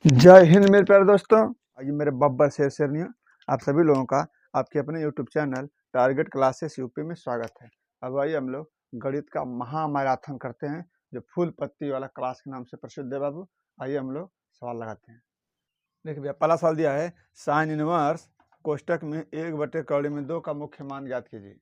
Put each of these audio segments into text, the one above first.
जय हिंद मेरे प्यारे दोस्तों। आज मेरे बब्बर शेर शेरनिया आप सभी लोगों का आपके अपने YouTube channel target classes UP में स्वागत है। अब आइए हम लोग गणित का महामैराथन करते हैं जो फूल पत्ती वाला क्लास के नाम से प्रसिद्ध है बाबू। आइए हम लोग सवाल लगाते हैं। देखिए भैया पहला सवाल दिया है साइन इनवर्स कोष्टक में 1/2 में 2 का मुख्य मान ज्ञात कीजिए।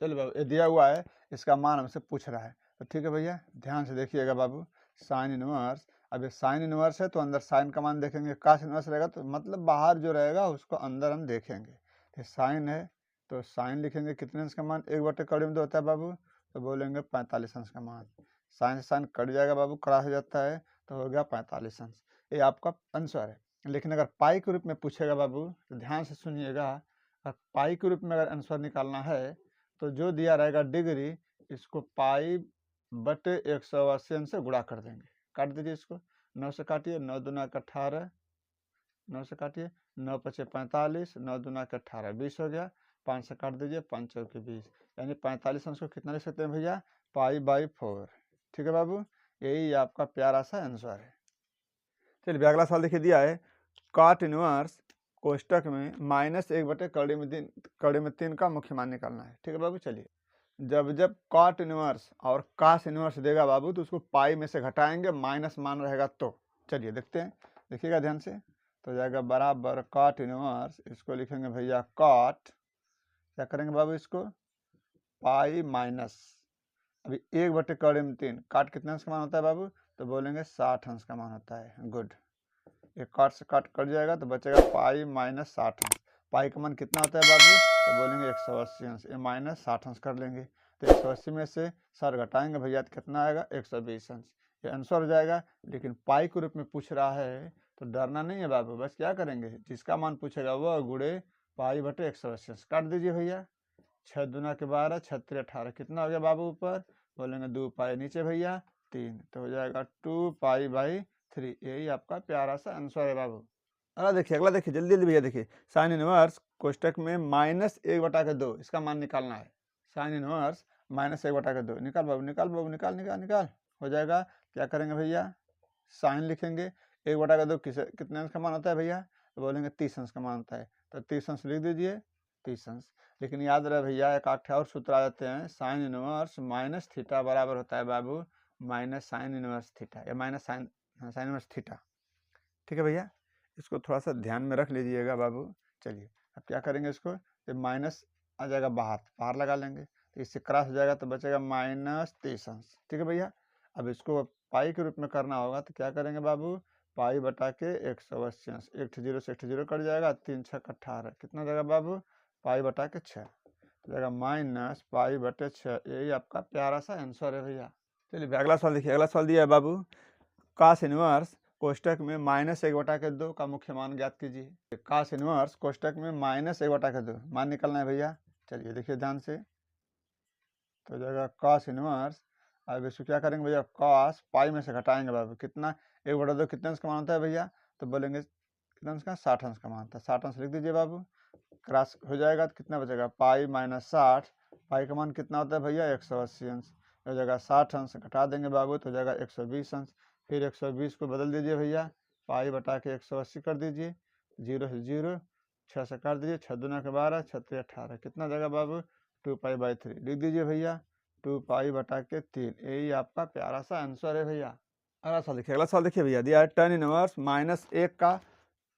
चलो बाबू ये दिया हुआ है, इसका मान हमसे पूछ रहा है तो ठीक है भैया ध्यान से देखिएगा बाबू। साइन इनवर्स, अब ये साइन इनवर्स है तो अंदर साइन का मान देखेंगे, काश इनवर्स रहेगा तो मतलब बाहर जो रहेगा उसको अंदर हम देखेंगे। तो साइन है तो साइन लिखेंगे, कितने अंश का मान 1/2 में 2 होता है बाबू, तो बोलेंगे 45 अंश का मान। साइन से साइन कट जाएगा बाबू, क्रॉस हो जाता है तो हो गया 45 अंश। ये आपका आंसर है। लेकिन अगर पाई के रूप में पूछेगा बाबू तो ध्यान से सुनिएगा, अगर पाई के रूप में अगर आंसर निकालना है तो जो दिया रहेगा डिग्री, इसको पाई बटे 180 अंश से गुणा कर देंगे। काट दीजिए इसको, 9 से काटिए, 9 दूना 18, 9 से काटिए, 9 पचे 45, 9 दूना 18, 20 हो गया। 5 से काट दीजिए, 5 चौके 20, यानी 45 अंश को कितना लिख सकते हैं भैया, पाई/4। ठीक है बाबू, यही आपका प्यारा सा आंसर है। चलिए अगला सवाल देखिए दिया है कॉट इनवर्स कोष्टक में -1/3 का मुख्य मान निकालना है। ठीक है बाबू, चलिए जब कॉट इनवर्स और कास इनवर्स देगा बाबू तो उसको पाई में से घटाएंगे, माइनस मान रहेगा तो। चलिए देखते हैं, देखिएगा ध्यान से। तो जाएगा बराबर कॉट इनवर्स, इसको लिखेंगे भैया कॉट, क्या करेंगे बाबू इसको पाई माइनस, अभी 1/3 काट कितने अंश का मान होता है बाबू, तो बोलेंगे 60 अंश का मान होता है। गुड, एक काट से काट कट जाएगा तो बचेगा पाई माइनस 60 अंश। पाई का मान कितना होता है बाबू, तो बोलेंगे 180 अंश, ये माइनस 60 अंश कर लेंगे तो 180 में से 60 घटाएंगे भैया तो कितना आएगा 120 अंश, ये आंसर हो जाएगा। लेकिन पाई के रूप में पूछ रहा है तो डरना नहीं है बाबू, बस क्या करेंगे जिसका मान पूछेगा वह गुणे पाई बटे 180 अंश। काट दीजिए भैया, 6 दूना के 12, 6 18, कितना हो गया बाबू ऊपर, बोलेंगे 2 पाई, नीचे भैया 3, तो हो जाएगा 2 पाई/3। यही आपका प्यारा सा आंसर है बाबू। अगला देखिए जल्दी जल्दी भैया देखिए, साइन इनवर्स कोष्टक में -1/2 इसका मान निकालना है। साइन इनवर्स -1/2 निकाल बाबू, निकाल बाबू, निकाल निकाल निकाल। हो जाएगा, क्या करेंगे भैया साइन लिखेंगे, 1/2 कितने अंश का मान होता है भैया, तो बोलेंगे 30 अंश का मान होता है, तो 30 अंश लिख दीजिए, 30 अंश। लेकिन याद रहे भैया एक आठ और सूत्र आ जाते हैं, साइन इनवर्स माइनस थीटा बराबर होता है बाबू माइनस साइन इनवर्स थीटा, या माइनस साइन इनवर्स थीटा। ठीक है भैया, इसको थोड़ा सा ध्यान में रख लीजिएगा बाबू। चलिए अब क्या करेंगे, इसको ये माइनस आ जाएगा बाहर, बाहर लगा लेंगे तो इससे क्रॉस हो जाएगा तो बचेगा -30 अंश। ठीक है भैया, अब इसको पाई के रूप में करना होगा तो क्या करेंगे बाबू, पाई बटा के 180 अंश, 1 0 से 1 0 कट जाएगा, 3 6 18, कितना जाएगा बाबू पाई बटा के 6, तो जाएगा -पाई/6। यही आपका प्यारा सा आंसर है भैया। चलिए अगला सवाल देखिए, अगला सवाल दिया है बाबू कास इनवर्स कोष्टक में -1/2 का मुख्य मान ज्ञात कीजिए। कास इनवर्स कोष्टक में -1/2 मान निकलना है भैया। चलिए देखिए ध्यान से, तो जाएगा कास इनवर्स, अब इसको क्या करेंगे भैया, कास पाई में से घटाएंगे बाबू, कितना 1/2 कितने अंश का मान होता है भैया, तो बोलेंगे कितना अंश का 60 अंश का मान होता है, 60 अंश लिख दीजिए बाबू। क्रॉस हो जाएगा तो कितना बचेगा पाई माइनस 60, पाई का मान कितना होता है भैया 180 अंश, हो जाएगा 60 अंश घटा देंगे बाबू तो हो जाएगा 120 अंश। फिर 120 को बदल दीजिए भैया, पाई बटा के 180 कर दीजिए, 0 से 0, 6 से काट दीजिए, 6 दूना के 12, 6 3 18, कितना जाएगा बाबू 2 पाई/3 लिख दीजिए भैया, 2 पाई बटा के 3। यही आपका प्यारा सा आंसर है भैया। अगला सवाल देखिए भैया, दिया है tan इनवर्स -1 का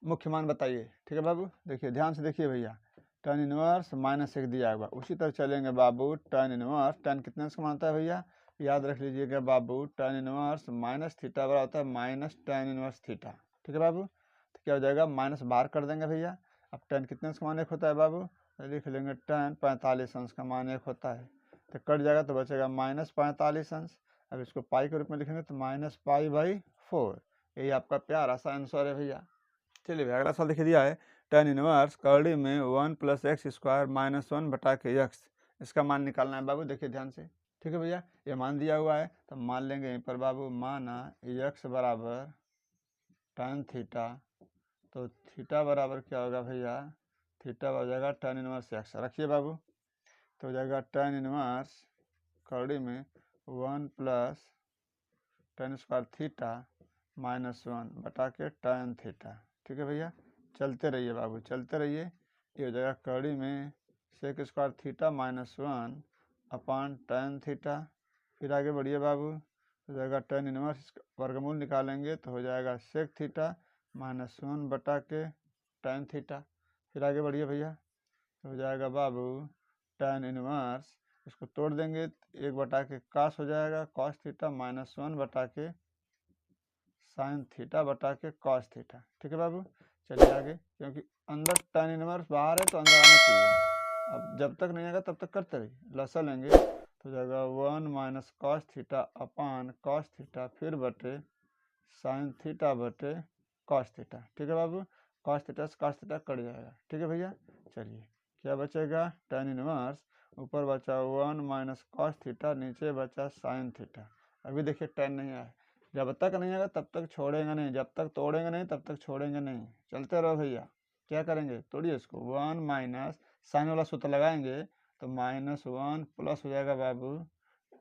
मुख्य मान बताइए। ठीक है बाबू, देखिए ध्यान से देखिए भैया, tan इनवर्स -1 दिया हुआ, उसी तरह चलेंगे बाबू tan इनवर्स, tan कितने अंश का मान होता है भैया, याद रख लीजिएगा बाबू tan इनवर्स माइनस थीटा बराबर होता है माइनस tan इनवर्स थीटा। ठीक है बाबू, तो क्या हो जाएगा माइनस बाहर कर देंगे भैया। अब tan कितने अंश का मान 1 होता है बाबू, तो लिख लेंगे tan 45 अंश का मान 1 होता है, तो कट जाएगा तो बचेगा -45 अंश। अब इसको पाई के रूप में लिखेंगे तो -पाई/4। यही आपका प्यारा सा आंसर है भैया। चलिए भैया अगला सवाल देखिए, दिया है tan इनवर्स करड़ी में 1 + x² - 1 बटा के x, इसका मान निकालना है बाबू। देखिए ध्यान से, ठीक है भैया, ये मान दिया हुआ है तो मान लेंगे यहीं पर बाबू, माना x बराबर tan थीटा, तो थीटा बराबर क्या होगा भैया, थीटा हो जाएगा tan इनवर्स x, रखिए बाबू, तो हो जाएगा tan इनवर्स करड़ी में 1 + tan² थीटा -1 बटा के tan थीटा। ठीक है भैया, चलते रहिए बाबू, चलते रहिए। ये हो जाएगा कड़ी में सेक स्क्वायर थीटा -1 अपान tan थीटा। फिर आगे बढ़िए बाबू, हो जाएगा tan इनवर्स, वर्गमूल निकालेंगे तो हो जाएगा सेक थीटा -1 बटा के tan थीटा। फिर आगे बढ़िए भैया, तो हो जाएगा बाबू tan इनवर्स, इसको तोड़ देंगे 1 बटा के कास हो जाएगा कॉस थीटा -1 बटा के साइन थीटा बटा के कॉस थीटा। ठीक है बाबू, चलिए आगे, क्योंकि अंदर tan इनवर्स बाहर है तो अंदर आना चाहिए। अब जब तक नहीं आएगा तब तक करते रहिए। लसा लेंगे तो जाएगा 1 minus cos theta upon cos theta फिर बटे साइन थीटा बटे कॉस थीटा। ठीक है बाबू, कॉस थीटा से कॉस थीटा कट जाएगा। ठीक है भैया, चलिए क्या बचेगा, tan इनवर्स, ऊपर बचा 1 माइनस कॉस थीटा, नीचे बचा साइन थीटा। अभी देखिए tan नहीं आया, जब तक नहीं आएगा तब तक छोड़ेंगे नहीं, जब तक तोड़ेंगे नहीं तब तक छोड़ेंगे नहीं। चलते रहो भैया, क्या करेंगे, तोड़िए इसको। 1 माइनस साइन वाला सूत्र लगाएंगे तो -1 प्लस हो जाएगा बाबू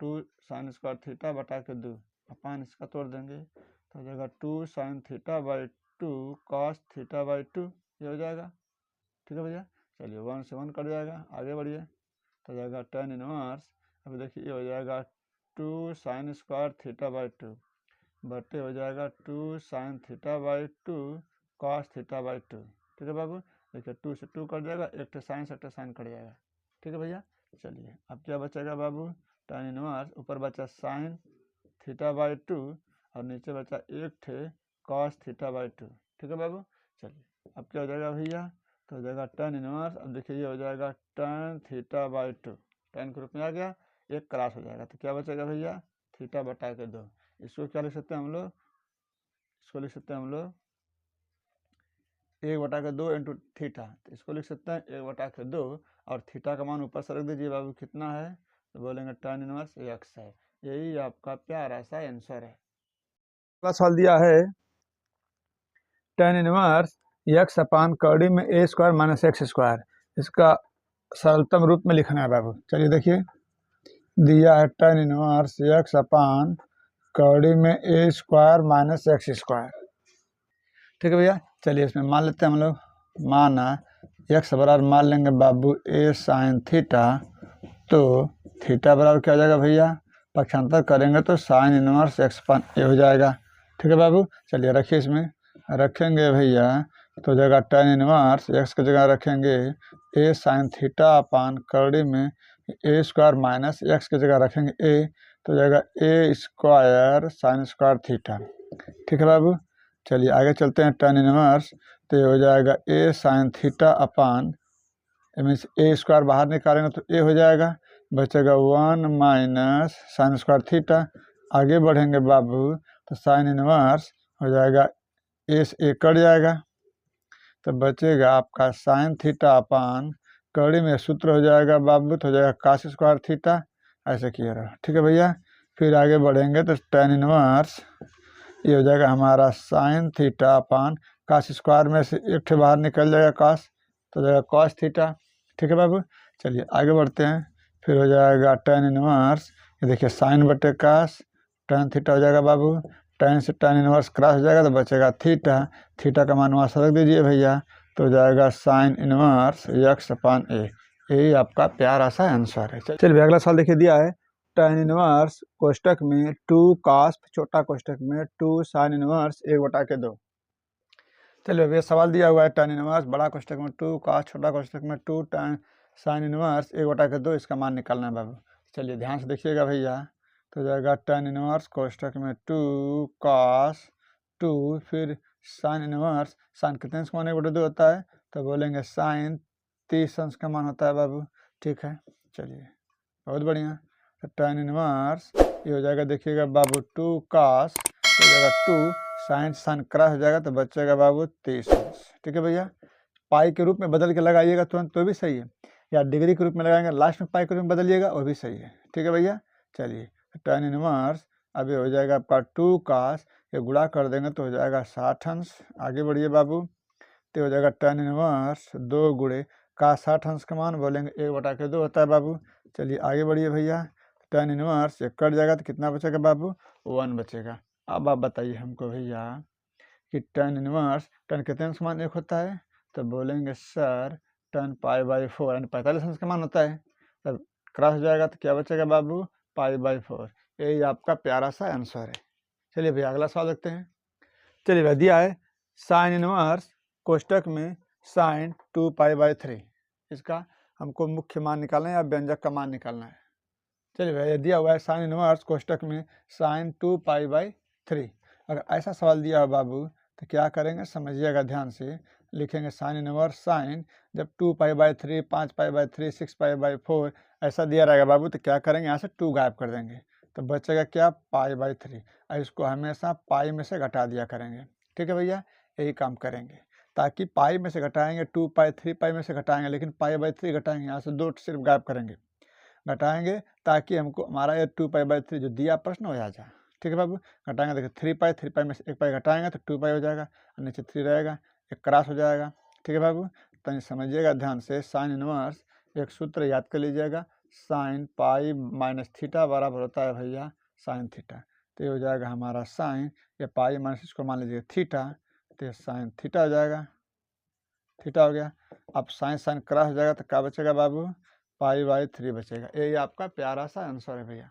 2 साइन स्क्वायर थीटा बटा के 2 अपान इसका तोड़ देंगे तो हो जाएगा 2 sine theta by 2 cos theta by 2, ये हो जाएगा। ठीक है भैया, चलिए 1 से 1 कट जाएगा। आगे बढ़िए, तो हो जाएगा tan इनवर्स, अभी देखिए ये हो जाएगा 2 साइन स्क्वायर थीटा बाई 2 बटे हो जाएगा 2 sine theta by 2 cos theta by 2। ठीक है बाबू, देखिए 2 से 2 कट जाएगा, एक टे साइन से एक टे साइन कट जाएगा। ठीक है भैया, चलिए अब क्या बचेगा बाबू, tan इनवर्स, ऊपर बचा साइन थीटा बाई 2 और नीचे बचा एक थे कॉस थीटा बाई 2। ठीक है बाबू, चलिए अब क्या हो जाएगा भैया, तो हो जाएगा tan इनवर्स, अब देखिए ये हो जाएगा tan थीटा बाई 2, tan के रूप में आ गया, एक क्रॉस हो जाएगा तो क्या बचेगा भैया, थीटा बटा के 2। इसको क्या लिख सकते हैं हम लोग, इसको लिख सकते हैं हम लोग 1 बटा के 2 इंटू थीटा, तो इसको लिख सकते हैं 1 बटा के 2 और थीटा का मान ऊपर से रख दीजिए बाबू, कितना है, तो बोलेंगे tan इनवर्स x है। यही आपका प्यारा सा आंसर है। अगला सवाल दिया है tan इनवर्स x अपान कड़ी में a square minus x square, इसका सरलतम रूप में लिखना है बाबू। चलिए देखिए, दिया है tan इनवर्स x अपान कड़ी में a square minus x square. ठीक है भैया, चलिए इसमें मान लेते हैं हम लोग, माना x बराबर मान लेंगे बाबू a साइन थीटा, तो थीटा बराबर क्या हो जाएगा भैया, पक्षांतर करेंगे तो sine inverse x upon a हो जाएगा। ठीक है बाबू, चलिए रखिए, इसमें रखेंगे भैया तो हो जाएगा tan इनवर्स x की जगह रखेंगे a साइन थीटा अपान कड़ी में a स्क्वायर माइनस x की जगह रखेंगे a, तो हो जाएगा a square sine square theta. ठीक है बाबू, चलिए आगे चलते हैं, tan इनवर्स, तो ये हो जाएगा a sign theta upon means a square बाहर निकालेंगे तो a हो जाएगा, बचेगा 1 माइनस साइन स्क्वायर थीटा। आगे बढ़ेंगे बाबू तो साइन इनवर्स हो जाएगा a से a कट जाएगा तो बचेगा आपका साइन थीटा अपान कड़ी में सूत्र हो जाएगा बाबू, तो हो जाएगा कास स्क्वायर थीटा, ऐसे किया रहा। ठीक है भैया, फिर आगे बढ़ेंगे तो tan इनवर्स ये हो जाएगा हमारा sine theta upon cos square में से एक ठे बाहर निकल जाएगा कास, तो हो जाएगा कॉस थीटा। ठीक है बाबू, चलिए आगे बढ़ते हैं, फिर हो जाएगा tan इनवर्स, ये देखिए साइन बटे कास, tan थीटा हो जाएगा बाबू, tan से tan इनवर्स क्रॉस हो जाएगा तो बचेगा थीटा, थीटा का मान वहाँ से रख दीजिए भैया, तो हो जाएगा sine inverse x upon a। यही आपका प्यारा सा आंसर है। चलिए अगला सवाल देखिए, दिया है tan इनवर्स कोष्टक में 2 कास छोटा कोष्टक में 2 साइन इनवर्स 1 बटा के 2। चलिए भैया, सवाल दिया हुआ है tan इनवर्स बड़ा कोष्टक में 2 कास छोटा कोष्टक में 2 tan साइन इनवर्स 1 बटा के 2, इसका मान निकालना है बाबू। चलिए ध्यान से देखिएगा भैया, तो हो जाएगा tan इनवर्स कोष्टक में 2 कास 2 फिर साइन इनवर्स, साइन कितने अंश का मान 1 बटा 2 होता है, तो बोलेंगे साइन 30 अंश का मान होता है बाबू। ठीक है, चलिए बहुत बढ़िया, तो tan इनवर्स ये हो जाएगा, देखिएगा बाबू 2 कास हो जाएगा 2 साइन साइन क्रॉस हो जाएगा तो बचेगा बाबू 30 अंश। ठीक है भैया, पाई के रूप में बदल के लगाइएगा तुरंत तो भी सही है, या डिग्री के रूप में लगाएंगे लास्ट में पाई के रूप में बदलिएगा वो भी सही है। ठीक है भैया, चलिए tan इनवर्स अभी हो जाएगा आपका 2 कास, ये गुणा कर देंगे तो हो जाएगा 60 अंश। आगे बढ़िए बाबू, तो हो जाएगा tan इनवर्स 2 गुणे का 60 अंश का मान बोलेंगे 1 बटा के 2 होता है बाबू। चलिए आगे बढ़िए भैया, tan इनवर्स ये कट जाएगा तो कितना बचेगा बाबू, 1 बचेगा। अब आप बताइए हमको भैया कि tan इनवर्स tan कितने अंश का मान 1 होता है, तो बोलेंगे सर tan π/4 यानी 45 अंश का मान होता है। तब क्रॉस हो जाएगा तो क्या बचेगा बाबू, π/4। यही आपका प्यारा सा आंसर है। चलिए भैया अगला सवाल देखते हैं। चलिए भैया दिया है साइन इनवर्स कोष्टक में साइन 2π/3, इसका हमको मुख्य मान निकालना है या व्यंजक का मान निकालना है। चलिए भैया दिया हुआ है साइन इनवर्स कोष्टक में साइन 2π/3। अगर ऐसा सवाल दिया हो बाबू तो क्या करेंगे समझिएगा ध्यान से, लिखेंगे साइन इनवर्स साइन, जब 2π/3 5π/3 6π/4 ऐसा दिया रहेगा बाबू तो क्या करेंगे यहाँ से 2 गायब कर देंगे, तो बचेगा क्या π/3। और इसको हमेशा पाई में से घटा दिया करेंगे। ठीक है भैया, यही काम करेंगे ताकि पाई में से घटाएंगे 2π 3π में से घटाएंगे, लेकिन π/3 घटाएंगे, यहाँ से 2 सिर्फ गायब करेंगे, घटाएंगे ताकि हमको हमारा ये 2π/3 जो दिया प्रश्न हो जाए। ठीक है बाबू, घटाएंगे देखिए 3π 3π में से 1 पाई घटाएंगे तो 2π हो जाएगा और नीचे 3 रहेगा, एक क्रॉस हो जाएगा। ठीक है बाबू, तो समझिएगा ध्यान से, साइन इनवर्स एक सूत्र याद कर लीजिएगा, साइन π-θ बराबर होता है भैया साइन थीटा। तो ये हो जाएगा हमारा साइन, या पाई माइनस इसको मान लीजिए थीटा, तो साइन थीटा हो जाएगा, थीटा हो गया। अब साइन साइन क्रॉस हो जाएगा तो क्या बचेगा बाबू, π/3 बचेगा। यही आपका प्यारा सा आंसर है भैया।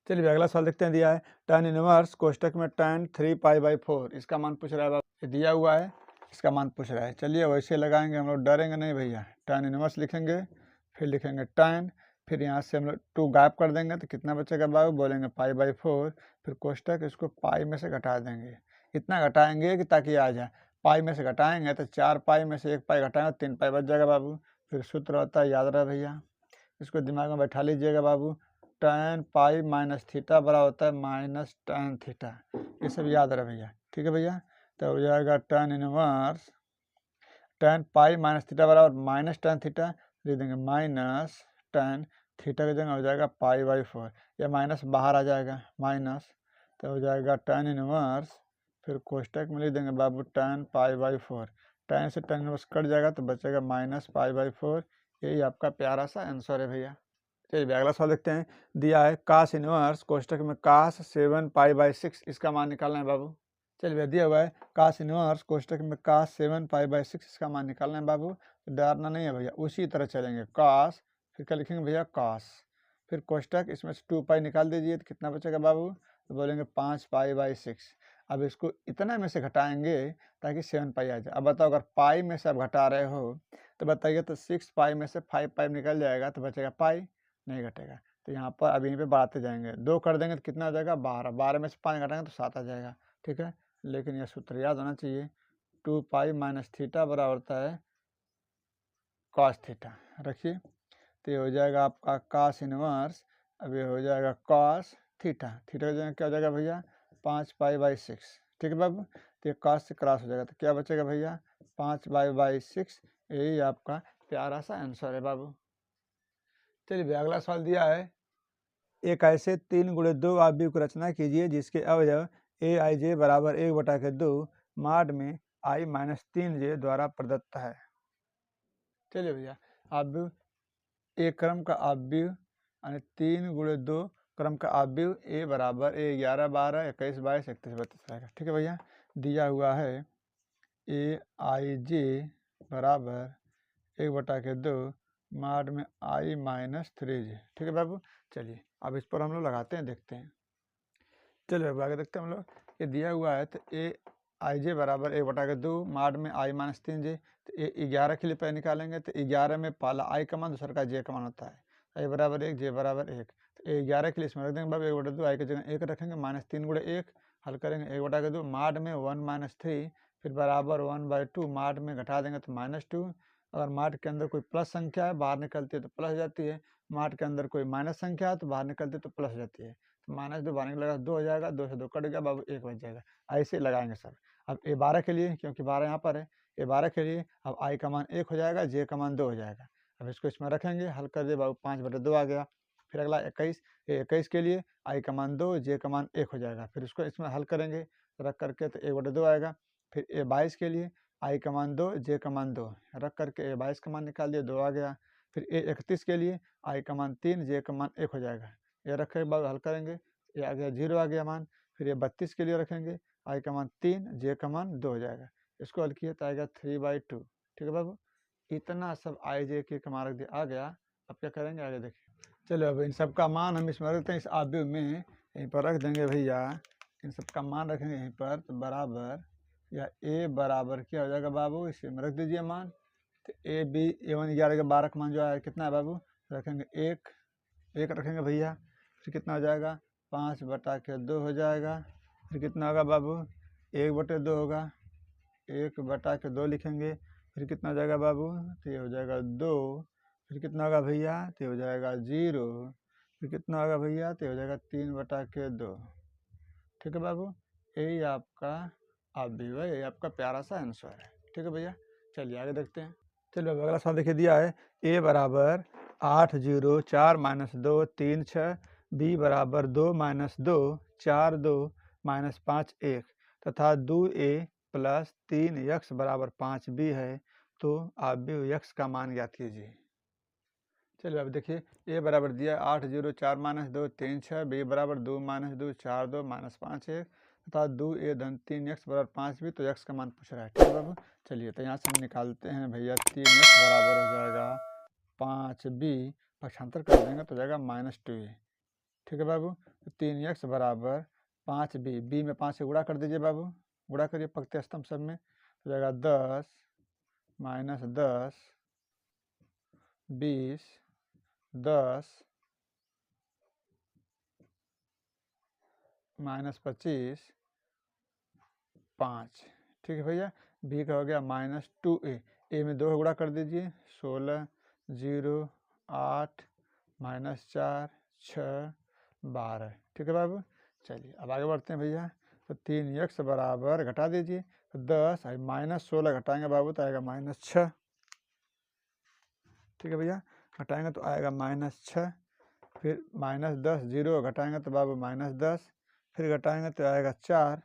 चलिए भैया अगला सवाल देखते हैं। दिया है tan इनवर्स कोष्टक में tan 3π/4, इसका मान पूछ रहा है बाबू, ये दिया हुआ है, इसका मान पूछ रहा है। चलिए वैसे लगाएंगे, हम लोग डरेंगे नहीं भैया। tan इनवर्स लिखेंगे, फिर लिखेंगे tan, फिर यहाँ से हम लोग 2 गायब कर देंगे तो कितना बचेगा बाबू, बोलेंगे π/4, फिर कोष्टक इसको पाई में से घटा देंगे। इतना घटाएंगे कि ताकि आ जाए, पाई में से घटाएंगे तो 4 पाई में से 1 पाई घटाएंगे 3 पाई बच जाएगा बाबू। फिर सूत्र होता है, याद रहा भैया, इसको दिमाग में बैठा लीजिएगा बाबू, tan π-θ बराबर होता है माइनस tan थीटा, ये सब याद रहे भैया। ठीक है भैया, तो हो जाएगा tan इनवर्स tan π-θ बराबर माइनस tan थीटा, लिख देंगे माइनस tan थीटा की जगह हो जाएगा π/4, या माइनस बाहर आ जाएगा माइनस, तो हो जाएगा tan इनवर्स, फिर कोष्टक में लिख देंगे बाबू tan π/4, tan से tan इनवर्स कट जाएगा तो बचेगा माइनस π/4। यही आपका प्यारा सा आंसर है भैया। चलिए अगला सवाल देखते हैं। दिया है कास इनवर्स कोष्टक में कास 7π/6, इसका मान निकालना है बाबू। चलिए भैया दिया हुआ है कास इनवर्स कोष्टक में कास 7π/6, इसका मान निकालना है बाबू। तो डरना नहीं है भैया, उसी तरह चलेंगे, कास, फिर क्या लिखेंगे भैया कास, फिर कोष्टक, इसमें से 2π निकाल दीजिए तो कितना बचेगा बाबू, तो बोलेंगे 5π/6। अब इसको इतना में से घटाएंगे ताकि 7π आ जाए। अब बताओ अगर पाई में से आप घटा रहे हो तो बताइए, तो 6π में से 5π निकल जाएगा तो बचेगा पाई, नहीं घटेगा। तो यहाँ पर अब यहीं पे बढ़ाते जाएंगे, 2 कर देंगे तो कितना आ जाएगा 12, 12 में से 5 घटाएंगे तो 7 आ जाएगा। ठीक है, लेकिन यह सूत्र याद होना चाहिए, 2π - θ बराबर होता है cos थीटा। रखिए, तो ये हो जाएगा आपका cos इनवर्स, अब ये हो जाएगा cos थीटा, थीटा की जगह क्या हो जाएगा भैया 5π/6। ठीक है बाबू, तो ये cos से क्रॉस हो जाएगा तो क्या बचेगा भैया 5π/6। यही आपका प्यारा सा आंसर है बाबू। चलिए भैया अगला सवाल दिया है, एक ऐसे 3x2 आव्यूह की रचना कीजिए जिसके अवयव aij बराबर 1/2 माड में i-3j द्वारा प्रदत्त है। चलिए भैया, आव्यूह, एक क्रम का आव्यूह यानी 3x2 क्रम का आव्यूह a बराबर a 11 12 21 22 31 32 रहेगा। ठीक है भैया, दिया हुआ है aij बराबर 1/2 माड में i-3j। ठीक है बाबू, चलिए अब इस पर हम लोग लगाते हैं, देखते हैं। चलिए बाबू आगे देखते हैं हम लोग, ये दिया हुआ है तो aij बराबर 1/2 माड में i-3j, तो ए 11 के लिए पहले निकालेंगे तो 11 में पहला i का मान, दूसरा का j का मान होता है, i बराबर 1 j बराबर 1, तो 11 के लिए इसमें रख देंगे बाबू 1/2, i की जगह 1 रखेंगे, -3 × 1 हल करेंगे 1/2 माड में 1 - 3, फिर बराबर 1/2 माड में घटा देंगे तो -2। अगर माड के अंदर कोई प्लस संख्या है बाहर निकलती है तो प्लस हो जाती है, माड के अंदर कोई माइनस संख्या है तो बाहर निकलती है तो प्लस हो जाती है। तो -2 बाहर निकलेगा 2 हो जाएगा, 2 से 2 कट गया बाबू, 1 बच जाएगा। ऐसे लगाएंगे सब। अब ए 12 के लिए, क्योंकि 12 यहाँ पर है, ए 12 के लिए अब i का मान 1 हो जाएगा, j का मान 2 हो जाएगा। अब इसको इसमें रखेंगे, हल कर दिए बाबू, 5/2 आ गया। फिर अगला 21, ये 21 के लिए i का मान 2, j का मान 1 हो जाएगा। फिर इसको इसमें हल करेंगे रख करके तो 1/2 आएगा। फिर ए 22 के लिए i का मान 2, j का मान 2 रख करके ए 22 का मान निकाल दिया, 2 आ गया। फिर ए 31 के लिए i का मान 3, j का मान 1 हो जाएगा, ये रख के बाद हल करेंगे, ये आ गया 0 आ गया मान। फिर ये 32 के लिए रखेंगे, आई का मान 3, जे का मान 2 हो जाएगा। इसको हल किए तो आएगा 3/2। ठीक है बाबू, इतना सब आई जे के मान रख दिया, आ गया। अब क्या करेंगे आगे देखिए। चलो अब इन सब का मान हम इसमें रखते हैं, इस आव्यूह में यहीं पर रख देंगे भैया। इन सब का मान रखेंगे यहीं पर, तो बराबर या ए बराबर क्या हो जाएगा बाबू, इसी में रख दीजिए मान। तो ए बी A1 11 के 12 का मान जो है कितना है बाबू, रखेंगे 1 रखेंगे भैया। फिर कितना हो जाएगा 5/2 हो जाएगा। फिर कितना होगा बाबू 1/2 होगा, 1/2 लिखेंगे। फिर कितना हो जाएगा बाबू, तो ये हो जाएगा 2। फिर कितना होगा भैया, तो ये हो जाएगा 0। फिर कितना होगा भैया, तो ये हो जाएगा 3/2। ठीक है बाबू, यही आपका आव्यूह है, यही आपका प्यारा सा आंसर है। ठीक है भैया, चलिए आगे देखते हैं। चलो अब अगला सवाल देखिए, दिया है a बराबर 8 0 4 - 2 3 6, b बराबर 2 - 2 4 2 -5 1 तथा 2a + 3x बराबर 5b है, तो आव्यूह x का मान ज्ञात कीजिए। चलिए अब देखिए, a बराबर दिया 8 0 4 - 2 3 6, b बराबर 2 - 2 4 2 -5 1 तथा 2a धन 3x बराबर 5b, तो x का मान पूछ रहा है। ठीक है बाबू, चलिए तो यहाँ से हम निकालते हैं भैया, 3x बराबर हो जाएगा 5b, पक्षांतर कर देंगे तो हो जाएगा -2a। ठीक है बाबू, तो 3x बराबर 5b, b में 5 से गुणा कर दीजिए बाबू, गुणा करिए पक्के स्तंभ सब में, हो जाएगा 10 - 10 20 10 -25 5। ठीक है भैया, बी का हो गया -2a, ए में 2 का गुणा कर दीजिए, 16 0 8 -4 6 12। ठीक है बाबू, चलिए अब आगे बढ़ते हैं भैया। तो 3x बराबर घटा दीजिए, तो 10 -16 घटाएंगे बाबू तो आएगा -6। ठीक है भैया, घटाएंगे तो आएगा -6। फिर -10 0 घटाएंगे तो बाबू -10, फिर घटाएंगे तो आएगा 4,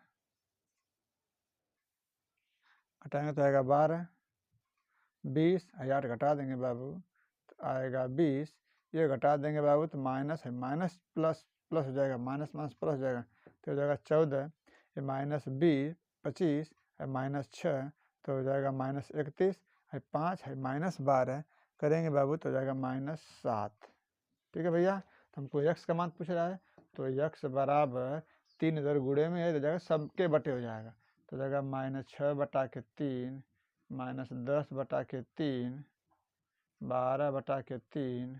घटाएंगे तो आएगा 12, 20 8 घटा देंगे बाबू तो आएगा 20। ये घटा देंगे बाबू तो माइनस है, माइनस प्लस प्लस हो जाएगा, माइनस माइनस प्लस हो जाएगा तो हो जाएगा 14। ये -20 25 है, -6 तो हो जाएगा -31 है, 5 है, -12 करेंगे बाबू तो हो जाएगा -7। ठीक है भैया, तो हमको x का मान पूछ रहा है, तो x बराबर 3 इधर गुणे में है तो जाएगा सबके बटे हो जाएगा, तो हो जाएगा -6/3 -10/3 12/3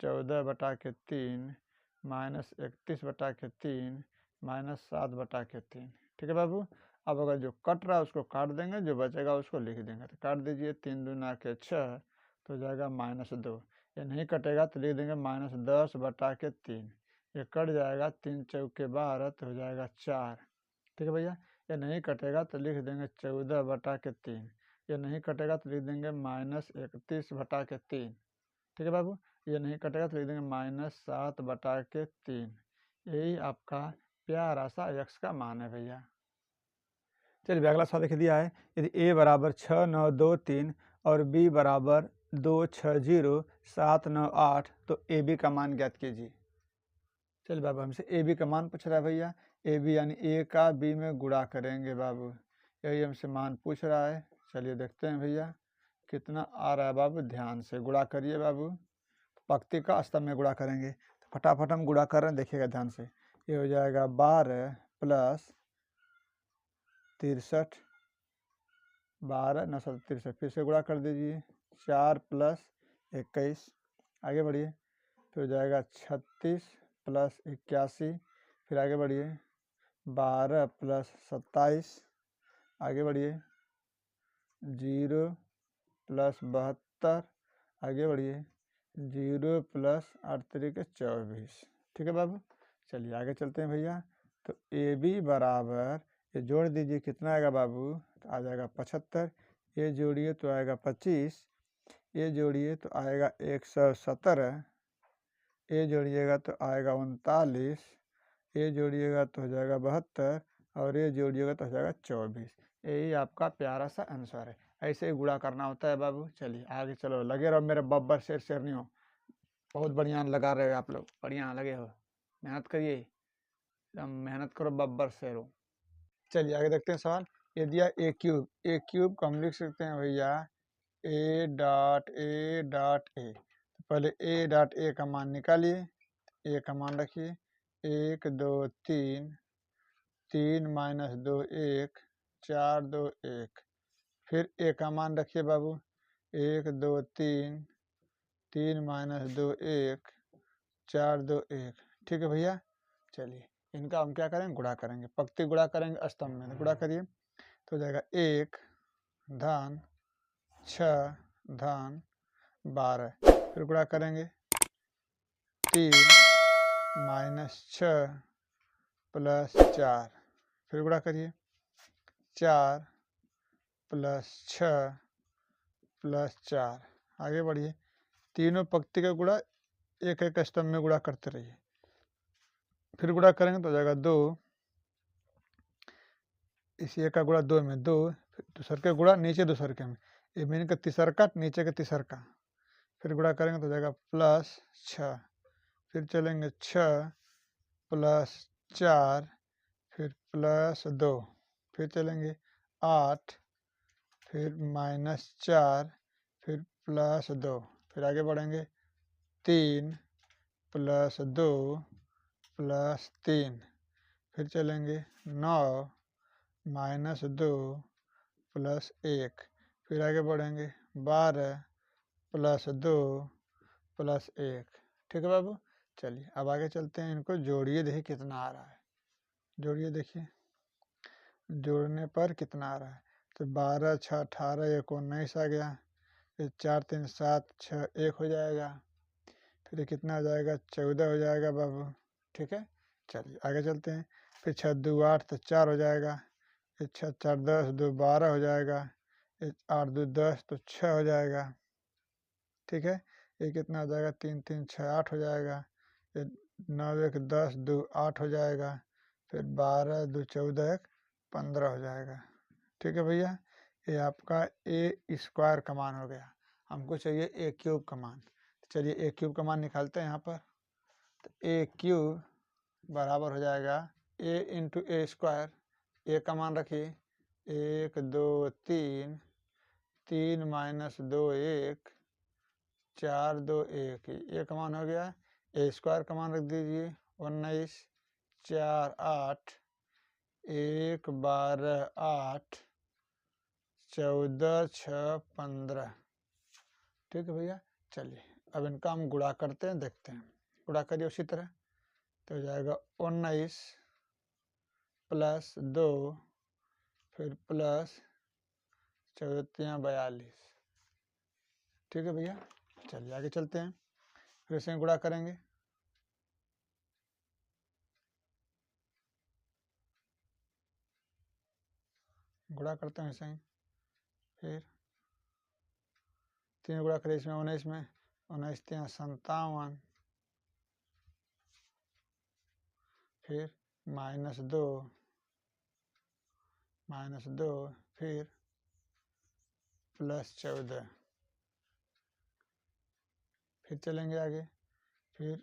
14/3 -31/3 -7/3। ठीक है बाबू, अब अगर जो कट रहा है उसको काट देंगे, जो बचेगा उसको लिख देंगे। तो काट दीजिए, 3 दूना के 6 तो हो जाएगा -2। ये नहीं कटेगा तो लिख देंगे -10/3। ये कट जाएगा, 3 चौके 12 तो हो जाएगा 4। ठीक है भैया, ये नहीं कटेगा तो लिख देंगे 14/3। ये नहीं कटेगा तो लिख देंगे -31/3। ठीक है बाबू, ये नहीं कटेगा तो लिख देंगे -7/3। यही आपका प्यारा सा x का मान है भैया। चलिए अगला सवाल देखिए, दिया है यदि a बराबर 6 9 2 3 और b बराबर 2 6 0 7 9 8, तो ए बी का मान ज्ञात कीजिए। चलिए बाबू, हमसे ए बी का मान पूछ रहा है भैया, ए बी यानी ए का बी में गुणा करेंगे बाबू, यही हमसे मान पूछ रहा है। चलिए देखते हैं भैया कितना आ रहा है बाबू, ध्यान से गुणा करिए बाबू, पंक्ति का स्तंभ में गुणा करेंगे। तो फटाफट हम गुणा कर रहे हैं, देखिएगा ध्यान से। ये हो जाएगा 12 + 63 12 9 63, फिर से गुणा कर दीजिए, 4 + 21 आगे बढ़िए, फिर हो जाएगा 36 + 81, फिर आगे बढ़िए 12 + 27 आगे बढ़िए, 0 + 72 आगे बढ़िए, 0 + 8 3 24। ठीक है बाबू, चलिए आगे चलते हैं भैया। तो ए बी बराबर, ये जोड़ दीजिए कितना आएगा बाबू, तो आ जाएगा 75, ये जोड़िए तो आएगा 25, ये जोड़िए तो आएगा 117, ये जोड़िएगा तो आएगा 39, ये जोड़िएगा तो हो जाएगा 72 और ये जोड़िएगा तो हो जाएगा 24। यही आपका प्यारा सा आंसर है। ऐसे ही गुणा करना होता है बाबू। चलिए आगे चलो, लगे रहो मेरे बब्बर शेरनियों, बहुत बढ़िया लगा रहे हो आप लोग, बढ़िया लगे हो, मेहनत करिए। जब मेहनत करो बब्बर शेरो। चलिए आगे देखते हैं सवाल। ये दिया ए क्यूब को हम लिख सकते हैं भैया ए डॉट ए। पहले ए डॉट ए का मान निकालिए, ए का मान रखिए 1 2 3, 3 माइनस 2 1, 4 2 1। फिर ए का मान रखिए बाबू 1 2 3, 3 माइनस 2 1, 4 2 1। ठीक है भैया। चलिए इनका हम क्या करेंगे, गुणा करेंगे, पंक्ति गुणा करेंगे स्तंभ में। गुणा करिए तो हो जाएगा 1 धन 6 धन 12। फिर गुणा करेंगे 3 माइनस 6 प्लस 4। फिर गुणा करिए 4 प्लस 6 प्लस 4। आगे बढ़िए, तीनों पंक्ति का गुणा एक एक स्तंभ में गुणा करते रहिए। फिर गुणा करेंगे तो हो जाएगा 2, इसी एक का गुणा 2 में 2, दूसर के गुणा नीचे दूसर के में, ये मीन का तीसर का नीचे के तीसर का। फिर गुणा करेंगे तो हो जाएगा प्लस 6। फिर चलेंगे 6 प्लस 4, फिर प्लस 2। फिर चलेंगे 8, फिर माइनस 4, फिर प्लस 2। फिर आगे बढ़ेंगे 3 प्लस 2 प्लस 3। फिर चलेंगे 9 माइनस 2 प्लस 1। फिर आगे बढ़ेंगे 12 प्लस 2 प्लस 1। ठीक है बाबू। चलिए अब आगे चलते हैं, इनको जोड़िए, देखिए कितना आ रहा है। जोड़िए, देखिए जोड़ने पर कितना आ रहा है। तो 12 6 18 1 19 आ गया। फिर 4 3 7 6 1 हो जाएगा। फिर ये कितना हो जाएगा, 14 हो जाएगा बाबू। ठीक है। चलिए आगे चलते हैं। फिर 6 2 8 तो 4 हो जाएगा। फिर 6 4 10 2 12 हो जाएगा। 8 2 10 तो 6 हो जाएगा। ठीक है। ये कितना हो जाएगा, 3 3 6 8 हो जाएगा। फिर 9 1 10 2 8 हो जाएगा। फिर 12 2 14 1 15 हो जाएगा। ठीक है भैया। ये आपका ए स्क्वायर का मान हो गया। हमको चाहिए ए क्यूब का मान। चलिए ए क्यूब का मान निकालते हैं यहाँ पर। तो ए क्यूब बराबर हो जाएगा ए इंटू ए स्क्वायर। ए का मान रखिए 1 2 3, 3 माइनस 2 1, 4 2 1। ए का मान हो गया। ए स्क्वायर का मान रख दीजिए 19 4 8, 1 12 8, 14 6 15। ठीक है भैया। चलिए अब इनका हम गुणा करते हैं, देखते हैं। गुणा करिए उसी तरह तो हो जाएगा 19 प्लस 2, फिर प्लस 14 42। ठीक है भैया। चलिए आगे चलते हैं, फिर इसे गुणा करेंगे। गुणा करते हैं इसे, फिर 3 गुणा करें इसमें 19 में, 19 3 57। फिर माइनस 2, फिर प्लस 14। फिर चलेंगे आगे। फिर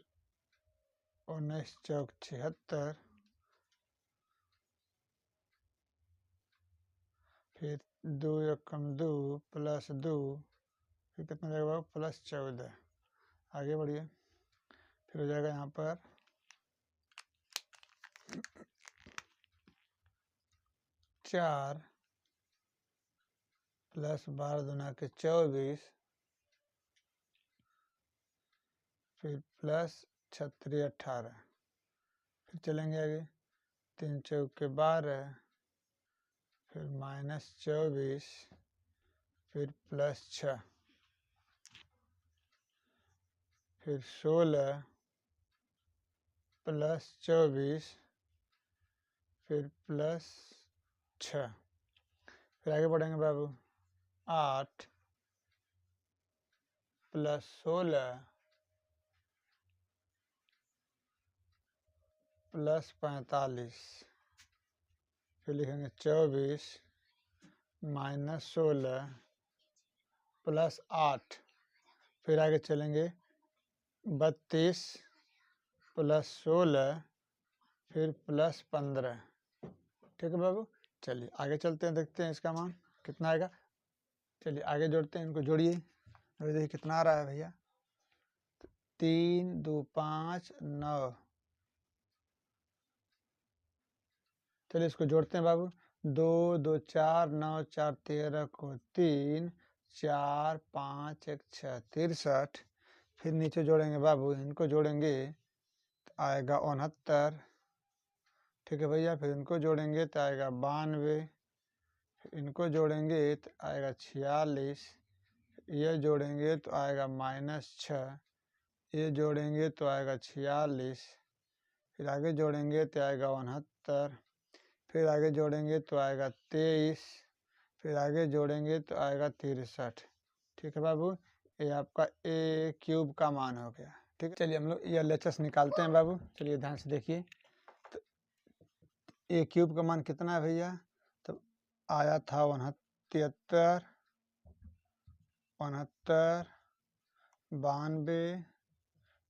19 चौक 76। फिर 2 एकम 2 प्लस 2, फिर कितना जाएगा प्लस 14। आगे बढ़िए। फिर हो जाएगा यहाँ पर 4 प्लस 12 दूना के 24, फिर प्लस 36 18। फिर चलेंगे आगे 3 चौक के 12, फिर माइनस 24, फिर प्लस 6, फिर 16 प्लस 24, फिर प्लस 6। फिर आगे बढ़ेंगे बाबू 8 प्लस 16 प्लस 45। फिर लिखेंगे 24 माइनस 16 प्लस 8। फिर आगे चलेंगे 32 प्लस 16, फिर प्लस 15। ठीक है बाबू, चलिए आगे चलते हैं, देखते हैं इसका मान कितना आएगा। चलिए आगे जोड़ते हैं, इनको जोड़िए। अभी देखिए कितना आ रहा है भैया, 3 2 5 9। चलिए इसको जोड़ते हैं बाबू। 2 2 4 9 4 13 को 3 4 5 1 6 63। फिर नीचे जोड़ेंगे बाबू, इनको जोड़ेंगे तो आएगा 69। ठीक है भैया, फिर इनको जोड़ेंगे तो आएगा 92। इनको जोड़ेंगे तो आएगा 46। ये जोड़ेंगे तो आएगा -6। ये जोड़ेंगे तो आएगा 46। फिर आगे जोड़ेंगे तो आएगा 69। फिर आगे जोड़ेंगे तो आएगा 23। फिर आगे जोड़ेंगे तो आएगा 63। ठीक है बाबू, ये आपका ए क्यूब का मान हो गया। ठीक है, चलिए हम लोग ये LHS निकालते हैं बाबू। चलिए ध्यान से देखिए, तो ए क्यूब का मान कितना है भैया, तो आया था 69 69 92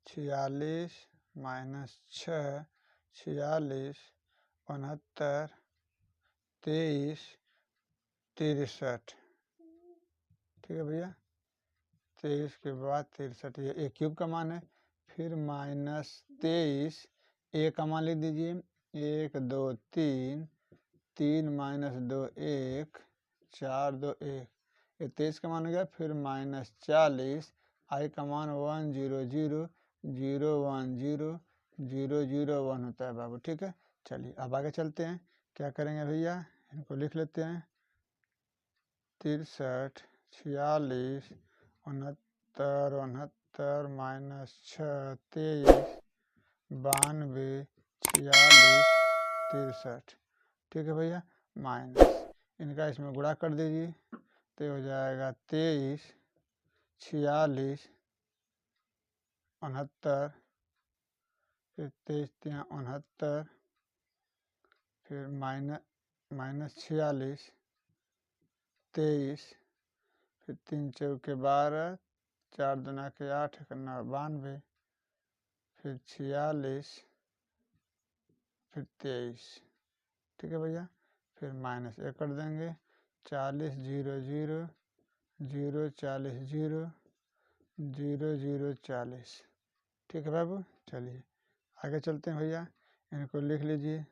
46 -6 46 69 23 63। ठीक है भैया, 23 के बाद 63, ये ए क्यूब का मान है। फिर -23, ए का मान लिख दीजिए, 1 2 3 3 -2 1 4 2 1। ये 23 का मान हो गया। फिर -40, आई का मान 1 0 0 0 1 0 0 0 1 होता है बाबू। ठीक है, चलिए अब आगे चलते हैं। क्या करेंगे भैया, इनको लिख लेते हैं। 63 46 69 69 -6 23 92 46 63। ठीक है भैया, माइनस इनका इसमें गुणा कर दीजिए तो हो जाएगा 23 46 69। फिर 23 3 69। फिर -46 23। फिर 3 चौके 12 4 दूना के 8 1 9 92। फिर 46। फिर 23। ठीक है भैया, फिर -1 कर देंगे। 40 0 0 0 40 0 0 0 40। ठीक है बाबू, चलिए आगे चलते हैं भैया। इनको लिख लीजिए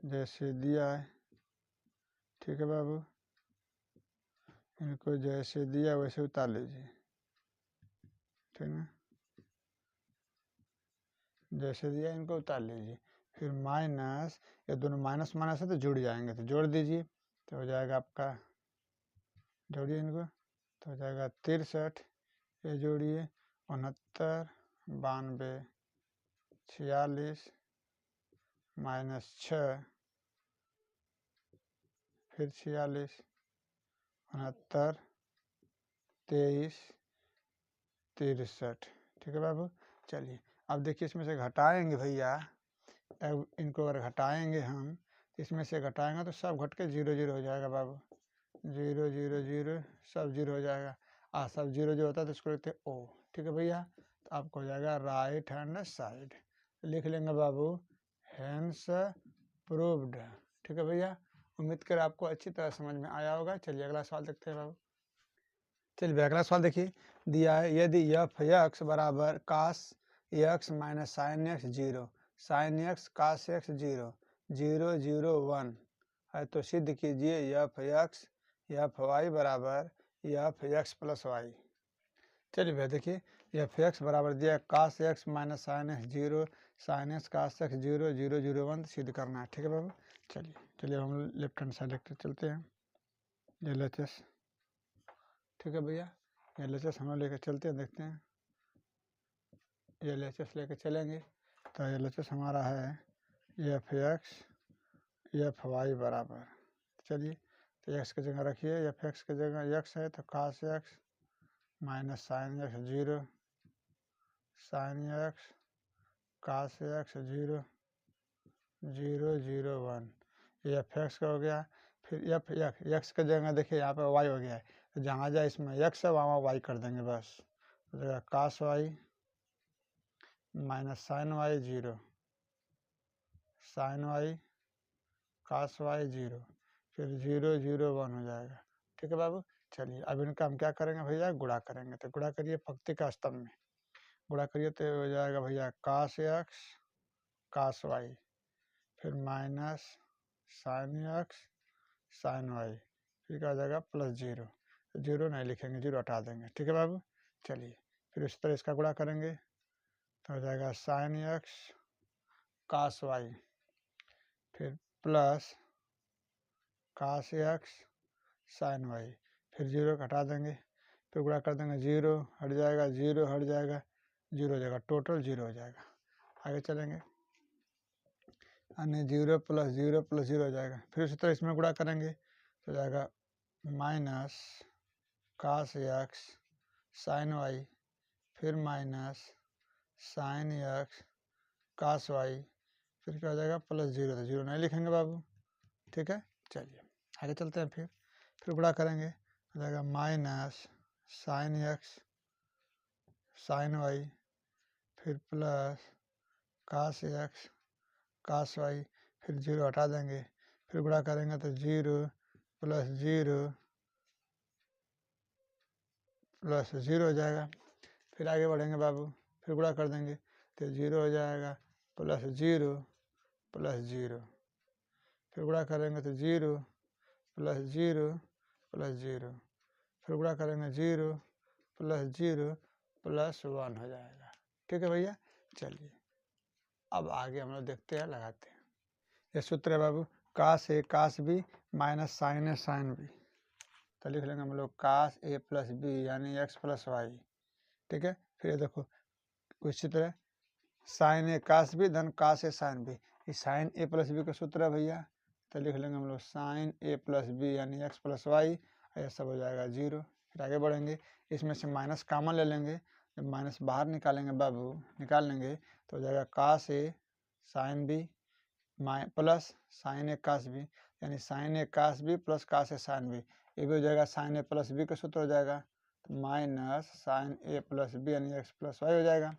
जैसे दिया है। ठीक है बाबू, इनको जैसे दिया वैसे उतार लीजिए। ठीक है, जैसे दिया इनको उतार लीजिए। फिर माइनस, ये दोनों माइनस माइनस है तो जुड़ जाएंगे, तो जोड़ दीजिए तो हो जाएगा आपका, जोड़िए इनको तो हो जाएगा 63। ये जोड़िए 69 92 46 -6। फिर 46 69 23 63। ठीक है बाबू, चलिए अब देखिए इसमें से घटाएंगे भैया। अब इनको अगर घटाएंगे हम, इसमें से घटाएंगे तो सब घट के 0 0 हो जाएगा बाबू। 0 0 0 सब 0 हो जाएगा। सब 0 जो होता है तो इसको लिखते हैं ओ। ठीक है भैया, तो आपको हो जाएगा राइट हैंड साइड। लिख लेंगे बाबू, हैंड्स प्रूव्ड। ठीक है भैया, उम्मीद कर आपको अच्छी तरह समझ में आया होगा। चलिए अगला सवाल देखते हैं बाबू। चलिए अगला सवाल देखिए, दिया है यदि एफ एक्स बराबर cos X minus sign X 0 sin x cos X 0 0 0 1 है तो सिद्ध कीजिए एफ एक्स एफ वाई बराबर एफ एक्स प्लस वाई। चलिए भैया देखिए, एफ एक्स बराबर दिया cos X minus sign X 0 sin x cos X 0 0 0 1 सिद्ध करना है। ठीक है बाबू, चलिए चलिए हम लेफ्ट हैंड साइड लेकर चलते हैं। LHS। ठीक है भैया, LHS हम लोग लेकर चलते हैं, देखते हैं। LHS लेकर चलेंगे तो LHS हमारा है एफ एक्स एफ वाई बराबर। चलिए तो एक्स की जगह रखिए, एफ एक्स की जगह एक्स है तो cos X minus sign X 0 sin x cos X 0 0 0 1। ये एफ एक्स का हो गया। फिर एफ एक्स की जगह देखिए यहाँ पर वाई हो गया है, तो जहाँ जहाँ इसमें एक्स है वहाँ वाई कर देंगे बस। तो जगह cos Y minus sin Y 0 sin Y cos Y 0, फिर 0 0 1 हो जाएगा। ठीक है बाबू, चलिए अब इनका हम क्या करेंगे भैया, गुणा करेंगे। तो गुणा करिए पंक्ति का स्तंभ में, गुणा करिए तो हो जाएगा भैया कास एक्स कास वाई, फिर minus sign x sine y, फिर क्या हो जाएगा प्लस 0। 0 नहीं लिखेंगे, 0 हटा देंगे। ठीक है बाबू, चलिए फिर इस तरह इसका गुणा करेंगे तो हो जाएगा साइन एक्स कास वाई, फिर plus cos x sine y, फिर 0 हटा देंगे, फिर गुणा कर देंगे, 0 हट जाएगा, 0 हट जाएगा, 0 हो जाएगा, टोटल 0 हो जाएगा। आगे चलेंगे, अन्य 0 प्लस 0 प्लस 0 हो जाएगा। फिर उसी तरह इसमें गुणा करेंगे तो हो जाएगा minus cos x sine y, फिर minus sine x cos y, फिर क्या हो जाएगा प्लस 0। तो 0 नहीं लिखेंगे बाबू। ठीक है, चलिए आगे चलते हैं। फिर गुणा करेंगे हो जाएगा minus sign x sine y, फिर plus cos x cos y, फिर 0 हटा देंगे, फिर गुणा करेंगे तो 0 प्लस 0 प्लस 0 हो जाएगा। फिर आगे बढ़ेंगे बाबू, फिर गुणा कर देंगे तो 0 हो जाएगा, प्लस 0 प्लस 0, फिर गुणा करेंगे तो 0 प्लस 0 प्लस 0, फिर गुणा करेंगे 0 प्लस 0 प्लस 1 हो जाएगा। ठीक है भैया, चलिए अब आगे हम लोग देखते हैं, लगाते हैं। ये सूत्र है बाबू, कास ए कास बी माइनस साइन ए साइन बी। तो लिख लेंगे हम लोग कास ए प्लस बी यानी एक्स प्लस वाई। ठीक है, फिर ये देखो उसी तरह साइन ए कास बी धन कास ए साइन बी, ये साइन ए प्लस बी का सूत्र है भैया। तो लिख लेंगे हम लोग साइन ए प्लस बी यानी एक्स प्लस वाई, यह सब हो जाएगा 0। फिर आगे बढ़ेंगे, इसमें से माइनस कामन ले लेंगे, जब माइनस बाहर निकालेंगे बाबू, निकाल लेंगे तो हो जाएगा कास ए साइन बी प्लस साइन ए कास बी यानी साइन ए कास बी प्लस कास ए साइन बी, ये भी हो जाएगा साइन ए प्लस बी का सूत्र हो जाएगा। तो माइनस साइन ए प्लस बी यानी एक्स प्लस वाई हो जाएगा।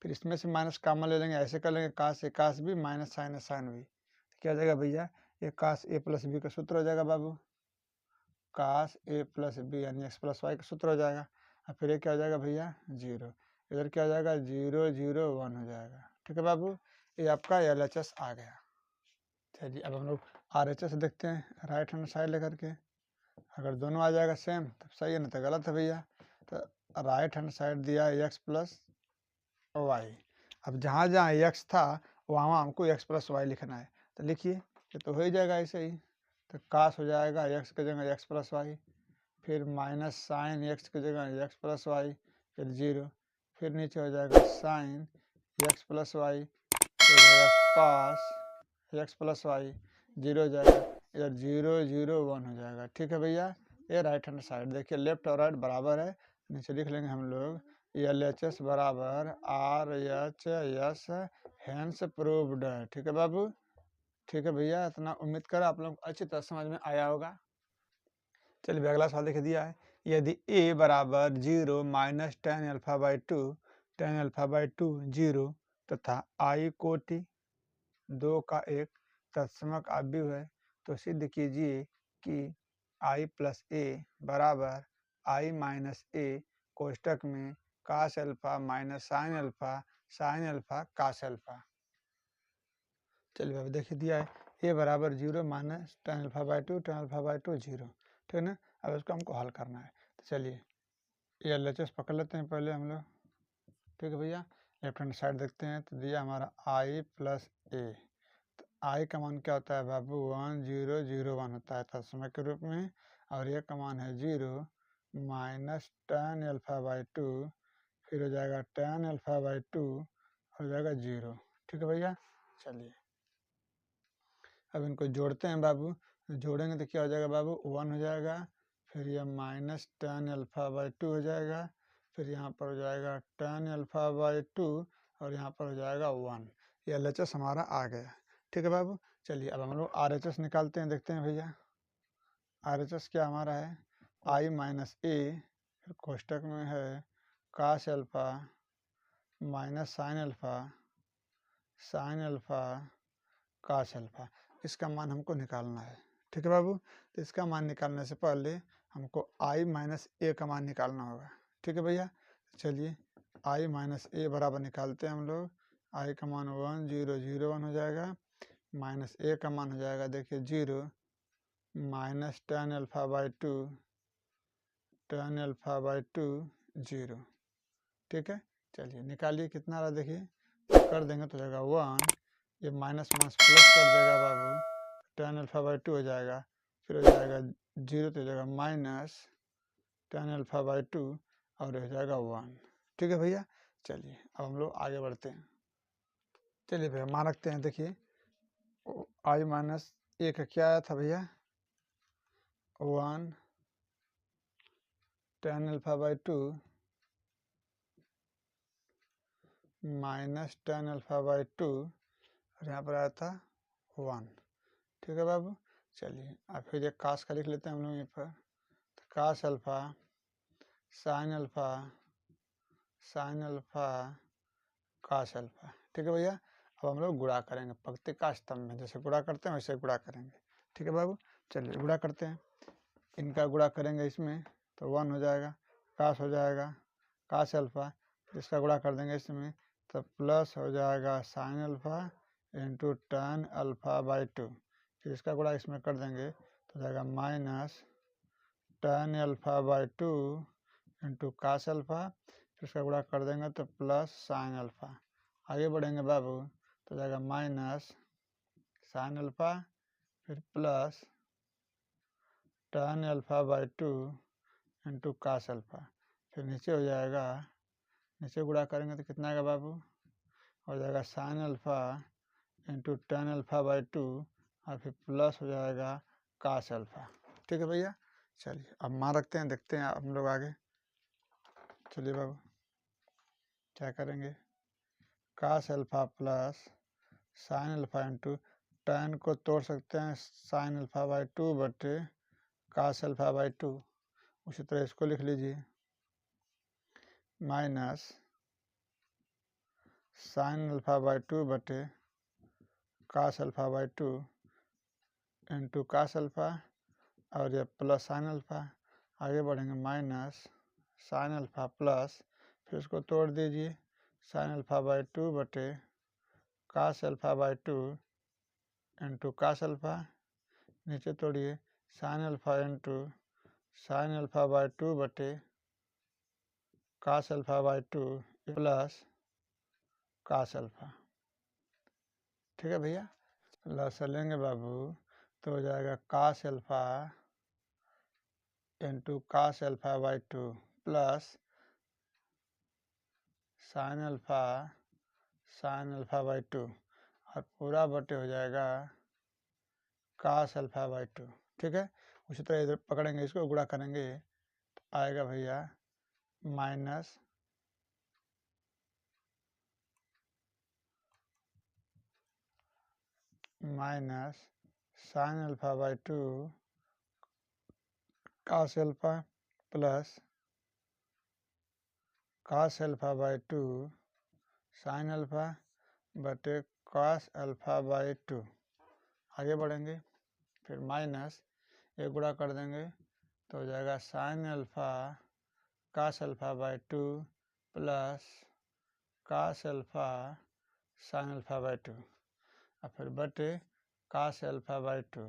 फिर इसमें से माइनस कामन ले लेंगे, ऐसे कर लेंगे कास ए कास बी माइनस साइन ए साइन बी, तो क्या हो जाएगा भैया, ये कास ए प्लस बी का सूत्र हो जाएगा बाबू, कास ए प्लस बी यानी एक्स प्लस वाई का सूत्र हो जाएगा। और फिर ये क्या हो जाएगा भैया 0, इधर क्या हो जाएगा 0 0 1 हो जाएगा। ठीक है बाबू, ये आपका LHS आ गया। चलिए अब हम लोग RHS देखते हैं राइट हैंड साइड लेकर के, अगर दोनों आ जाएगा सेम तब सही है, नहीं तो गलत है भैया। तो राइट हैंड साइड दिया है एक्स प्लस वाई, अब जहाँ जहाँ एक्स था वहाँ हमको एक्स प्लस वाई लिखना है। तो लिखिए, ये तो हो ही जाएगा ऐसे ही। तो कास हो जाएगा एक्स की जगह एक्स प्लस वाई, फिर माइनस साइन एक्स की जगह एक्स प्लस वाई, फिर 0, फिर नीचे हो जाएगा साइन एक्स प्लस वाई, फिर हो जाएगा कास एक्स प्लस वाई, 0 हो जाएगा, इधर 0 0 1 हो जाएगा। ठीक है भैया, ये राइट हैंड साइड देखिए, लेफ्ट और राइट बराबर है, नीचे लिख लेंगे हम लोग LHS बराबर RHS हैंस प्रूव्ड है। ठीक है बाबू, ठीक है भैया, इतना उम्मीद कर आप लोग अच्छी तरह समझ में आया होगा। चलिए अगला सवाल लिख दिया है, यदि a बराबर 0 minus tan alpha by 2 tan alpha by 2 0 तथा i कोटि 2 का एक तत्समक अवयव है, तो सिद्ध कीजिए कि i प्लस ए बराबर i माइनस ए कोष्टक में cos alpha minus sine alpha cos alpha. चलिए अभी देखिए दिया है ए बराबर 0 minus tan alpha by 2 tan alpha by 2 0। ठीक है ना, अब इसको हमको हल करना है। तो चलिए ये LHS पकड़ लेते हैं पहले हम लोग। ठीक है भैया, लेफ्ट हैंड साइड देखते हैं तो दिया हमारा i प्लस ए, तो i का मान क्या होता है बाबू 1 0 0 1 होता है तत्समक के रूप में, और ये का मान है 0 माइनस टेन अल्फा बाई 2, फिर हो जाएगा टेन अल्फा बाई 2 हो जाएगा 0। ठीक है भैया, चलिए अब इनको जोड़ते हैं बाबू, जोड़ेंगे तो क्या हो जाएगा बाबू 1 हो जाएगा, फिर यह माइनस टेन अल्फा बाई 2 हो जाएगा, फिर यहाँ पर हो जाएगा टेन अल्फा बाई 2 और यहाँ पर हो जाएगा 1। ये LHS हमारा आ गया। ठीक है बाबू, चलिए अब हम लोग RHS निकालते हैं, देखते हैं भैया RHS क्या हमारा है, i माइनस ए, फिर कोष्टक में है cos alpha minus sine alpha cos alpha. इसका मान हमको निकालना है। ठीक है बाबू, तो इसका मान निकालने से पहले हमको i माइनस ए का मान निकालना होगा। ठीक है भैया, चलिए i माइनस ए बराबर निकालते हैं हम लोग। i का मान 1 0 0 1 हो जाएगा, माइनस ए का मान हो जाएगा देखिए 0 minus tan alpha by 2 tan alpha by 2 0। ठीक है, चलिए निकालिए कितना रहा देखिए, कर देंगे तो जाएगा 1, ये माइनस माइनस प्लस कर देगा बाबू, tan अल्फा बाई 2 हो जाएगा, फिर हो जाएगा 0 तो हो जाएगा माइनस tan अल्फा बाई 2 और हो जाएगा 1। ठीक है भैया, चलिए अब हम लोग आगे बढ़ते हैं। चलिए भैया मान रखते हैं, देखिए i माइनस ए का क्या आया था भैया, 1 tan alpha by 2 minus tan alpha by 2 और यहाँ पर आया था 1। ठीक है बाबू, चलिए अब फिर एक काश का लिख लेते हैं हम लोग यहाँ पर, तो काश alpha sign alpha cos alpha. ठीक है भैया, अब हम लोग गुणा करेंगे पंक्ति का स्तंभ में, जैसे गुणा करते हैं वैसे गुणा करेंगे। ठीक है बाबू, चलिए गुणा करते हैं, इनका गुणा करेंगे इसमें तो 1 हो जाएगा, काश हो जाएगा काश अल्फा, इसका गुणा कर देंगे इसमें तो प्लस हो जाएगा sign alpha into tan alpha by 2, फिर इसका गुणा इसमें कर देंगे तो जाएगा minus tan alpha by 2 into cos alpha, फिर इसका गुणा कर देंगे तो प्लस साइन अल्फा। आगे बढ़ेंगे बाबू तो जाएगा माइनस साइन अल्फा फिर plus tan alpha by 2 into cos alpha, फिर नीचे हो जाएगा, नीचे गुणा करेंगे तो कितना आएगा बाबू, हो जाएगा sign alpha into tan alpha by 2 और फिर प्लस हो जाएगा काश अल्फा। ठीक है भैया, चलिए अब मान रखते हैं, देखते हैं हम लोग आगे। चलिए बाबू क्या करेंगे, काश alpha plus sign alpha into tan को तोड़ सकते हैं साइन अल्फा बाई 2 बटे काश अल्फा बाई 2, उसी तरह इसको लिख लीजिए माइनस साइन अल्फा बाई 2 बटे cos alpha by 2 into cos alpha और ये प्लस साइन अल्फा। आगे बढ़ेंगे माइनस साइन अल्फा प्लस, फिर इसको तोड़ दीजिए साइन अल्फा बाई 2 बटे cos alpha by 2 into cos alpha, नीचे तोड़िए sin alpha into sin alpha by 2 बटे cos alpha by 2 plus cos alpha. ठीक है भैया, प्लस लेंगे बाबू तो हो जाएगा काश alpha into cos alpha by 2 plus sign alpha by 2 और पूरा बटे हो जाएगा काश अल्फा बाई 2। ठीक है, उसी तरह इधर पकड़ेंगे, इसको गुणा करेंगे तो आएगा भैया माइनस साइन अल्फा बाई 2 काश alpha plus cos alpha by 2 sine alpha बटे काश अल्फा बाई 2। आगे बढ़ेंगे, फिर माइनस एक गुणा कर देंगे तो हो जाएगा sign alpha cos alpha by 2 plus cos alpha sign alpha by 2 और फिर बटे काश अल्फा बाई 2।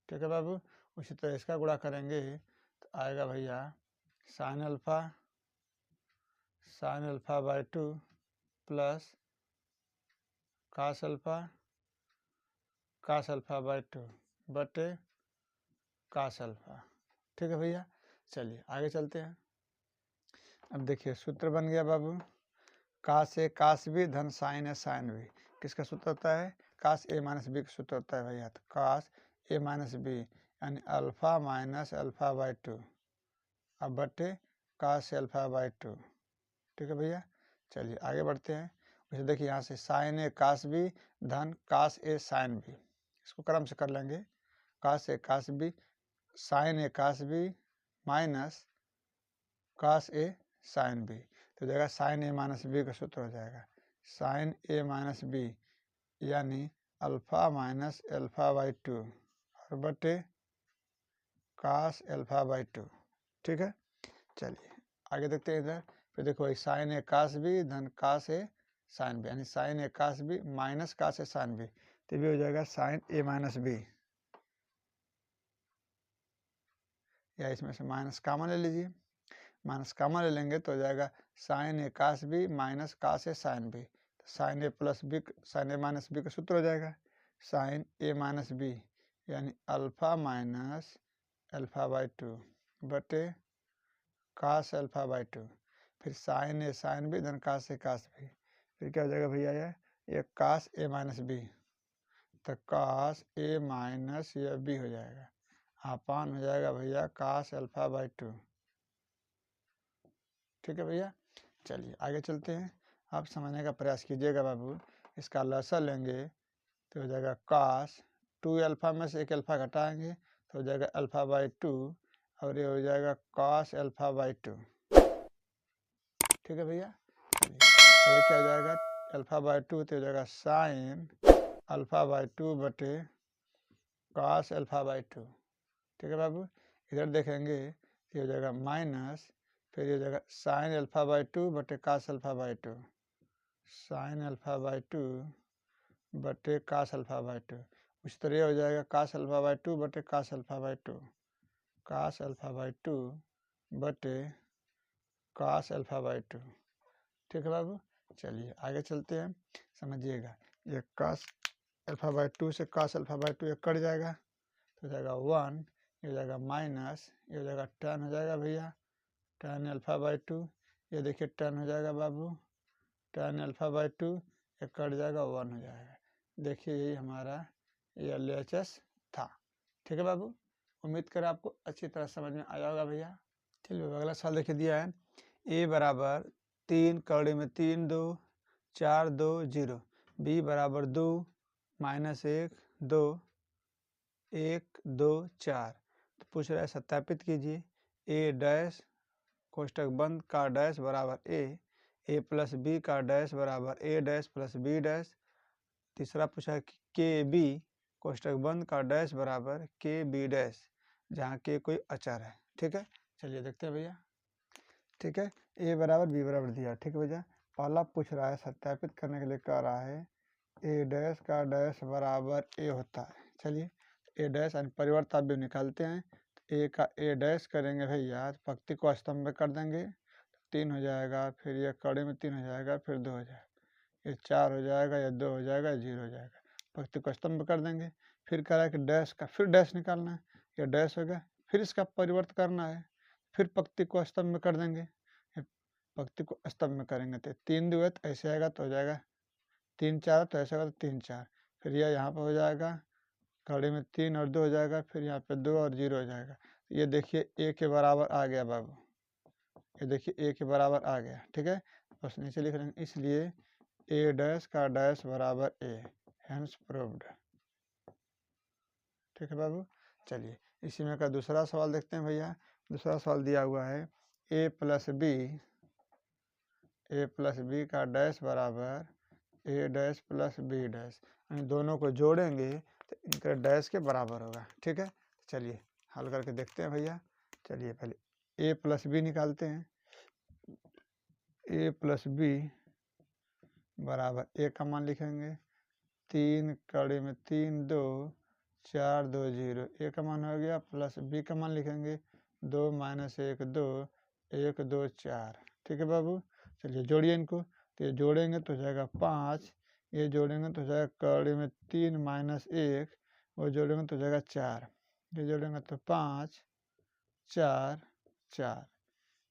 ठीक है बाबू, उसी तरह इसका गुणा करेंगे तो आएगा भैया sign alpha by 2 plus cos alpha by 2 बटे काश अल्फा। ठीक है भैया, चलिए आगे चलते हैं। अब देखिए सूत्र बन गया बाबू, काश ए काश बी धन साइन ए साइन बी, किसका सूत्र होता है, काश ए माइनस बी का सूत्र होता है भैया, तो काश ए माइनस बी यानी अल्फा माइनस अल्फा बाई 2 अब बटे काश अल्फा बाई 2। ठीक है भैया, चलिए आगे बढ़ते हैं। वैसे देखिए यहाँ से साइन ए काश बी धन काश ए साइन बी, इसको क्रम से कर लेंगे, काश ए काश बी साइन ए काश बी माइनस काश ए साइन बी, तो जाएगा साइन ए माइनस बी का सूत्र हो जाएगा साइन ए माइनस बी यानी अल्फ़ा माइनस एल्फ़ा बाई 2 और बटे कास एल्फ़ा बाई 2। ठीक है, चलिए आगे देखते हैं इधर। फिर देखो साइन ए कास बी धन कास ए साइन बी, यानी साइन ए कास बी माइनस कास ए साइन बी, तो भी हो जाएगा साइन ए माइनस बी, या इसमें से माइनस कामन ले लीजिए। माइनस कामन ले लेंगे तो हो जाएगा साइन ए कास बी माइनस कास ए साइन बी, तो साइन ए प्लस बी साइन ए माइनस बी का सूत्र हो जाएगा साइन ए माइनस बी, यानी अल्फ़ा माइनस एल्फ़ा बाई 2 बटे कास एल्फ़ा बाई 2, फिर साइन ए साइन बी धन कास ए कास बी, फिर क्या हो जाएगा भैया ये कास ए माइनस बी, तो कास ए माइनस ये बी हो जाएगा, अपान हो जाएगा भैया कास एल्फ़ा बाई 2। ठीक है भैया, चलिए आगे चलते हैं। आप समझने का प्रयास कीजिएगा बाबू। इसका लसा लेंगे तो हो जाएगा कास 2 अल्फ़ा में से एक अल्फ़ा घटाएंगे तो हो जाएगा अल्फ़ा बाई 2, और ये हो जाएगा कास एल्फ़ा बाई 2। ठीक है भैया, चलिए ये क्या हो जाएगा अल्फ़ा बाई 2, तो हो जाएगा साइन अल्फ़ा बाई 2 बटे कास एल्फ़ा बाई 2। ठीक है बाबू, इधर देखेंगे ये हो जाएगा माइनस, फिर ये हो जाएगा साइन अल्फ़ा बाई 2 बटे cos alpha by 2, sine alpha by 2 बटे कास अल्फ़ा बाई 2। उस तरह हो जाएगा कास अल्फ़ा बाई 2 बटे cos alpha by 2, cos alpha by 2 बटे कास अल्फ़ा बाई 2। ठीक है बाबू, चलिए आगे चलते हैं, समझिएगा। ये कास अल्फ़ा बाई 2 से कास अल्फ़ा बाई 2 ये कट जाएगा तो हो जाएगा 1, ये हो जाएगा माइनस, ये हो जाएगा tan हो जाएगा भैया, tan अल्फ़ा बाई 2, ये देखिए tan हो जाएगा बाबू, tan अल्फ़ा बाई 2 ये कट जाएगा 1 हो जाएगा। देखिए यही हमारा LHS था। ठीक है बाबू, उम्मीद करें आपको अच्छी तरह समझ में आया होगा भैया। चलिए अगला सवाल देखिए दिया है a बराबर 3 कड़ी में 3 2 4 2 0, b बराबर 2 माइनस 1 2 1 2 4, तो पूछ रहा है सत्यापित कीजिए a डैश कोष्टक बंद का डैश बराबर a प्लस बी का डैश बराबर a dash plus B dash. तीसरा पूछा कि के बी कोष्टक बंद का डैश बराबर के बी डैश, जहाँ के कोई अचर है। ठीक है, चलिए देखते हैं भैया। ठीक है, a बराबर b बराबर दिया। ठीक है भैया, पहला पूछ रहा है सत्यापित करने के लिए कह रहा है a डैश का डैश बराबर a होता है। चलिए a डैश यानी परिवर्त आप भी निकालते हैं, तो a का a डैश करेंगे भैया, तो पंक्ति को स्तंभ में कर देंगे, 3 हो जाएगा, फिर ये कड़ी में 3 हो जाएगा, फिर 2 हो जाएगा, ये 4 हो जाएगा, या 2 हो जाएगा, 0 हो जाएगा, पंक्ति को स्तंभ कर देंगे। फिर कह रहा है कि डैश का फिर डैश निकालना है, ये डैश हो गया, फिर इसका परिवर्त करना है, फिर पंक्ति को स्तंभ में कर देंगे, पंक्ति को स्तंभ में करेंगे तो 3 2 तो ऐसे आएगा, तो हो जाएगा 3 4, तो ऐसे होगा तो 3 4, फिर यह यहाँ पर हो जाएगा, कड़ी में 3 और 2 हो जाएगा, फिर यहाँ पे 2 और 0 हो जाएगा। ये देखिए a के बराबर आ गया बाबू, ये देखिए a के बराबर आ गया। ठीक है, बस नीचे लिख रहे हैं, इसलिए a डैश का डैश बराबर a, हेंस प्रूव्ड। ठीक है बाबू, चलिए इसी में का दूसरा सवाल देखते हैं भैया। दूसरा सवाल दिया हुआ है a प्लस बी का डैश बराबर a dash plus B dash, यानी दोनों को जोड़ेंगे तो इनका डैश के बराबर होगा। ठीक है, चलिए हल करके देखते हैं भैया। चलिए पहले a प्लस बी निकालते हैं, a प्लस बी बराबर a का मान लिखेंगे, 3 कड़ी में 3 2 4 2 0, a का मान हो गया, प्लस b का मान लिखेंगे 2 माइनस 1 2 1 2 4। ठीक है बाबू, चलिए जोड़िए इनको, तो ये जोड़ेंगे तो हो जाएगा 5, ये जोड़ेंगे तो हो जाएगा कड़ी में 3 माइनस 1, वो जोड़ेंगे तो हो जाएगा 4, ये जोड़ेंगे तो 5 4 4,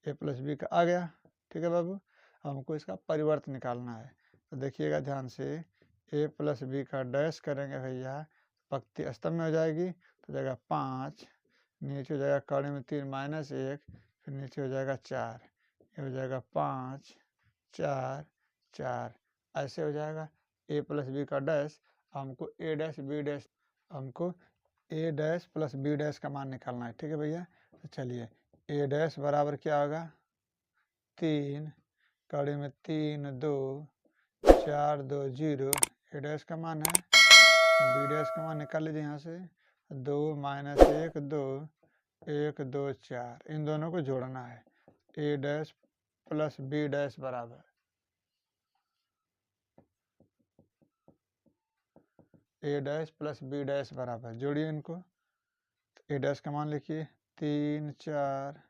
a प्लस बी का आ गया। ठीक है बाबू, हमको इसका परिवर्त निकालना है, तो देखिएगा ध्यान से, a प्लस बी का डैश करेंगे भैया, पंक्ति स्तंभ में हो जाएगी, तो हो जाएगा 5, नीचे हो जाएगा कड़ी में 3 माइनस 1, फिर नीचे हो जाएगा 4, ये हो जाएगा 5 4 4, ऐसे हो जाएगा। a प्लस बी का डैश, हमको a डैश बी डैश, हमको a dash plus B dash का मान निकालना है। ठीक है भैया, तो चलिए a डैश बराबर क्या होगा, 3 कड़ी में 3 2 4 2 0, a डैश का मान है बी डैश का मान निकाल लीजिए यहाँ से 2 माइनस 1 2 1 2 4 इन दोनों को जोड़ना है ए डैश प्लस बी डैश बराबर ए डैश प्लस बी डैश बराबर जोड़िए इनको। ए डैश का मान लिखिए 3 4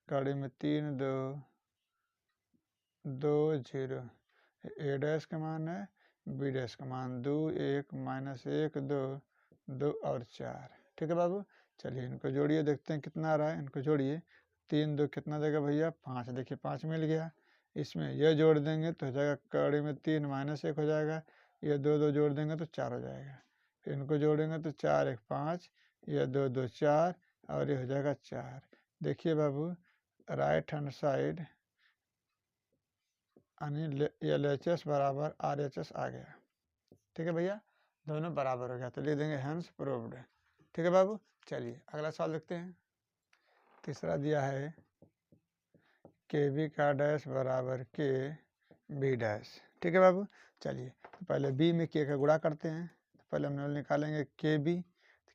कड़ी में 3 2 2 0 ए डैश का मान है बी डैश का मान 2 1 माइनस 1 2 2 और 4। ठीक है बाबू, चलिए इनको जोड़िए देखते हैं कितना आ रहा है। इनको जोड़िए 3 2 कितना देगा भैया 5, देखिए 5 मिल गया। इसमें यह जोड़ देंगे तो हो जाएगा कड़ी में 3 माइनस 1 हो जाएगा, ये 2 2 जोड़ देंगे तो 4 हो जाएगा। फिर इनको जोड़ेंगे तो 4 1 5, यह 2 2 4 और ये हो जाएगा 4। देखिए बाबू राइट हैंड साइड यानी एल एच एस बराबर आर एच एस आ गया। ठीक है भैया, दोनों बराबर हो गया तो लिख देंगे हैंस प्रूव्ड। ठीक है बाबू, चलिए अगला सवाल देखते हैं। तीसरा दिया है के बी का डैश बराबर के बी डैश। ठीक है बाबू, चलिए पहले बी में के का गुणा करते हैं। तो पहले हम निकालेंगे के बी,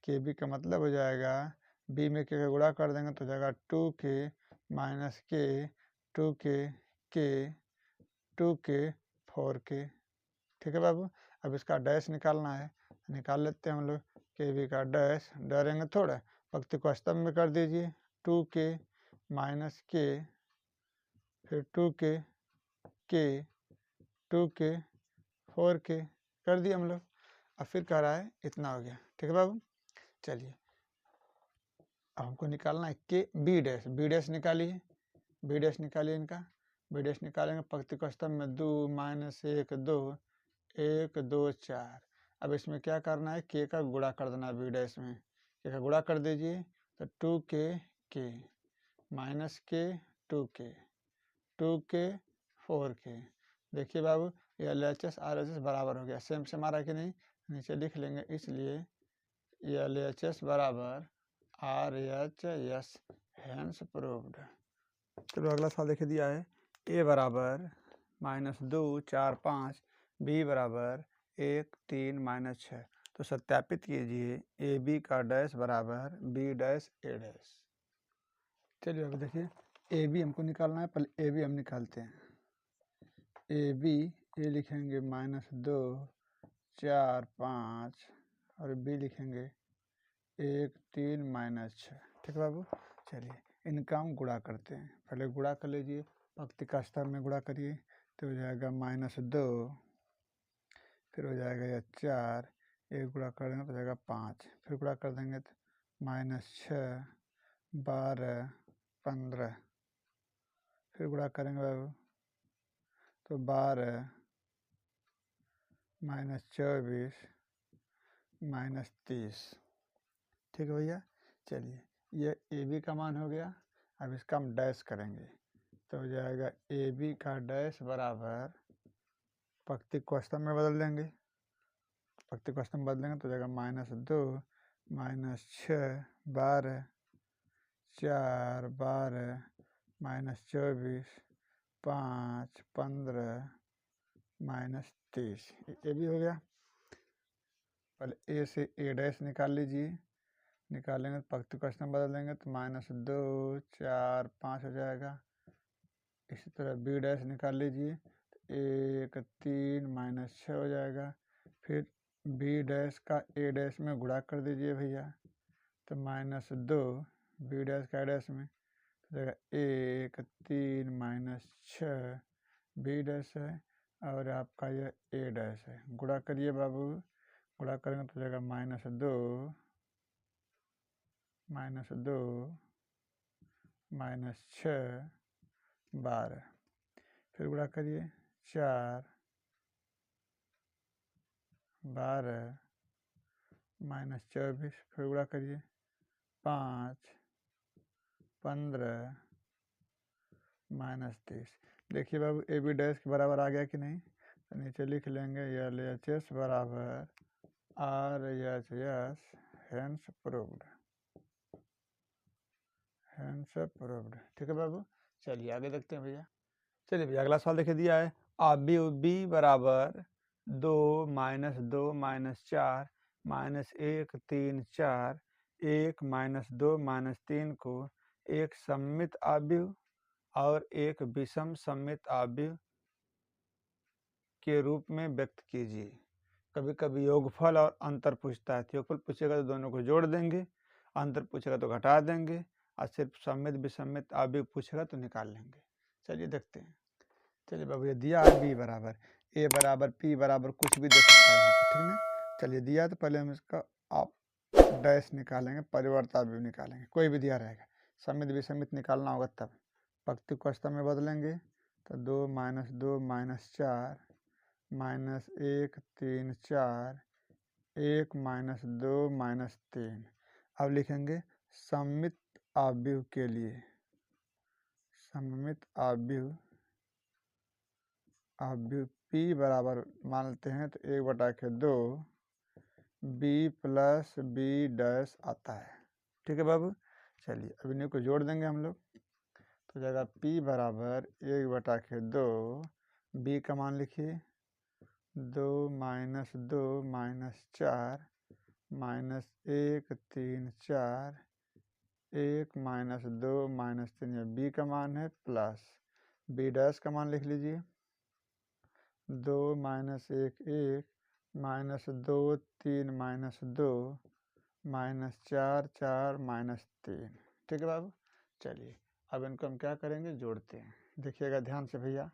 के बी का मतलब हो जाएगा बी में के का गुणा कर देंगे तो हो जाएगा 2k माइनस के 2k के 2k 4k। ठीक है बाबू, अब इसका डैश निकालना है, निकाल लेते हैं हम लोग। के बी का डैश डरेंगे थोड़ा, वक्त को स्तंभ में कर दीजिए 2k माइनस के फिर 2k के 2k 4k कर दिए हम लोग। अब फिर कह रहा है इतना हो गया। ठीक है बाबू, चलिए अब हमको निकालना है के बी डैश। बी डैश निकालिए, बी डैश निकालिए इनका। बी डैश निकालेंगे पंक्ति को स्तंभ में 2 माइनस 1 2 1 2 4। अब इसमें क्या करना है के का गुणा कर देना है बी डैश में। के का गुणा कर दीजिए तो 2k माइनस के 2k 2k 4k। देखिए बाबू ये L H S R H S बराबर हो गया, सेम सेम आ रहा है कि नहीं, नीचे लिख लेंगे। इसलिए ये एल एच एस बराबर R H S hence proved. चलो अगला सवाल देखिए दिया है ए बराबर -2 4 5 बी बराबर 1 3 -6। तो सत्यापित कीजिए ए बी का डैश बराबर बी डैश ए डैश। चलिए अब देखिए ए बी हमको निकालना है, पहले ए बी हम निकालते हैं। ए बी ए लिखेंगे -2 4 5 और बी लिखेंगे 1 3 -6। ठीक है बाबू, चलिए इनका हम गुणा करते हैं। पहले गुणा कर लीजिए, पंक्ति का स्तर में गुणा करिए तो हो जाएगा -2 फिर हो जाएगा यह 4, एक गुणा कर देंगे तो हो जाएगा 5, फिर गुणा कर देंगे तो -6 12 15, फिर गुणा करेंगे बाबू तो 12 -24 -30। ठीक है भैया, चलिए ये ए बी का मान हो गया। अब इसका हम डैश करेंगे तो हो जाएगा ए बी का डैश बराबर पंक्ति को स्तंभ में बदल देंगे। पंक्ति को स्तंभ बदलेंगे तो हो जाएगा -2 -6 12 4 12 -24 5 15 -30। ये भी हो गया। पहले ए से ए डैश निकाल लीजिए, निकालेंगे तो पंक्ति को स्तंभ बदल देंगे तो -2 4 5 हो जाएगा। इसी तरह बी डैश निकाल लीजिए तो 1 3 -6 हो जाएगा। फिर बी डैश का ए डैश में गुणा कर दीजिए भैया तो -2 बी डैश का ए डैश में तो जाएगा 1 3 -6 बी डैश है और आपका यह ए डैश है। गुणा करिए बाबू, गुणा करेंगे तो जाएगा -2 -6 12, फिर गुणा करिए 4 12 -24, फिर गुणा करिए 5 15 -30। देखिए बाबू ए बी डैश के बराबर आ गया कि नहीं, तो नीचे लिख लेंगे एल एच एस बराबर R H S hence proved, hence proved. ठीक है बाबू, चलिए आगे देखते हैं भैया। चलिए भैया अगला सवाल देखिए दिया है बी बराबर 2 -2 -4 -1 3 4 1 -2 -3 को एक सममित आव्यूह और एक विषम सममित आव्यूह के रूप में व्यक्त कीजिए। कभी कभी योगफल और अंतर पूछता है, तो योगफल पूछेगा तो दोनों को जोड़ देंगे, अंतर पूछेगा तो घटा देंगे, और सिर्फ सममित विसम्मित आव्यूह पूछेगा तो निकाल लेंगे। चलिए देखते हैं। चलिए बाबू, ये दिया है बी बराबर ए बराबर पी बराबर कुछ भी दे सकता है यहाँ पर, ठीक है। चलिए दिया तो पहले हम इसका आप डैश निकालेंगे, परिवर्त आव्यूह निकालेंगे, कोई भी दिया रहेगा, सममित विसम्मित निकालना होगा तब पंक्ति को अष्टक में बदलेंगे। तो 2 -2 -4 -1 3 4 1 -2 -3। अब लिखेंगे सममित आव्यूह के लिए, सममित आव्यूह P बराबर मान लेते हैं तो 1/2 B प्लस B डैश आता है, ठीक है बाबू। चलिए अब इन्हीं को जोड़ देंगे हम लोग, तो जाएगा P बराबर 1/2 B का मान लिखिए 2 -2 -4 -1 3 4 1 -2 -3, यह B का मान है, प्लस B डैश का मान लिख लीजिए 2 -1 1 -2 3 -2 -4 4 -3, ठीक है बाबू। चलिए अब इनको हम क्या करेंगे, जोड़ते हैं, देखिएगा ध्यान से भैया।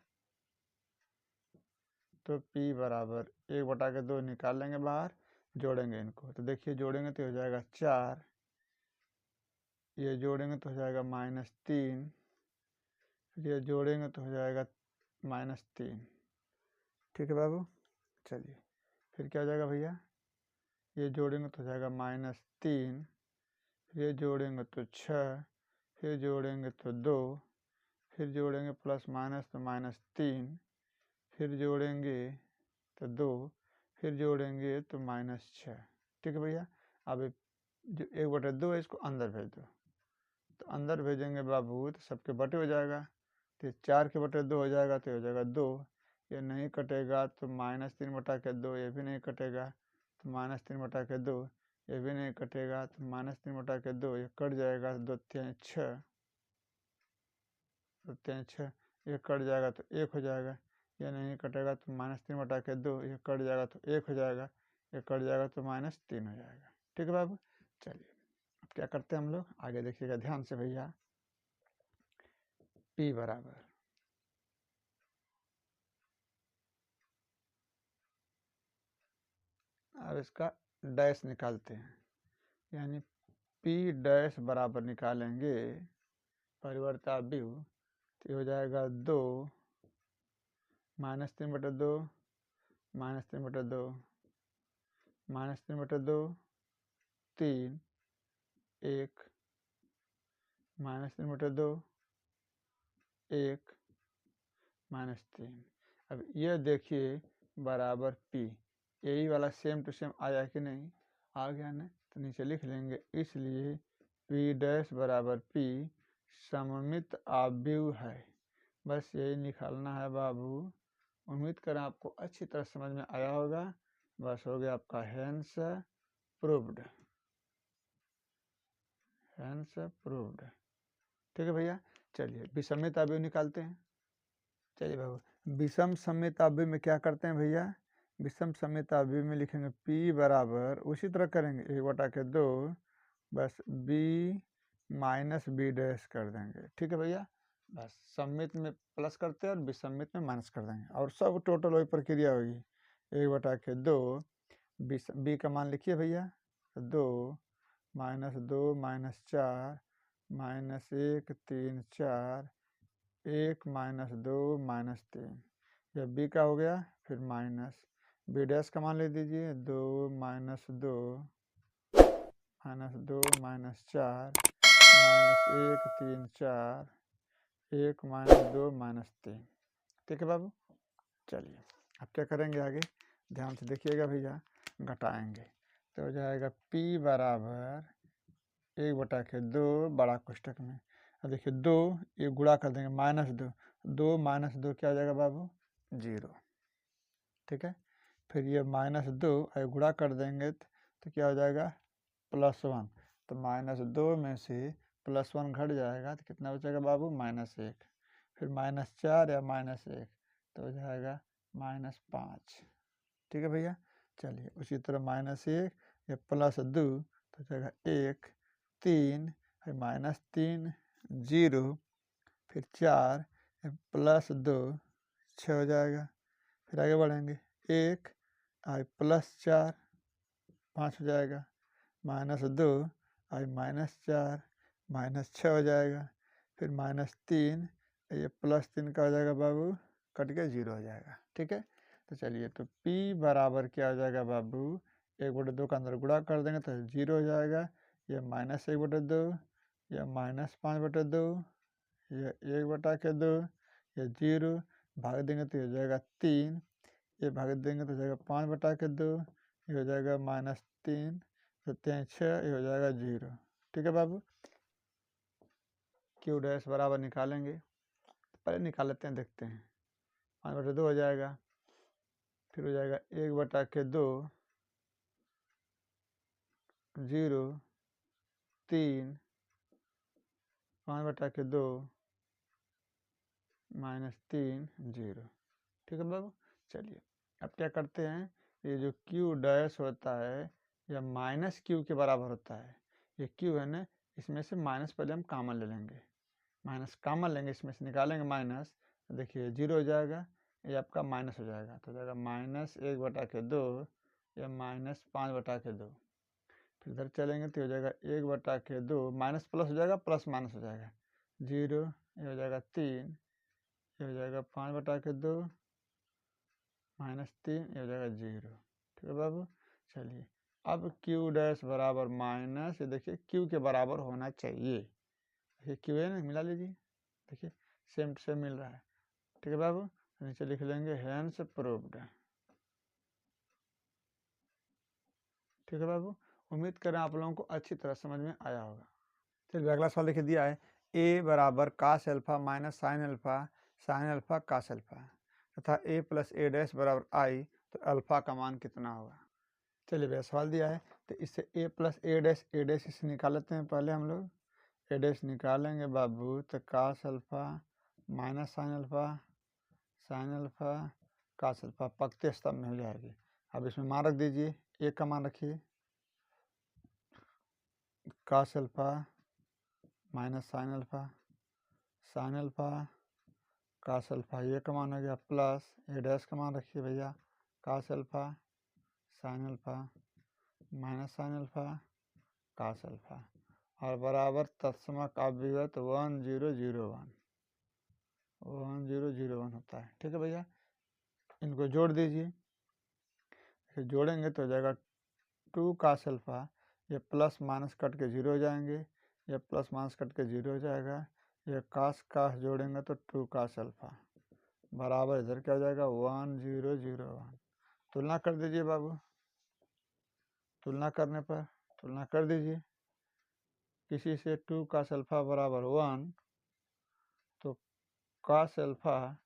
तो P बराबर 1/2 निकाल लेंगे बाहर, जोड़ेंगे इनको, तो देखिए जोड़ेंगे तो हो जाएगा 4, ये जोड़ेंगे तो हो जाएगा -3, फिर ये जोड़ेंगे तो हो जाएगा -3, ठीक है बाबू। चलिए फिर क्या हो जाएगा भैया, ये जोड़ेंगे तो हो जाएगा -3, ये जोड़ेंगे तो 6, फिर जोड़ेंगे तो 2, फिर जोड़ेंगे प्लस माइनस तो -3, फिर जोड़ेंगे तो 2, फिर जोड़ेंगे तो -6, ठीक है भैया। अब जो 1/2 है इसको अंदर भेज दो, तो अंदर भेजेंगे बाबू तो सबके बटे हो जाएगा, तो 4 के बटे 2 हो जाएगा, तो हो जाएगा 2, ये नहीं कटेगा तो -3/2, ये भी नहीं कटेगा तो -3/2, ये भी नहीं कटेगा तो -3/2, ये कट जाएगा, 2 3 6, 2 3 6, ये कट जाएगा तो 1 हो जाएगा, ये नहीं कटेगा तो -3/2, ये कट जाएगा तो 1 हो जाएगा, ये कट जाएगा तो -3 हो जाएगा, ठीक है बाबू। चलिए अब क्या करते हैं हम लोग, आगे देखिएगा ध्यान से भैया। P बराबर अब इसका डैश निकालते हैं, यानी P डैश बराबर निकालेंगे परिवर्त आव्यूह, तो हो जाएगा 2 -3/2 -3/2 -3/2 3 1 -3/2 1 -3। अब ये देखिए बराबर P, यही वाला सेम टू सेम आया कि नहीं, आ गया ना, तो नीचे लिख लेंगे, इसलिए P डैश बराबर P सममित आव्यूह है। बस यही निकालना है बाबू। उम्मीद करें आपको अच्छी तरह समझ में आया होगा। बस हो गया आपका हेंस प्रूव्ड, हेंस प्रूव्ड, ठीक है भैया। चलिए विषमित आव्यूह निकालते हैं। चलिए बाबू, विषम सममित आव्यूह में क्या करते हैं भैया, विषम सममित आव्यूह में लिखेंगे P बराबर उसी तरह करेंगे 1/2, बस B माइनस B डैश कर देंगे, ठीक है भैया। बस सम्मित में प्लस करते हैं और विसम्मित में माइनस कर देंगे, और सब टोटल वही प्रक्रिया होगी। 1/2 B का मान लिखिए भैया, 2 -2 -4 -1 3 4 1 -2 -3, यह B का हो गया। फिर माइनस B डैश का मान ले दीजिए, 2 -2 -2 -4 -1 3 4 1 -2 -3, ठीक है बाबू। चलिए अब क्या करेंगे आगे, ध्यान से देखिएगा भैया, घटाएंगे तो हो जाएगा P बराबर 1/2 बड़ा कोष्टक में। अब देखिए 2 ये गुणा कर देंगे, -2 2 -2 क्या हो जाएगा बाबू, 0, ठीक है। फिर ये -2 और गुणा कर देंगे तो क्या हो जाएगा +1। तो -2 में से +1 घट जाएगा तो कितना बचेगा बाबू -1। फिर -4 या -1 तो हो जाएगा -5। ठीक है भैया। चलिए उसी तरह -1 या +2 तो हो जाएगा 1 3 फिर -3 0 फिर 4 +2 6 हो जाएगा। फिर आगे बढ़ेंगे 1 और +4 5 हो जाएगा। -2 और -4 -6 हो जाएगा। फिर -3 ये +3 का हो जाएगा बाबू कट के 0 हो जाएगा। ठीक है। तो चलिए तो P बराबर क्या हो जाएगा बाबू 1/2 का अंदर गुणा कर देंगे तो 0 हो जाएगा। ये -1/2 या -5/2 या 1/2 या 0 भाग देंगे तो हो जाएगा 3। ये भाग देंगे तो हो जाएगा 5/2 ये हो जाएगा -3 तो 3 6 ये हो जाएगा 0। ठीक है बाबू। Q डैश बराबर निकालेंगे पहले निकाल लेते हैं देखते हैं। 5/2 हो जाएगा। फिर हो जाएगा 1/2 0 3 5/2 -3 0। ठीक है बाबू। चलिए अब क्या करते हैं ये जो Q डैश होता है यह -Q के बराबर होता है। ये Q है ना इसमें से माइनस पहले हम कॉमन ले लेंगे। माइनस कॉमन लेंगे इसमें से निकालेंगे माइनस देखिए 0 हो जाएगा। ये आपका माइनस हो जाएगा तो हो जाएगा -1/2 या -5/2। फिर इधर चलेंगे तो हो जाएगा 1/2 माइनस प्लस हो जाएगा प्लस माइनस हो जाएगा 0 ये हो जाएगा 3 ये हो जाएगा 5/2 -3 ये हो जाएगा 0। ठीक है बाबू। चलिए अब Q डैश बराबर माइनस ये देखिए Q के बराबर होना चाहिए। देखिए Q है ना मिला लीजिए देखिए सेम टू सेम मिल रहा है। ठीक है बाबू। नीचे लिख लेंगे हेंस प्रूव्ड। ठीक है बाबू। उम्मीद करें आप लोगों को अच्छी तरह समझ में आया होगा। चलिए अगला सवाल लिख दिया है A बराबर cos alpha minus sin alpha cos alpha तथा A प्लस A डैश बराबर I तो अल्फा का मान कितना होगा। चलिए भैया सवाल दिया है तो इससे A प्लस A डैश इसे निकाल लेते हैं। पहले हम लोग A डैश निकालेंगे बाबू तो cos alpha minus sin alpha cos alpha पक्के स्तंभ में हो जाएगी। अब इसमें मान रख दीजिए A का मान रखिए cos alpha minus sin alpha cos alpha ये का मान हो गया प्लस A डैश का मान रखिए भैया cos alpha sin alpha minus sin alpha cos alpha और बराबर तत्समक अभिव्यक्त 1001 होता है। ठीक है भैया। इनको जोड़ दीजिए। फिर जोड़ेंगे तो हो जाएगा 2 cos अल्फा ये प्लस माइनस कट के 0 हो जाएंगे। ये प्लस माइनस कट के 0 हो जाएगा। ये cos जोड़ेंगे तो 2 cos अल्फा बराबर इधर क्या हो जाएगा 1001। तुलना कर दीजिए बाबू। तुलना करने पर तुलना कर दीजिए किसी से 2 cos अल्फा बराबर 1 तो cos अल्फा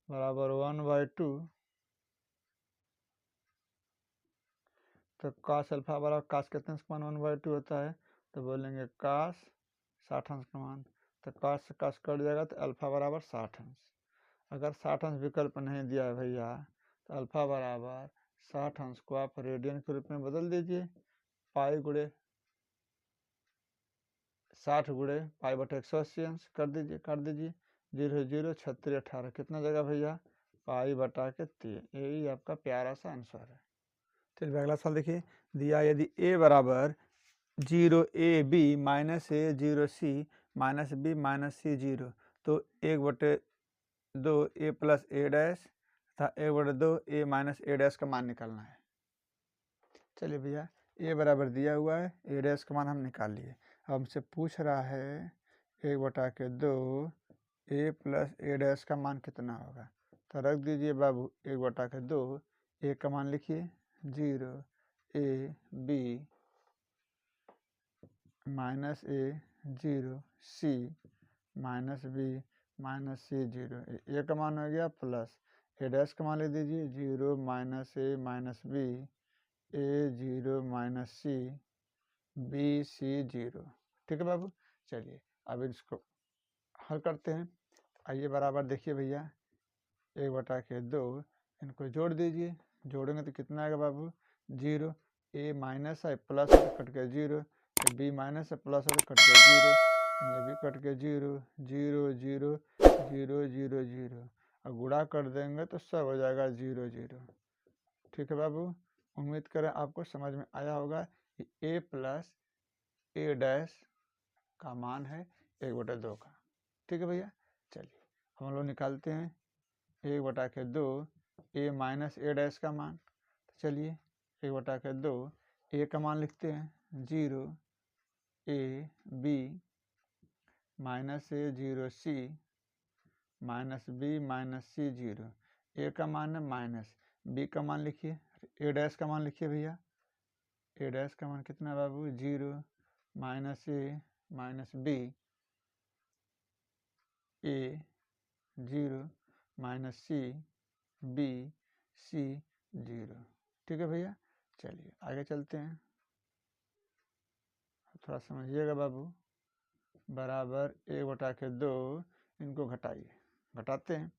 बराबर 1/2 तो cos अल्फा बराबर cos कितने अंश का मान 1/2 होता है तो बोलेंगे cos 60 अंश का मान। तो cos से cos कट जाएगा तो अल्फा बराबर 60 अंश। अगर 60 अंश विकल्प नहीं दिया है भैया तो अल्फा बराबर 60 अंश को आप रेडियन के रूप में बदल दीजिए। पाई गुणे 60 गुणे पाई/180 अंश कर दीजिए काट दीजिए 0 0 36 18 कितना जगह भैया पाई/3। यही आपका प्यारा सा आंसर है। चलिए अगला सवाल देखिए दिया यदि A बराबर 0AB minus A 0C minus B minus C 0 तो 1/2 A प्लस A डैश तथा 1/2 A माइनस A डैश का मान निकालना है। चलिए भैया A बराबर दिया हुआ है A डैश का मान हम निकाल लिए। अब हमसे पूछ रहा है 1/2 A प्लस A डैश का मान कितना होगा। तो रख दीजिए बाबू 1/2 A का मान लिखिए 0 A B minus A 0 C minus B minus C 0 A का मान हो गया प्लस ए डैश का मान ले दीजिए 0 माइनस ए माइनस बी, ए 0 माइनस सी, बी सी 0। ठीक है बाबू, चलिए अब इसको हल करते हैं। आइए बराबर देखिए भैया, 1/2 इनको जोड़ दीजिए, जोड़ेंगे तो कितना आएगा बाबू 0, ए माइनस है प्लस है तो कट के 0, बी माइनस है प्लस है तो कट के 0, ये भी कट के 0 0 0 0 0 0, और गुणा कर देंगे तो सब हो जाएगा 0 0। ठीक है बाबू, उम्मीद करें आपको समझ में आया होगा कि ए प्लस ए डैश का मान है 1/2 का। ठीक है भैया, चलिए हम लोग निकालते हैं 1/2 ए माइनस ए डैश का मान। तो चलिए 1/2 ए का मान लिखते हैं 0, A B minus A 0 C minus B minus C 0। A का मान है माइनस, बी का मान लिखिए, ए डैश का मान लिखिए भैया, ए डैश का मान कितना है बाबू 0 माइनस ए माइनस बी, ए 0 माइनस सी बी सी 0। ठीक है भैया, चलिए आगे चलते हैं, थोड़ा समझिएगा बाबू। बराबर 1/2 इनको घटाइए, घटाते हैं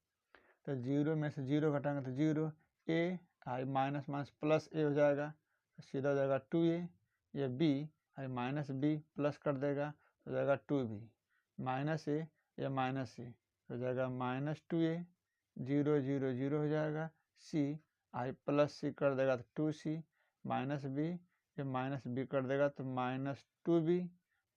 तो 0 में से 0 घटाएंगे तो 0, A I minus minus plus A हो जाएगा, सीधा हो जाएगा 2a, ये B I minus B plus कर देगा हो जाएगा 2b, माइनस ए या माइनस सी हो जाएगा माइनस 2a, 0 0 0 हो जाएगा, सी आई प्लस सी कर देगा तो 2c, माइनस बी या माइनस बी कर देगा तो माइनस 2b,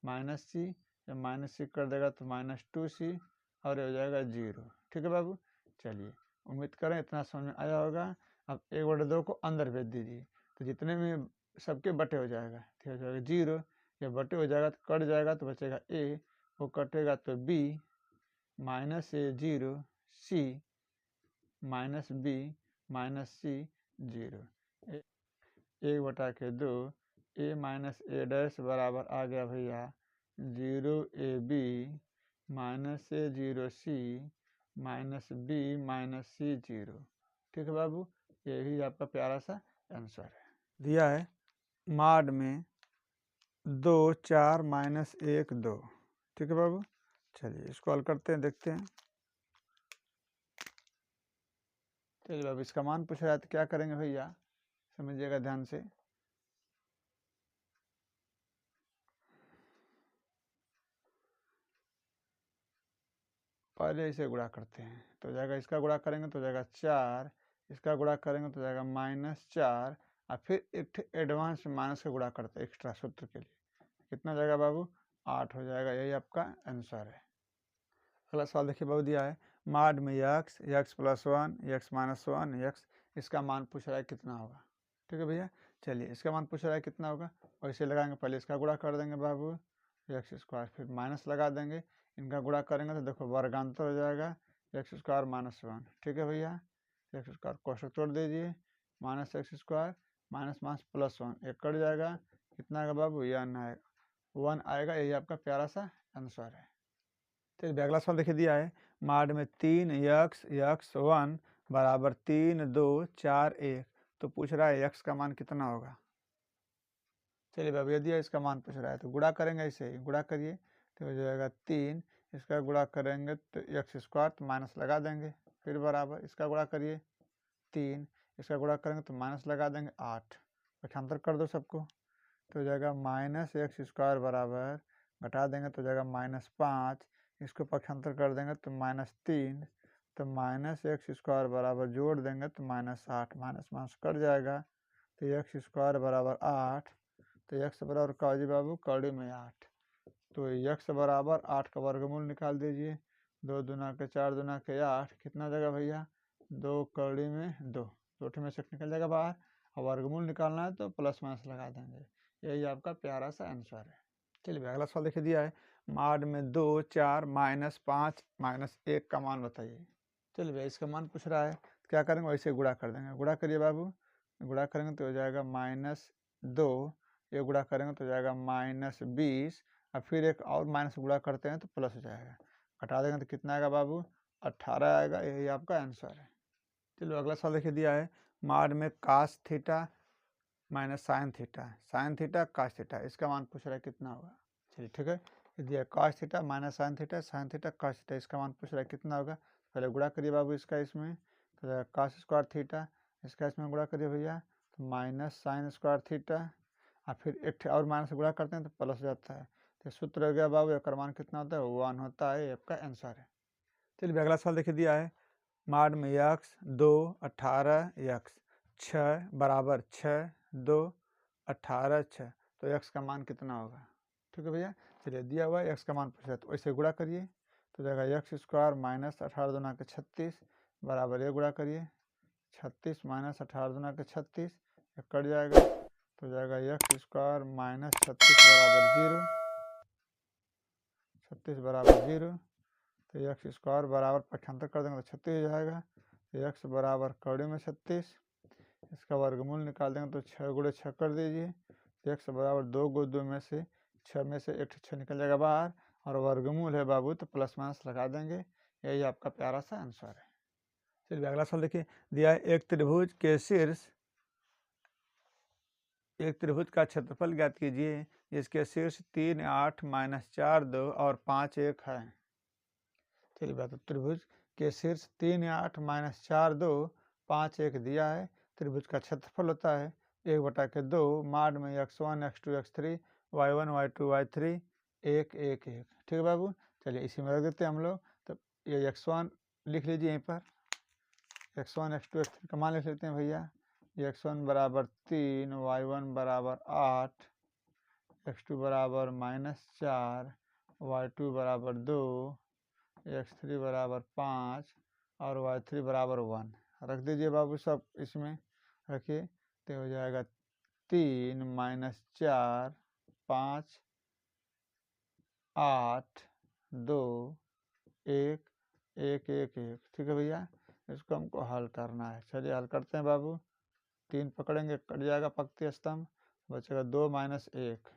माइनस सी या माइनस सी कर देगा तो माइनस 2c, और हो जाएगा 0। ठीक है बाबू, चलिए उम्मीद करें इतना समझ में आया होगा। अब 1/2 को अंदर भेज दीजिए तो जितने में सबके बटे हो जाएगा, ठीक हो जाएगा 0, या बटे हो जाएगा तो कट जाएगा तो बचेगा ए, वो कटेगा तो B minus A 0 C minus B minus C 0। 1/2 A minus A dash बराबर आ गया भैया 0 A B minus A 0 C minus B minus C 0। ठीक है बाबू, यही आपका प्यारा सा आंसर है। दिया है माड में 2 4 माइनस 1 2। ठीक है बाबू, चलिए इसको हल करते हैं, देखते हैं। चलिए बाबू, इसका मान पूछ रहा है तो क्या करेंगे भैया, समझिएगा ध्यान से। पहले इसे गुणा करते हैं तो जाएगा, इसका गुणा करेंगे तो जाएगा 4, इसका गुणा करेंगे तो जाएगा -4, और फिर एक एडवांस में माइनस का गुणा करते हैं एक्स्ट्रा सूत्र के लिए, कितना जाएगा बाबू 8 हो जाएगा। यही आपका आंसर है। अगला सवाल देखिए बाबू, दिया है माड में x x plus 1 x minus 1 x, इसका मान पूछ रहा है कितना होगा। ठीक है भैया, चलिए इसका मान पूछ रहा है कितना होगा, वैसे लगाएंगे, पहले इसका गुणा कर देंगे बाबू एक्स स्क्वायर, फिर माइनस लगा देंगे, इनका गुणा करेंगे तो देखो वर्गांतर हो जाएगा एक्स स्क्वायर माइनस 1। ठीक है भैया, एक्स स्क्वायर कोष्ठक तोड़ दीजिए, minus x square minus minus plus 1, एक कट जाएगा, कितना आएगा बाबू 1 आएगा। यही आपका प्यारा सा आंसर है। तो अगला सवाल देखिए, दिया है माड में 3 यक्स यक्स 1 बराबर 3 2 4 1, तो पूछ रहा है यक्स का मान कितना होगा। चलिए बाबू, यदि इसका मान पूछ रहा है तो गुणा करेंगे, ऐसे ही गुणा करिए तो हो जाएगा 3, इसका गुणा करेंगे तो एक्स स्क्वायर तो माइनस लगा देंगे, फिर बराबर इसका गुणा करिए 3, इसका गुणा करेंगे तो माइनस लगा देंगे 8, पक्षांतर कर दो सबको तो हो जाएगा माइनस एक्स स्क्वायर बराबर, घटा देंगे तो हो जाएगा -5, इसको पक्षांतर कर देंगे तो -3, तो माइनस एक्स स्क्वायर बराबर जोड़ देंगे तो -8, माइनस माइनस कट जाएगा तो एक्स स्क्वायर बराबर 8, तो एक्स बराबर का जी बाबू कड़ी में 8, तो एक्स बराबर 8 का वर्गमूल निकाल दीजिए, 2 दूना के 4 दूना के 8, कितना जगह भैया 2 कड़ी में 2, 2 में से निकल जाएगा बाहर, और वर्गमूल निकालना है तो प्लस माइनस लगा देंगे। यही आपका प्यारा सा आंसर है। चलिए अगला सवाल देखिए, दिया है माड में 2 4 -5 -1 का मान बताइए। चलिए भैया, इसका मान पूछ रहा है, क्या करेंगे वैसे गुणा कर देंगे, गुणा करिए बाबू, गुणा करेंगे तो हो जाएगा -2, ये गुणा करेंगे तो हो जाएगा -20, और फिर एक और माइनस गुणा करते हैं तो प्लस हो जाएगा, घटा देंगे तो कितना आएगा बाबू 18 आएगा। यही आपका आंसर है। चलो अगला सवाल देखिए दिया है माड में cos theta minus sine theta cos theta, इसका मान पूछ रहा है कितना होगा। चलिए ठीक है, ये दिया cos theta minus sine theta cos theta, इसका मान पूछ रहा है कितना होगा। पहले गुणा करिए बाबू इसका इसमें, तो कास स्क्वायर थीटा, इसका इसमें गुणा करिए भैया, तो माइनस साइन स्क्वायर थीटा, और फिर एक और माइनस गुणा करते हैं तो प्लस हो जाता है। तो सूत्र हो गया बाबू, एक मान कितना होता है 1 होता है, आपका आंसर है। चलिए अगला सवाल देखिए दिया है माड में यक्स 2 18 यक्स 6 बराबर 6 2 18 6, तो यक्स का मान कितना होगा। ठीक है भैया, चलिए दिया हुआ है यक्स का मान पूछा है तो वैसे गुणा करिए, तो जाएगा यक्स स्क्वायर माइनस 18 दूना के 36 बराबर ये गुणा करिए 36 माइनस 18 दूना के 36, कट जाएगा, तो जाएगा यक्स स्क्वायर माइनस 36 बराबर 0, 36 बराबर 0, तो यक्स स्क्वायर बराबर पक्षांतर कर देंगे तो 36 हो जाएगा, तो यक्स बराबर कौड़े में 36, इसका वर्गमूल निकाल देंगे तो 6 गुणे 6 कर दीजिए, यक्स बराबर 2 गुणे 2 में से 6 में से 1 6 निकल जाएगा बाहर, और वर्गमूल है बाबू तो प्लस माइनस लगा देंगे, यही आपका प्यारा सा आंसर है। चलिए अगला सवाल देखिए दिया है एक त्रिभुज के शीर्ष, एक त्रिभुज का क्षेत्रफल ज्ञात कीजिए जिसके शीर्ष 3 8 माइनस 4 2 और 5 1 है। चलिए बात, त्रिभुज के शीर्ष 3 8 माइनस 4 2 5 1 दिया है, त्रिभुज का क्षेत्रफल होता है 1/2 माड में x1 x2 x3 y1 y2 y3 1 1 1। ठीक है बाबू, चलिए इसी में रख देते हैं हम लोग, तो ये x1 लिख लीजिए यहीं पर, x1 x2 x3 का मान लिख लेते हैं भैया, x1 बराबर 3 y1 बराबर 8 x2 बराबर -4 y2 बराबर 2 x3 बराबर 5 और y3 बराबर 1 रख दीजिए बाबू सब इसमें रखिए, तो हो जाएगा 3 माइनस 4 5 8 2 1 1 1 1। ठीक है भैया, इसको हमको हल करना है, चलिए हल करते हैं बाबू, 3 पकड़ेंगे कट जाएगा पक्ति स्तंभ, बचेगा 2 माइनस 1,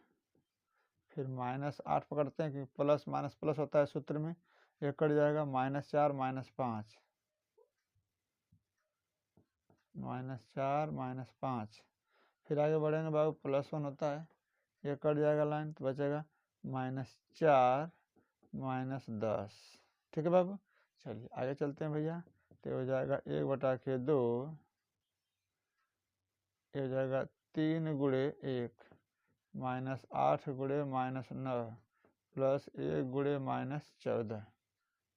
फिर -8 पकड़ते हैं क्योंकि प्लस माइनस प्लस होता है सूत्र में, ये कट जाएगा -4 -5 -4 -5, फिर आगे बढ़ेंगे बाबू +1 होता है, ये कट जाएगा लाइन तो बचेगा -4 -10। ठीक है बाबू, चलिए आगे चलते हैं भैया, तो हो जाएगा 1/2, ये हो जाएगा 3 गुणे 1 -8 गुणे -9 प्लस 1 गुणे -14।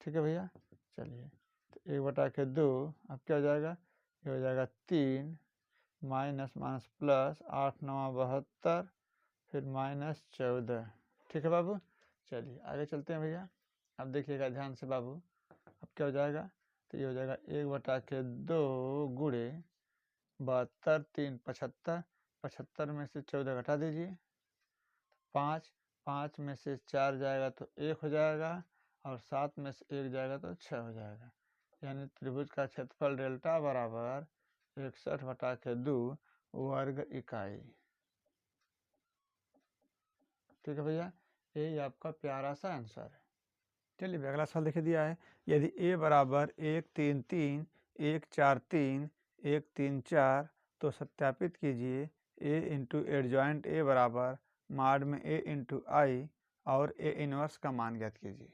ठीक है भैया, चलिए तो 1/2 अब क्या हो जाएगा, ये हो जाएगा 3 माइनस माइनस प्लस 8 9 72 फिर -14। ठीक है बाबू, चलिए आगे चलते हैं भैया, अब देखिएगा ध्यान से बाबू, अब क्या हो जाएगा, तो ये हो जाएगा 1/2 गुणे 72 3 75, 75 में से 14 घटा दीजिए, 5 5 में से 4 जाएगा तो 1 हो जाएगा, और 7 में से 1 जाएगा तो 6 हो जाएगा, यानी त्रिभुज का क्षेत्रफल डेल्टा बराबर 61/2 वर्ग इकाई। ठीक है भैया, यही आपका प्यारा सा आंसर है। चलिए अगला सवाल देखिए दिया है यदि a बराबर 1 3 3 1 4 3 1 3 4, तो सत्यापित कीजिए a इंटू एडजॉइंट a बराबर माड में a इंटू आई और a इनवर्स का मान ज्ञात कीजिए।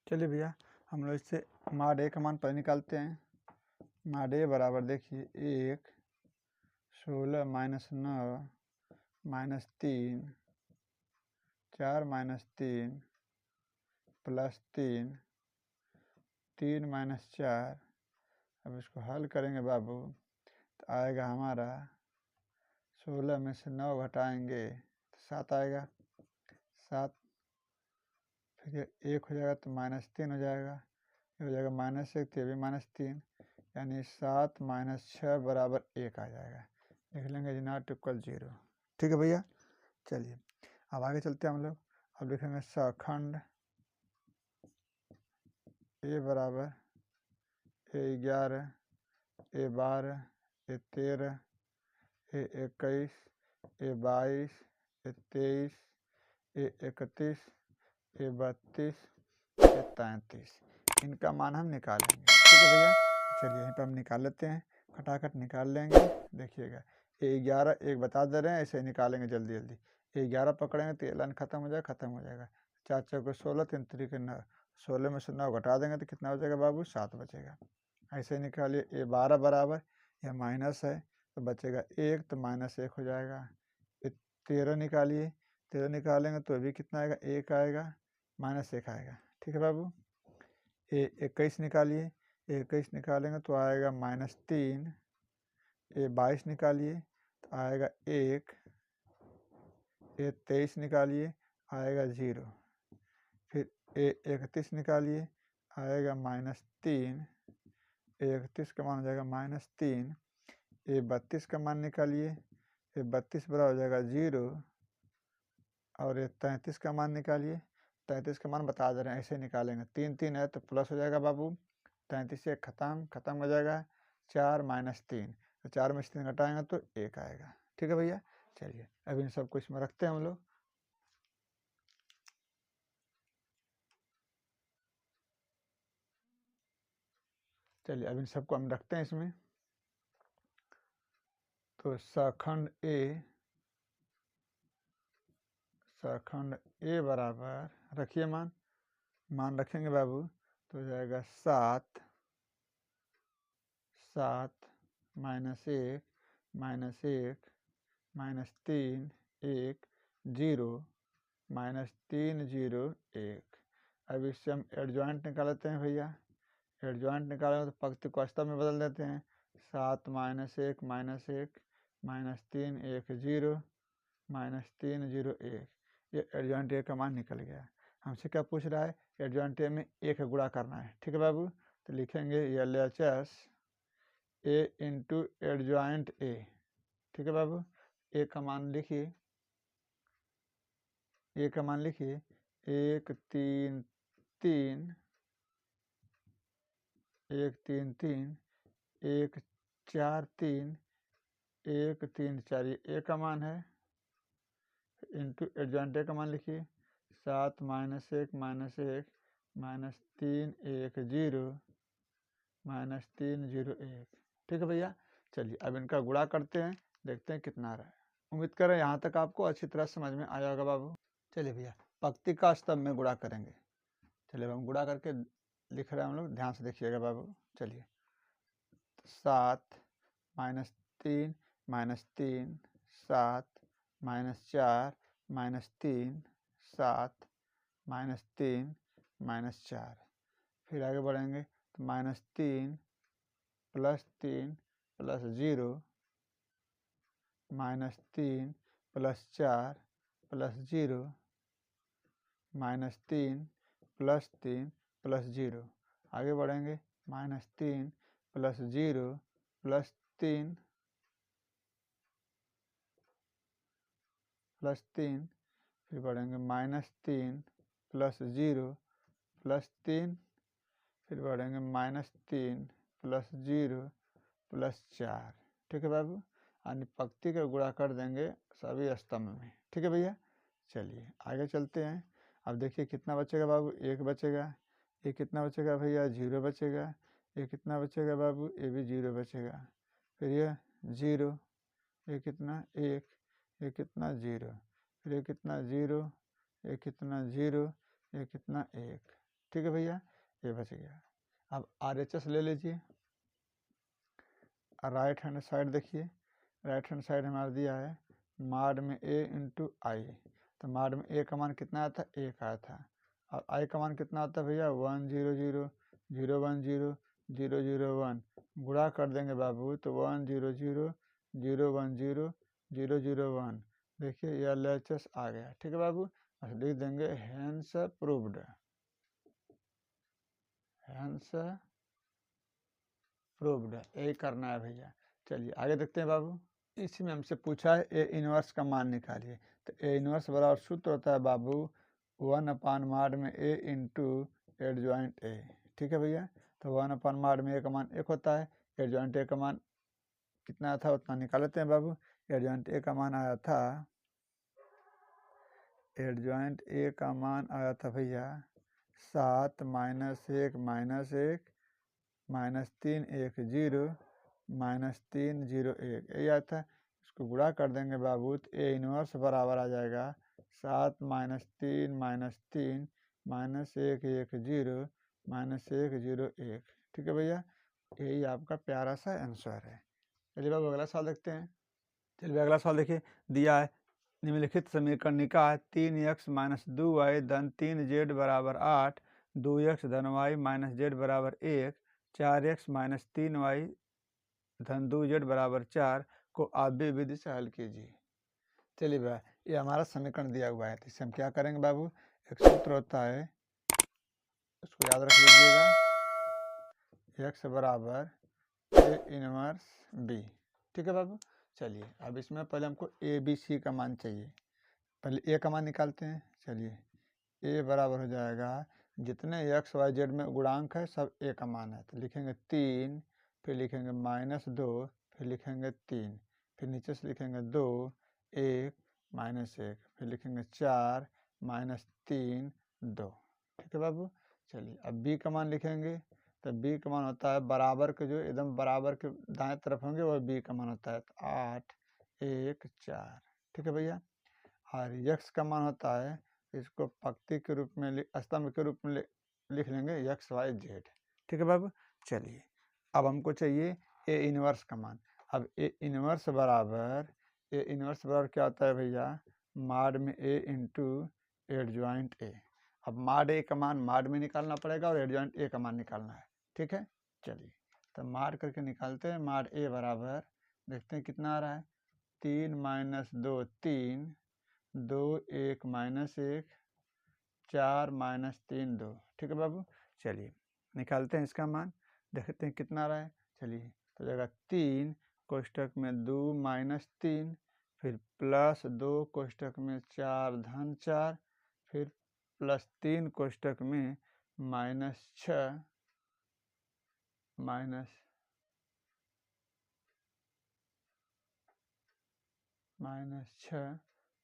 चलिए भैया हम लोग इससे माड a का मान पहले निकालते हैं, माड a बराबर देखिए 1 16 -9 -3 4 -3 प्लस 3 3 -4, अब इसको हल करेंगे बाबू तो आएगा हमारा 16 में से 9 घटाएंगे तो 7 आएगा, 7 फिर 1 हो जाएगा तो -3 हो जाएगा, ये हो जाएगा -1 तो ये भी -3, यानी 7 -6 बराबर 1 आ जाएगा, लिख लेंगे जी नॉट इक्वल 0। ठीक है भैया, चलिए अब आगे चलते हैं हम लोग, अब लिखेंगे सखंड a बराबर A11 A12 A13 A21 A22 A23 A31 A32 A33, इनका मान हम निकालेंगे। ठीक है भैया, चलिए यहीं पर हम निकाल लेते हैं, खटाखट निकाल लेंगे। देखिएगा 11 एक बता दे रहे हैं, ऐसे ही निकालेंगे जल्दी जल्दी। 11 पकड़ेंगे तो ये लाइन खत्म हो जाएगा, खत्म हो जाएगा। 4 चौके 16, 3 तरीके 9, 16 में से 9 घटा देंगे तो कितना हो जाएगा बाबू, 7 बचेगा। ऐसे ही निकालिए। ये 12 बराबर, यह माइनस है तो बचेगा 1, तो -1 हो जाएगा। फिर 13 निकालिए, 13 निकालेंगे तो भी कितना आएगा, 1 आएगा, -1 आएगा। ठीक है बाबू। 21 निकालिए, 21 निकालेंगे तो आएगा -3। 22 निकालिए तो आएगा 1। 23 निकालिए आएगा 0। फिर 31 निकालिए आएगा -3। 31 का मान हो जाएगा -3। 32 का मान निकालिए, 32 बराबर हो जाएगा 0। और 33 का मान निकालिए, 33 का मान बता दे रहे हैं, ऐसे निकालेंगे। 3 3 है तो प्लस हो जाएगा बाबू, 33 से खत्म हो जाएगा। 4 -3, तो 4 में से 3 घटाएंगे तो 1 आएगा। ठीक है भैया। चलिए अब इन सबको इसमें रखते हैं हम लोग। चलिए अब इन सबको हम रखते हैं इसमें। तो सखंड ए बराबर रखिए मान रखेंगे बाबू, तो हो जाएगा 7 -1 -3 1 0 -3 0 1। अब इससे हम एडजॉइंट निकालते हैं भैया। एडजॉइंट निकालेंगे तो पंक्ति को वास्तव में बदल देते हैं। 7 -1 -1 -3 1 0 -3 0 1। ये एडजॉइंट ए का मान निकल गया। हमसे क्या पूछ रहा है, एडजॉइंट ए में ए का गुणा करना है। ठीक है बाबू। तो लिखेंगे LHS A into adjoint A. ठीक है बाबू। ए का मान लिखिए, 1 3 3 1 3 3 1 4 3 1 3 4, ये ए का मान है। इंटू एडजॉइंट ए का मान लिखिए, 7 -1 -1 -3 1 0 -3 0 1। ठीक है भैया। चलिए अब इनका गुणा करते हैं, देखते हैं कितना आ रहा है। उम्मीद करें यहाँ तक आपको अच्छी तरह समझ में आया होगा बाबू। चलिए भैया पंक्ति का स्तंभ में गुणा करेंगे। चलिए अब हम गुणा करके लिख रहे हैं हम लोग, ध्यान से देखिएगा बाबू। चलिए 7 -3 -3 7 -4 -3 7 -3 -4। फिर आगे बढ़ेंगे तो -3 +3 +0 -3 +4 +0 -3 +3 +0। आगे बढ़ेंगे -3 +0 +3 +3। फिर बढ़ेंगे -3 +0 +3। फिर बढ़ेंगे -3 +0 +4। ठीक है बाबू। यानी पंक्ति का गुणा कर देंगे सभी स्तंभ में। ठीक है भैया। चलिए आगे चलते हैं। अब देखिए कितना बचेगा बाबू, 1 बचेगा। ये कितना बचेगा भैया, 0 बचेगा। ये कितना बचेगा बाबू, ये भी 0 बचेगा। फिर ये 0, ये कितना 1, ये कितना 0, फिर ये कितना 0, ये कितना 0, ये कितना 1। ठीक है भैया, ये बच गया। अब RHS ले लीजिए। राइट हैंड साइड देखिए, राइट हैंड साइड हमारा दिया है माड में A इंटू आई। तो माड में A का मान कितना आया था, 1 आया था। और I का मान कितना आता है भैया, 1 0 0 0 1 0 0 0 1। गुणा कर देंगे बाबू तो 1 0 0 0 1 0 0 0 1। देखिए ये LHS आ गया। ठीक है बाबू। लिख देंगे हैंस प्रूव्ड, हैंस प्रूव्ड। यही करना है भैया। चलिए आगे देखते हैं बाबू। इसी में हमसे पूछा है ए इनवर्स का मान निकालिए। तो ए इनवर्स बराबर सूत्र होता है बाबू 1/mod में A इंटू एडजॉइंट ए। ठीक है भैया। तो 1/mod में A का मान 1 होता है, एडजॉइंट ए का मान कितना था उतना निकाल लेते हैं बाबू। एडजॉइंट ए का मान आया था, एडजॉइंट ए का मान आया था भैया 7 -1 -1 -3 -3 यही आता है। इसको गुणा कर देंगे बाबू तो ए इनवर्स बराबर आ जाएगा 7 -3 -3 -1 ठीक है भैया, यही आपका प्यारा सा आंसर है। चलिए बाबू अगला सवाल देखते हैं। चलिए अगला सवाल देखिए, दिया है निम्नलिखित समीकरण निकाय 3x - 2y धन 3z बराबर 8, 2x धन y - z बराबर 1, 4x - 3y धन 2z बराबर 4 को आव्यूह विधि से हल कीजिए। चलिए भाई, ये हमारा समीकरण दिया हुआ है, तो इसे हम क्या करेंगे बाबू, एक सूत्र होता है, उसको याद रख लीजिएगा, x बराबर a इनवर्स b। ठीक है बाबू। चलिए अब इसमें पहले हमको ए बी सी का मान चाहिए, पहले ए का मान निकालते हैं। चलिए ए बराबर हो जाएगा, जितने एक्स वाई जेड में गुणांक है सब ए का मान है, तो लिखेंगे 3, फिर लिखेंगे -2, फिर लिखेंगे 3, फिर नीचे से लिखेंगे 2, 1, -1, फिर लिखेंगे 4, -3, 2। ठीक है बाबू। चलिए अब बी का मान लिखेंगे, तो बी का मान होता है बराबर के, जो एकदम बराबर के दाएं तरफ होंगे वो बी का मान होता है, तो 8, 1, 4। ठीक है भैया। और यक्स का मान होता है, इसको पंक्ति के रूप में स्तंभ के रूप में लिख लेंगे एक्स वाई जेड। ठीक है बाबू। चलिए अब हमको चाहिए ए इनवर्स का मान। अब ए इनवर्स बराबर क्या होता है भैया, माड में ए इंटू एडजॉइंट ए। अब माड ए का मान माड में निकालना पड़ेगा और एडजॉइंट ए का मान निकालना है। ठीक है। चलिए तो माड करके निकालते हैं। माड ए बराबर देखते हैं कितना आ रहा है, 3 - 2 3, 2 1 -1, 4 -3 2। ठीक है बाबू। चलिए निकालते हैं इसका मान, देखते हैं कितना आ रहा है। चलिए तो जाएगा 3 कोष्टक में 2 -3, फिर +2 कोष्टक में 4 धन 4, फिर +3 कोष्टक में -6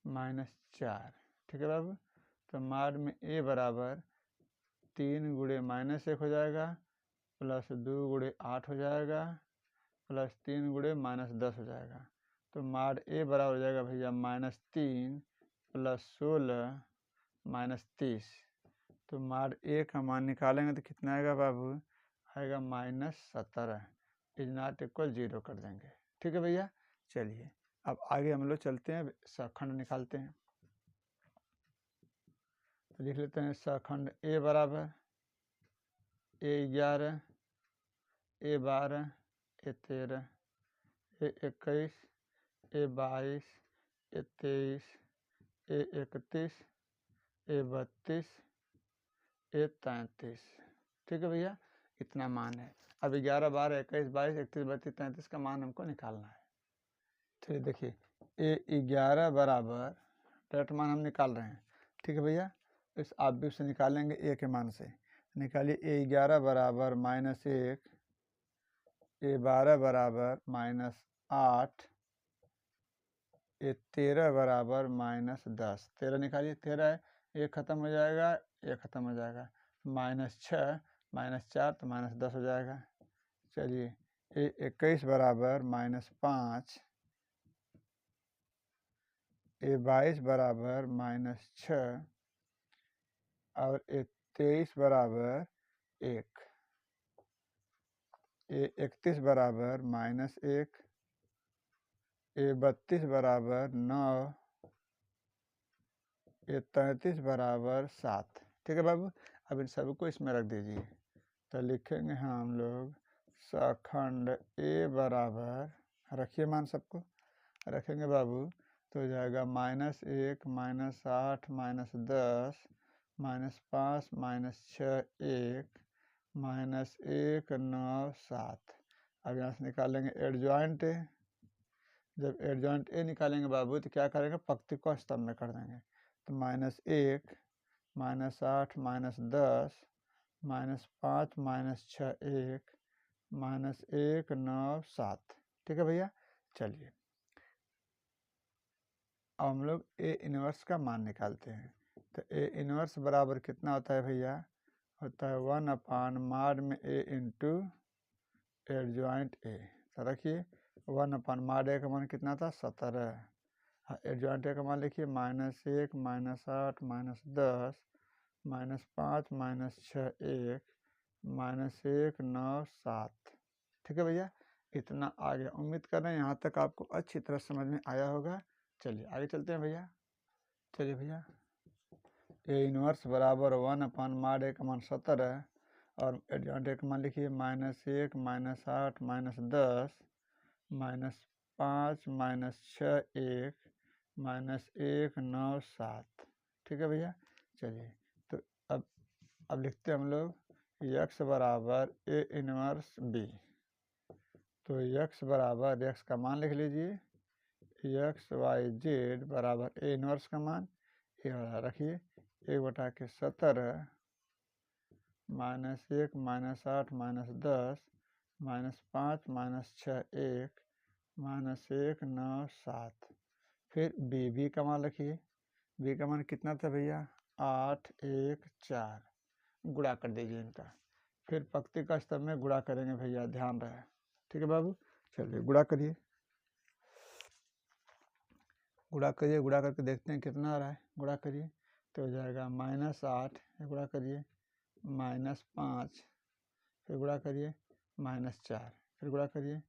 -4। ठीक है बाबू। तो माड में ए बराबर 3 गुणे -1 हो जाएगा, +2 गुणे 8 हो जाएगा, +3 गुणे -10 हो जाएगा। तो माड ए बराबर हो जाएगा भैया -3 + 16 -30। तो माड ए का मान निकालेंगे तो कितना आएगा बाबू, आएगा -17, इज नॉट इक्वल 0 कर देंगे। ठीक है भैया। चलिए अब आगे हम लोग चलते हैं, सखंड निकालते हैं। तो लिख लेते हैं सखंड ए बराबर A11, A12, A13, A21, A22, A23, A31, A32, A33। ठीक है भैया, इतना मान है। अब 11, 12, 21, 22, 31, 32, 33 का मान हमको निकालना है। चलिए देखिए A11 बराबर डायरेक्ट मान हम निकाल रहे हैं। ठीक है भैया। इस आव्यूह से निकालेंगे ए के मान से। निकालिए A11 बराबर -1, A12 बराबर -8, A13 बराबर -10। 13 निकालिए, 13 है, एक खत्म हो जाएगा, एक खत्म हो जाएगा, -6 -4 तो -10 हो जाएगा। चलिए A21 बराबर -5, A22 बराबर -6 और A23 बराबर 1, A31 बराबर -1, A32 बराबर 9, A33 बराबर 7। ठीक है बाबू। अब इन सबको इसमें रख दीजिए, तो लिखेंगे हम लोग सखंड ए बराबर, रखिए मान सबको, रखेंगे बाबू तो हो जाएगा -1 -8 -10 -5 -6 1 -1 9 7। अब यहाँ से निकालेंगे एडजॉइंट ए। जब एडजॉइंट ए निकालेंगे बाबू तो क्या करेंगे, पंक्ति को स्तंभ में कर देंगे, तो -1 -8 -10 -5 -6 1 -1 9 7। ठीक है भैया। चलिए अब हम लोग ए इनवर्स का मान निकालते हैं। तो ए इनवर्स बराबर कितना होता है भैया, होता है 1/mod में ए इंटू एडजॉइंट ए, तो रखिए 1/mod ए का मान कितना था 17। हाँ, एडजॉइंट ए का मान लिखिए -1 -8 -10 -5 -6 1 -1 9 7। ठीक है भैया, इतना आ गया। उम्मीद कर रहे हैं यहाँ तक आपको अच्छी तरह समझ में आया होगा। चलिए आगे चलते हैं भैया। चलिए भैया, ए इनवर्स बराबर 1/mod ए का मान 17 और एडजॉइंट ए का मान लिखिए -1 -8 -10 -5 -6 1 -1 9 7। ठीक है भैया, चलिए तो अब लिखते हैं हम लोग x बराबर ए इनवर्स बी। तो x बराबर x का मान लिख लीजिए, एक्स वाई जेड बराबर ए इनवर्स का मान ये वाला रखिए 1/17 -1 -8 -10 -5 -6 1 -1 9 7। फिर बी का मान रखिए, बी का मान कितना था भैया 8 1 4। गुणा कर दीजिए इनका, फिर पंक्ति का स्तंभ में गुणा करेंगे भैया, ध्यान रहे। ठीक है बाबू, चलिए गुणा करिए, गुणा करिए, गुणा करके देखते हैं कितना आ रहा है। गुणा करिए तो हो जाएगा -8, गुणा करिए -5, फिर गुणा करिए -4, फिर गुणा करिए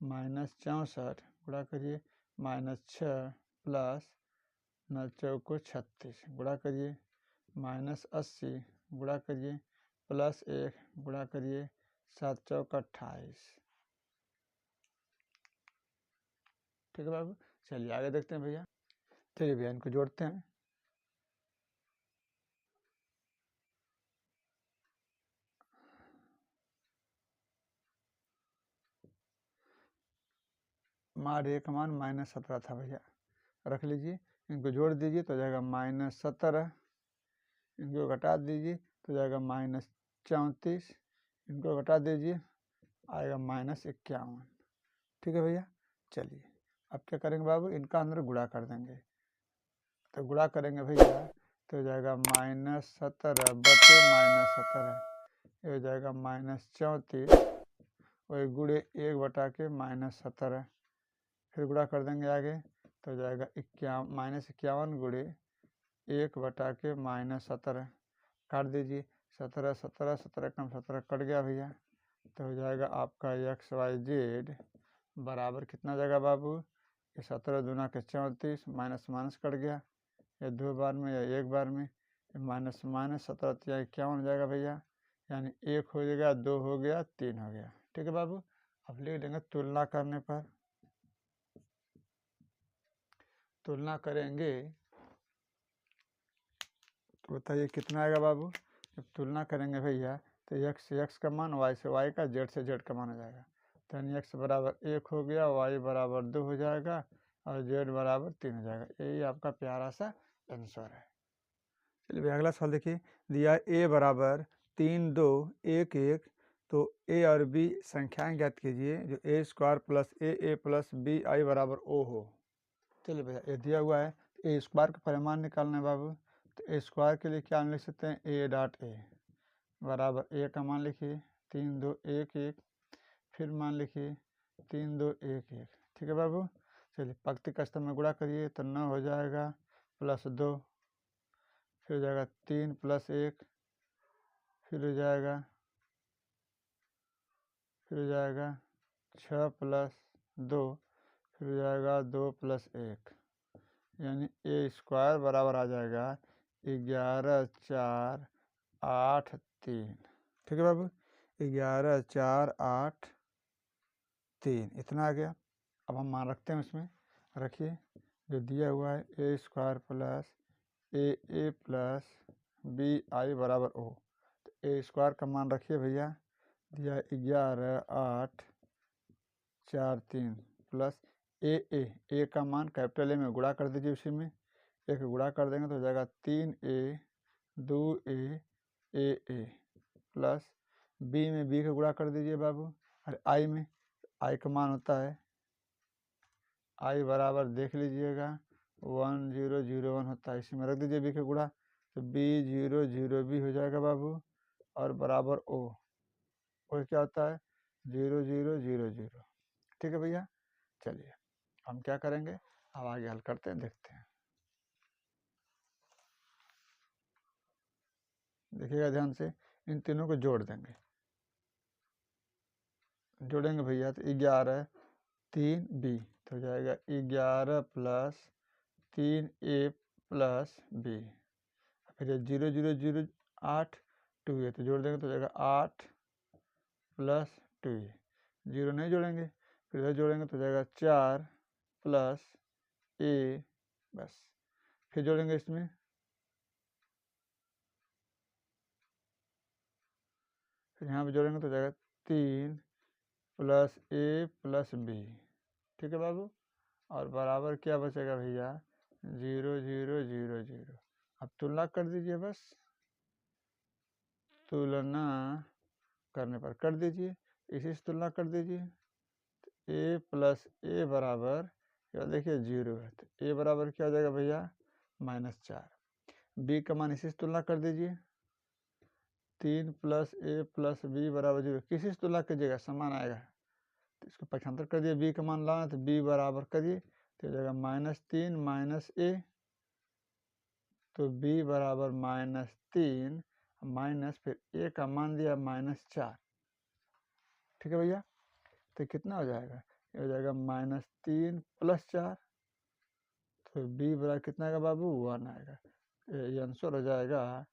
-64, गुणा करिए -6 प्लस 9 चौको 36, गुणा करिए -80, गुणा करिए +1, गुणा करिए 7 चौक 28। ठीक है बाबू, चलिए आगे देखते हैं भैया। चलिए भैया इनको जोड़ते हैं। mod ए का मान -17 था भैया, रख लीजिए। इनको जोड़ दीजिए तो जाएगा -17, इनको घटा दीजिए तो जाएगा -34, इनको घटा दीजिए आएगा -51। ठीक है भैया, चलिए अब क्या करेंगे बाबू, इनका अंदर गुणा कर देंगे। तो गुणा करेंगे भैया तो हो जाएगा -17 बटे -17, ये हो जाएगा -34, वही गुणे 1/17। फिर गुणा कर देंगे आगे तो हो जाएगा -51 गुणे 1/17। काट दीजिए, 17 17 17 कम 17 कट गया भैया, तो हो जाएगा आपका एक्स वाई जेड बराबर कितना जाएगा बाबू, ये 17 दूना के 34, माइनस माइनस कट गया, या 2 बार में या 1 बार में, माइनस माइनस 17 51 हो जाएगा भैया, यानी 1 हो जाएगा, 2 हो गया, 3 हो गया। ठीक है बाबू, अब लिख देंगे तुलना करने पर, तुलना करेंगे तो बताइए कितना आएगा बाबू। जब तुलना करेंगे भैया तो x का मान y से y का, z से z का मान हो जाएगा। तो यानी x बराबर 1 हो गया, y बराबर 2 हो जाएगा और z बराबर 3 हो जाएगा। यही आपका प्यारा सा आंसर है। चलिए भैया अगला सवाल देखिए, दिया a बराबर 3 2 1 1, तो a और b संख्याएं ज्ञात कीजिए जो a² plus a plus b i बराबर o हो। चलिए भैया ये दिया हुआ है, a² का परिमाण निकालना है बाबू। तो a² के लिए क्या लिख सकते हैं, a.a बराबर a का मान लिखिए 3 2 1 1, फिर मान लिखिए 3 2 1 1। ठीक है बाबू, चलिए पंक्ति का स्तंभ में गुणा करिए तो 9 हो जाएगा प्लस 2, फिर हो जाएगा 3 प्लस 1, फिर हो जाएगा 6 प्लस 2, फिर हो जाएगा 2 प्लस 1, यानी a² बराबर आ जाएगा 11 4 8 3। ठीक है बाबू, 11 4 8 3 इतना आ गया। अब हम मान रखते हैं उसमें, रखिए जो दिया हुआ है a² plus a plus b i बराबर o। तो a² का मान रखिए भैया, दिया 11 8 4 3 प्लस a का मान कैपिटल A में गुणा कर दीजिए, उसी में एक गुणा कर देंगे तो हो जाएगा 3a 2a a plus b में b का गुणा कर दीजिए बाबू, अरे i में i का मान होता है i बराबर देख लीजिएगा 1 0 0 1 होता है, इसी में रख दीजिए b का गुणा, तो b 0 0 भी हो जाएगा बाबू और बराबर o। और क्या होता है 0 0 0 0। ठीक है भैया, चलिए हम क्या करेंगे, अब आगे हल करते हैं, देखते हैं। देखिएगा ध्यान से, इन तीनों को जोड़ देंगे, जोड़ेंगे भैया तो 11 3 बी तो हो जाएगा 11 प्लस 3 ए प्लस बी। फिर 0 0 0 8 2 ए तो जोड़ देंगे तो हो जाएगा 8 प्लस 2 ए। 0 नहीं जोड़ेंगे, फिर इधर जोड़ेंगे तो हो जाएगा 4 प्लस ए, बस। फिर जोड़ेंगे इसमें, फिर यहाँ पे जोड़ेंगे तो हो जाएगा 3 प्लस ए प्लस बी। ठीक है बाबू, और बराबर क्या बचेगा भैया, 0 0 0 0। अब तुलना कर दीजिए, बस तुलना करने पर कर दीजिए, इसी से तुलना कर दीजिए। ए प्लस ए बराबर क्या, देखिए 0 है तो ए बराबर क्या हो जाएगा भैया, -4। बी का मान इसी से तुलना कर दीजिए, 3 प्लस ए प्लस बी बराबर 0। किसी से तुलना कीजिएगा, समान आएगा तो इसको पक्षांतर कर दिए, बी का मान लाना तो बी बराबर करिए तो हो जाएगा -3 माइनस ए, तो बी बराबर -3 माइनस फिर ए का मान दिया -4। ठीक है भैया, तो कितना हो जाएगा, ये हो जाएगा -3 प्लस 4, तो बी बराबर कितना आएगा बाबू, 1 आएगा। ये आंसर हो जाएगा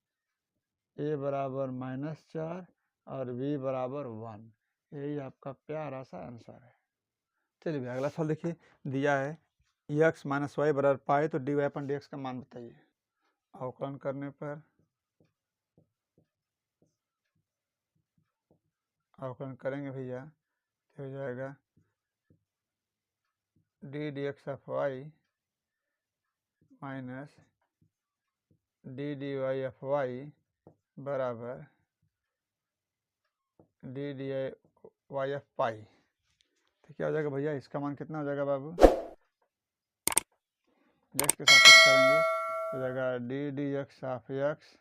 ए बराबर -4 और बी बराबर 1। यही आपका प्यारा सा आंसर है। चलिए भैया अगला सवाल देखिए, दिया है x माइनस वाई बराबर पाई, तो dy अपन dx का मान बताइए। अवकलन करने पर, अवकलन करेंगे भैया तो हो जाएगा d d x of y minus d d y of y बराबर d d y of pi. तो क्या हो जाएगा भैया, इसका मान कितना हो जाएगा बाबू, एक्स के सापेक्ष करेंगे तो हो जाएगा d d x of x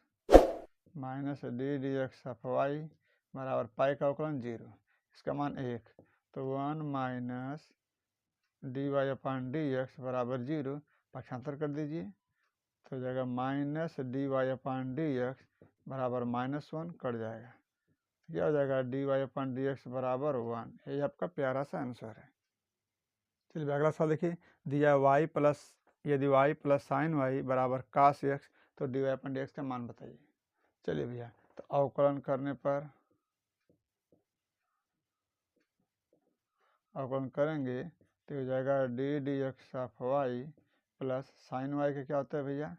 minus d d x of y बराबर पाई का अवकलन 0, इसका मान 1, तो 1 minus D y upon d x बराबर 0। पक्षांतर कर दीजिए तो हो जाएगा minus D y upon d x बराबर -1, कट जाएगा तो क्या हो जाएगा, D y upon d x बराबर 1। यही आपका प्यारा सा आंसर है। चलिए अगला सवाल देखिए, दिया वाई प्लस, यदि वाई प्लस साइन वाई बराबर कास एक्स, तो डी वाई अपन डी एक्स का मान बताइए। चलिए भैया, तो अवकलन करने पर, अवकलन करेंगे तो हो जाएगा d d x of y plus sine y का क्या होता है भैया,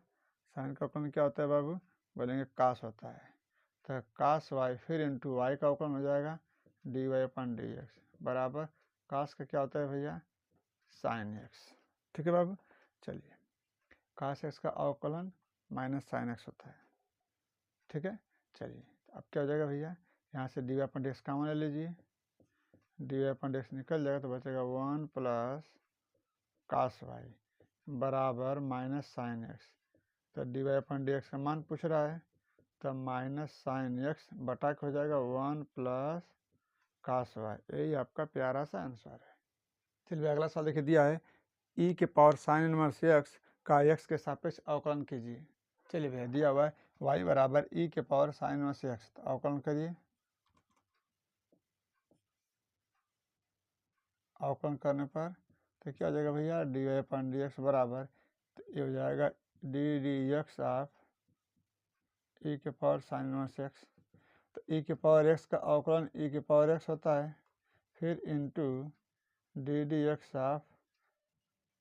साइन का अवकलन क्या होता है बाबू, बोलेंगे कास होता है, तो कास वाई फिर इंटू वाई का अवकलन हो जाएगा डी वाई अपन डी एक्स बराबर कास का क्या होता है भैया, साइन एक्स। ठीक है बाबू, चलिए कास एक्स का अवकलन माइनस साइन एक्स होता है। ठीक है, चलिए अब क्या हो जाएगा भैया, यहाँ से डी वाई अपन डी एक्स कॉमन ले लीजिए, डी वाई अपन डी एक्स निकल जाएगा तो बचेगा 1 प्लस कास वाई बराबर माइनस साइन एक्स। तो डी वाई अपन डी एक्स का मान पूछ रहा है, तो माइनस साइन एक्स बटा के हो जाएगा 1 प्लस कास वाई। यही आपका प्यारा सा आंसर है। चलिए अगला सवाल देखिए, दिया है ई के पावर साइन इनवर्स एक्स का एक्स के सापेक्ष अवकलन कीजिए। चलिए भैया, दिया हुआ है वाई बराबर ई के पावर साइन इनवर्स एक्स, तो अवकलन करिए। अवकलन करने पर तो क्या हो जाएगा भैया, डी वाई अपन डी एक्स बराबर, तो ये हो जाएगा डी डी एक्स ऑफ ई के पावर साइन इनवर्स एक्स। तो ई के पावर एक्स का अवकलन ई के पावर एक्स होता है, फिर into D d x of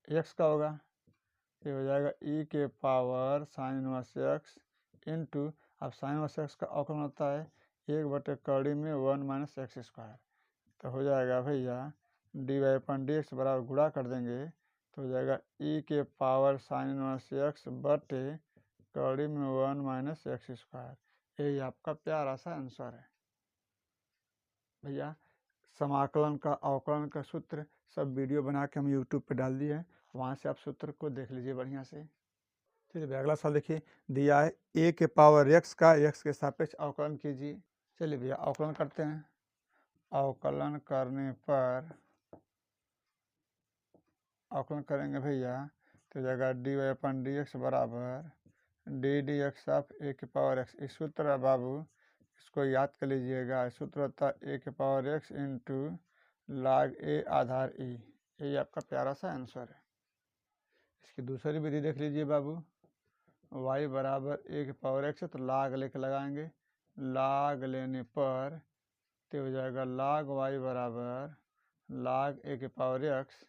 x का होगा, ये हो जाएगा ई के power sine inverse x into, अब साइन इनवर्स एक्स का अवकलन होता है 1/कड़ी में 1 माइनस एक्स स्क्वायर, तो हो जाएगा भैया डी वाई अपन डी एक्स बराबर गुणा कर देंगे तो हो जाएगा ई के पावर साइन इनवर्स एक्स बटे कड़ी में 1 माइनस एक्स स्क्वायर। यही आपका प्यारा सा आंसर है भैया। समाकलन का, अवकलन का सूत्र सब वीडियो बना के हम यूट्यूब पे डाल दिए हैं, वहाँ से आप सूत्र को देख लीजिए बढ़िया से। चलिए भैया अगला सवाल देखिए, दिया है ए के पावर एक्स का एक्स के सापेक्ष अवकलन कीजिए। चलिए भैया अवकलन करते हैं, अवकलन करने पर अवकलन करेंगे भैया तो जाएगा dy अपन dx बराबर डी एक्स ऑफ ए के पावर एक्स। इस सूत्र है बाबू, इसको याद कर लीजिएगा। सूत्र होता है ए के पावर एक्स इंटू log ए आधार ई। यही आपका प्यारा सा आंसर है। इसकी दूसरी विधि देख लीजिए बाबू, y बराबर ए के पावर एक्स है तो log लेके लगाएंगे। log लेने पर तो हो जाएगा log y बराबर log ए के पावर एक्स,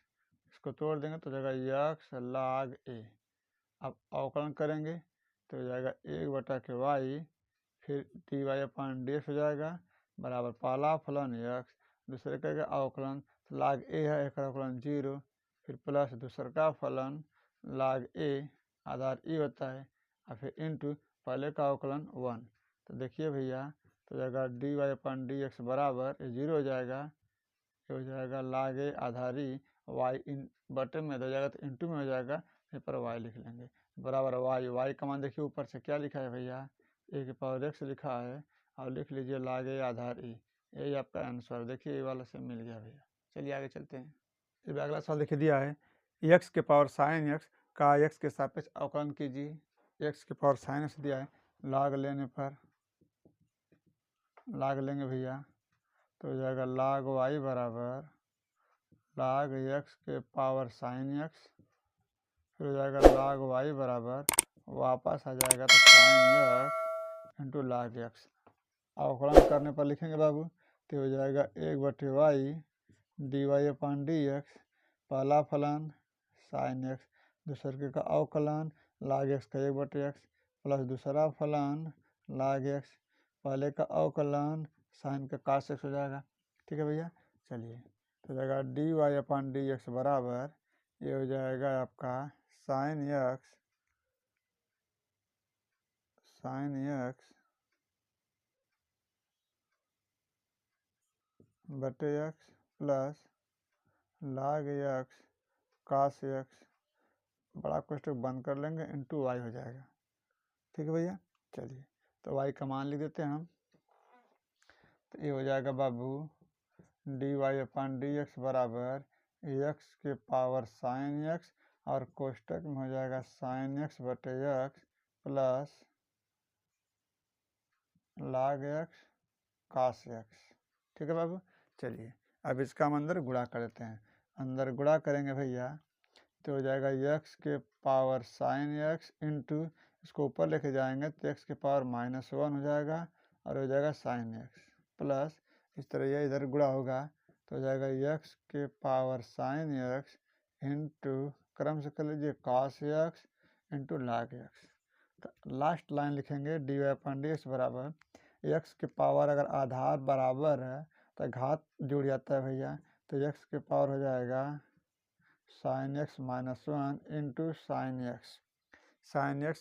इसको तोड़ देंगे तो हो जाएगा एक्स log ए। अब अवकलन करेंगे तो हो जाएगा 1/y, फिर dy अपन dx हो जाएगा बराबर पहला फलन x, दूसरे का अवकलन log a है, एक अवकलन 0, फिर प्लस दूसरा का फलन log a आधार e होता है, और फिर इंटू पहले का अवकलन 1। तो देखिए भैया तो जाएगा dy अपन dx बराबर 0 हो जाएगा, ये हो जाएगा log a Aadhaar e, y इन बटे में हो जाएगा तो इंटू में हो जाएगा, फिर पर y लिख लेंगे बराबर y का मान देखिए ऊपर से क्या लिखा है भैया, ए के पावर एक्स लिखा है, और लिख लीजिए log a आधार ई। यही आपका आंसर, देखिए ये वाला से मिल गया भैया। चलिए आगे चलते हैं। फिर अगला सवाल देखिए दिया है x के पावर साइन एक्स का x के सापेक्ष अवकलन कीजिए। x के पावर साइन एक्स दिया है, log लेने पर log लेंगे भैया तो हो जाएगा log y बराबर log x के पावर साइन एक्स, फिर हो जाएगा log y बराबर वापस आ जाएगा तो sine x into log x। अवकलन करने पर लिखेंगे बाबू तो हो जाएगा 1/y dy अपन dx, पहला फलन साइन एक्स, दूसरे का अवकलन log x का 1/x प्लस दूसरा फलन log x, पहले का अवकलन साइन का cos x हो जाएगा। ठीक है भैया, चलिए तो हो जाएगा dy अपन dx बराबर ये हो जाएगा आपका साइन एक्स बटे x plus log x cos x, बड़ा कोष्टक बंद कर लेंगे, इंटू वाई हो जाएगा। ठीक है भैया, चलिए तो y का मान लिख देते हैं हम, तो ये हो जाएगा बाबू dy अपन dx बराबर x के पावर साइन एक्स, और कोष्टक में हो जाएगा साइन एक्स बटे x plus log x cos x. ठीक है बाबू, चलिए अब इसका हम अंदर गुणा कर देते हैं। अंदर गुणा करेंगे भैया तो हो जाएगा x के पावर साइन एक्स इंटू, इसको ऊपर लेके जाएंगे तो x के पावर -1 हो जाएगा, और हो जाएगा साइन एक्स प्लस इस तरह यह इधर गुणा होगा तो हो जाएगा x के पावर साइन एक्स इंटू क्रम से कर लीजिए cos x into log x. तो लास्ट लाइन लिखेंगे dy अपन dx बराबर x के पावर, अगर आधार बराबर है तो घात जुड़ जाता है भैया, तो x के पावर हो जाएगा sine x -1 into sine x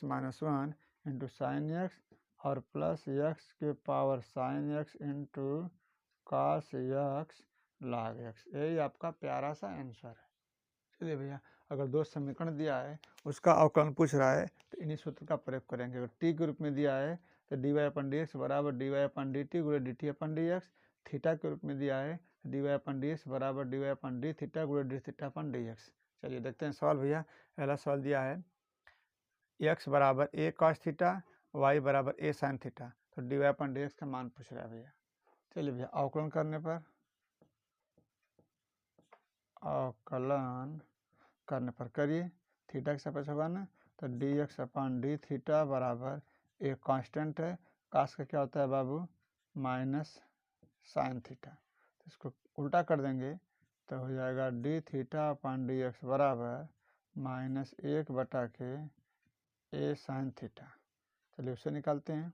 -1 into sine x, और प्लस x के power sine x into cos x log x. यही आपका प्यारा सा आंसर है। चलिए भैया, अगर दो समीकरण दिया है उसका अवकलन पूछ रहा है तो इन्हीं सूत्र का प्रयोग करेंगे। अगर टी के रूप में दिया है तो dy अपन dx बराबर dy अपन dt गुणे dt अपन dx, थीटा के रूप में दिया है dy अपन dx बराबर dy अपन d थीटा गुणे d थीटा अपन dx। चलिए देखते हैं सवाल भैया। पहला सवाल दिया है x बराबर a cos थीटा, y बराबर a sin थीटा, तो dy अपन dx का मान पूछ रहा है भैया। चलिए भैया, अवकलन करने पर करिए, थीटा के सापेक्ष होगा ना, तो dx अपन d थीटा बराबर एक कांस्टेंट है, कास का क्या होता है बाबू माइनस साइन थीटा, तो इसको उल्टा कर देंगे तो हो जाएगा d थीटा अपन dx बराबर -1/के a साइन थीटा। चलिए उससे निकालते हैं,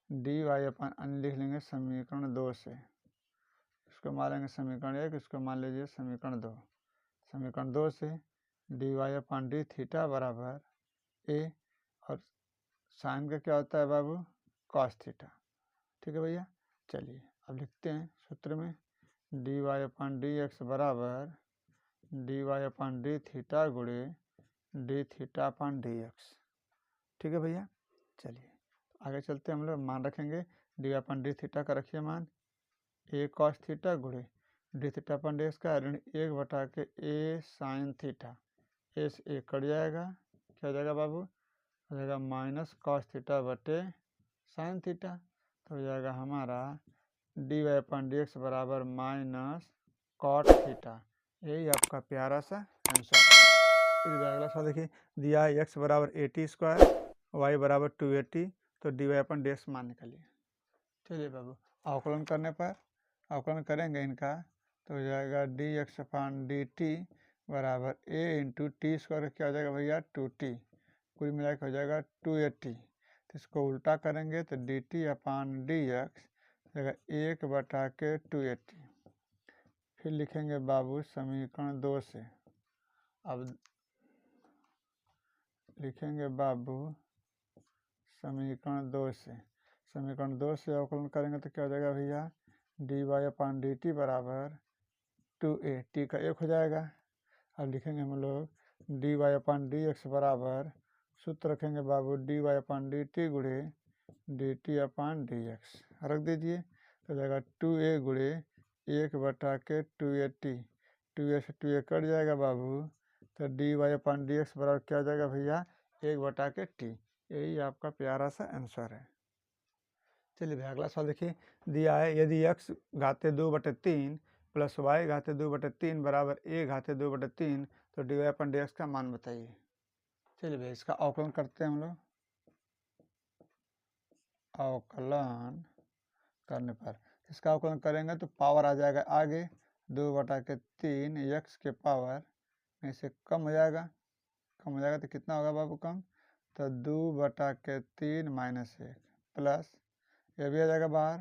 dy अपन अन्य लिख लेंगे समीकरण 2 से, इसको मान लेंगे समीकरण 1, इसको मान लीजिए समीकरण 2। समीकरण 2 से dy अपन d थीटा बराबर a, और साइन का क्या होता है बाबू cos थीटा। ठीक है भैया, चलिए अब लिखते हैं सूत्र में dy अपन dx बराबर dy अपन d थीटा गुणे d थीटा अपन dx। ठीक है भैया, चलिए आगे चलते हैं। हम लोग मान रखेंगे dy अपन d थीटा का रखिए मान, ए कॉस थीटा गुणे डी थीटा अपन डी एक्स का ऋण 1/a साइन थीटा। ए से ए कट जाएगा, क्या हो जाएगा बाबू, हो जाएगा माइनस कॉस थीटा बटे साइन थीटा। तो हो जाएगा हमारा डी वाई अपन डी एक्स बराबर माइनस कॉट थीटा। यही आपका प्यारा सा आंसर। फिर अगला सवाल देखिए, दिया है एक्स बराबर 80² वाई बराबर 280, तो डी वाई अपन डी एक्स मान निकालिए। चलिए बाबू, अवकलन करने पर अवकलन करेंगे इनका तो हो जाएगा डी एक्स अपान डी टी बराबर ए इंटू टी स्क्वायर, क्या हो जाएगा भैया 2t, कुल मिला के हो जाएगा 280। तो इसको उल्टा करेंगे तो D T upon d x हो जाएगा 1/280। फिर लिखेंगे बाबू समीकरण 2 से, अब लिखेंगे बाबू समीकरण 2 से, समीकरण 2 से अवकलन करेंगे तो क्या हो जाएगा भैया D y upon D T बराबर 2a, टी का 1 हो जाएगा। अब लिखेंगे हम लोग D y upon d x बराबर, सूत्र रखेंगे बाबू D y upon D T गुणे D T upon d x, रख दीजिए तो जाएगा 2a गुणे 1/280, 2a से 2a कट जाएगा बाबू, तो D y upon d x बराबर क्या हो जाएगा भैया 1/t। यही आपका प्यारा सा आंसर है। चलिए भैया अगला सवाल देखिए, दिया है यदि x घाते 2/3 प्लस y घाते 2/3 बराबर a घाते 2/3 तो डी वाई अपन डी एक्स का मान बताइए। चलिए भैया इसका अवकलन करते हैं हम लोग। अवकलन करने पर इसका अवकलन करेंगे तो पावर आ जाएगा आगे 2/3 x के पावर में से कम हो जाएगा, कम हो जाएगा तो कितना होगा बाबू कम, तो 2/3 माइनस 1 प्लस ये भी आ जाएगा बाहर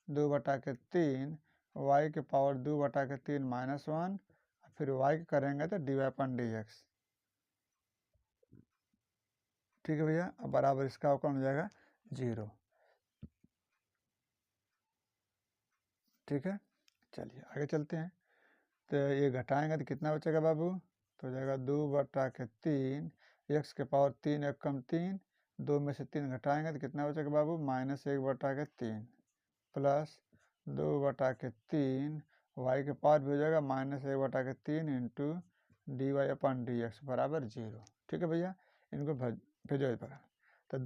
2/3 y के पावर 2/3 माइनस 1, फिर y करेंगे तो डी वाई अपन डी एक्स। ठीक है भैया, अब बराबर इसका अवकलन हो जाएगा 0। ठीक है, चलिए आगे चलते हैं। तो ये घटाएंगे तो कितना बचेगा बाबू, तो हो जाएगा 2/3 x के पावर 3 1 कम 3, 2 में से 3 घटाएंगे तो कितना बचेगा बाबू -1/3 प्लस 2/3 y के पावर भी हो जाएगा -1/3 इंटू डी वाई अपन डी एक्स बराबर 0। ठीक है भैया, इनको भेजो इधर, तो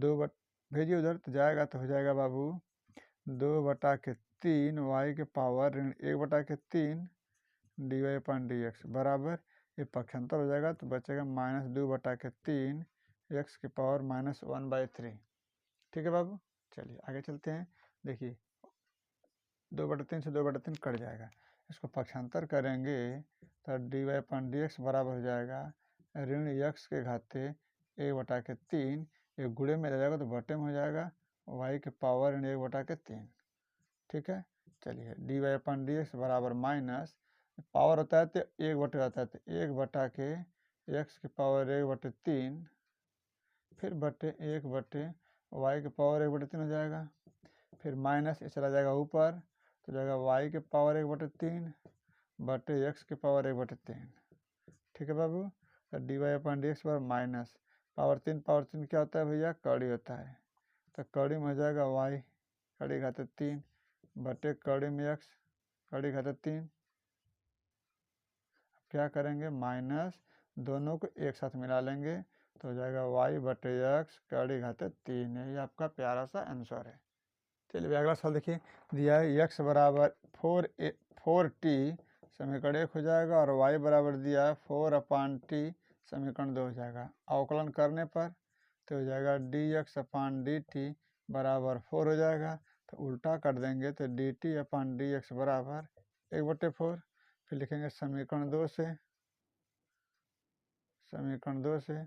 भेजिए उधर तो जाएगा तो हो जाएगा बाबू 2/3 y के पावर ऋण 1/3 डी वाई अपन डी एक्स बराबर, ये पक्षांतर हो जाएगा तो बचेगा -2/3 x के पावर -1/3। ठीक है बाबू, चलिए आगे चलते हैं। देखिए 2/3 से 2/3 कट जाएगा, इसको पक्षांतर करेंगे तो डी वाई अपन डी एक्स बराबर हो जाएगा ऋण x के घाते 1/3, ये गुणे में रह जाएगा तो बटे में हो जाएगा y के पावर ऋण 1/3। ठीक है, चलिए डी वाई अपन डी एक्स बराबर माइनस पावर होता है तो 1/, होता है तो 1/x के पावर 1/3 फिर बटे 1/y के पावर 1/3 हो जाएगा, फिर माइनस ये चला जाएगा ऊपर तो जाएगा y के पावर 1/3 बटे x के पावर 1/3। ठीक है बाबू, तो डी वाई अपन डी एक्स पर माइनस पावर 3 क्या होता है भैया कड़ी होता है, तो कड़ी में हो जाएगा y कड़ी घाते 3 बटे कड़ी में x कड़ी घाते 3। क्या करेंगे माइनस दोनों को एक साथ मिला लेंगे तो हो जाएगा y/x कड़ी घाते 3। यही आपका प्यारा सा आंसर है। चलिए अगला सवाल देखिए, दिया है x बराबर 4t समीकरण 1 हो जाएगा और y बराबर दिया है 4/t समीकरण 2 हो जाएगा। अवकलन करने पर तो हो जाएगा dx/dt बराबर 4 हो जाएगा, तो उल्टा कर देंगे तो dt/dx बराबर 1/4। फिर लिखेंगे समीकरण 2 से, समीकरण 2 से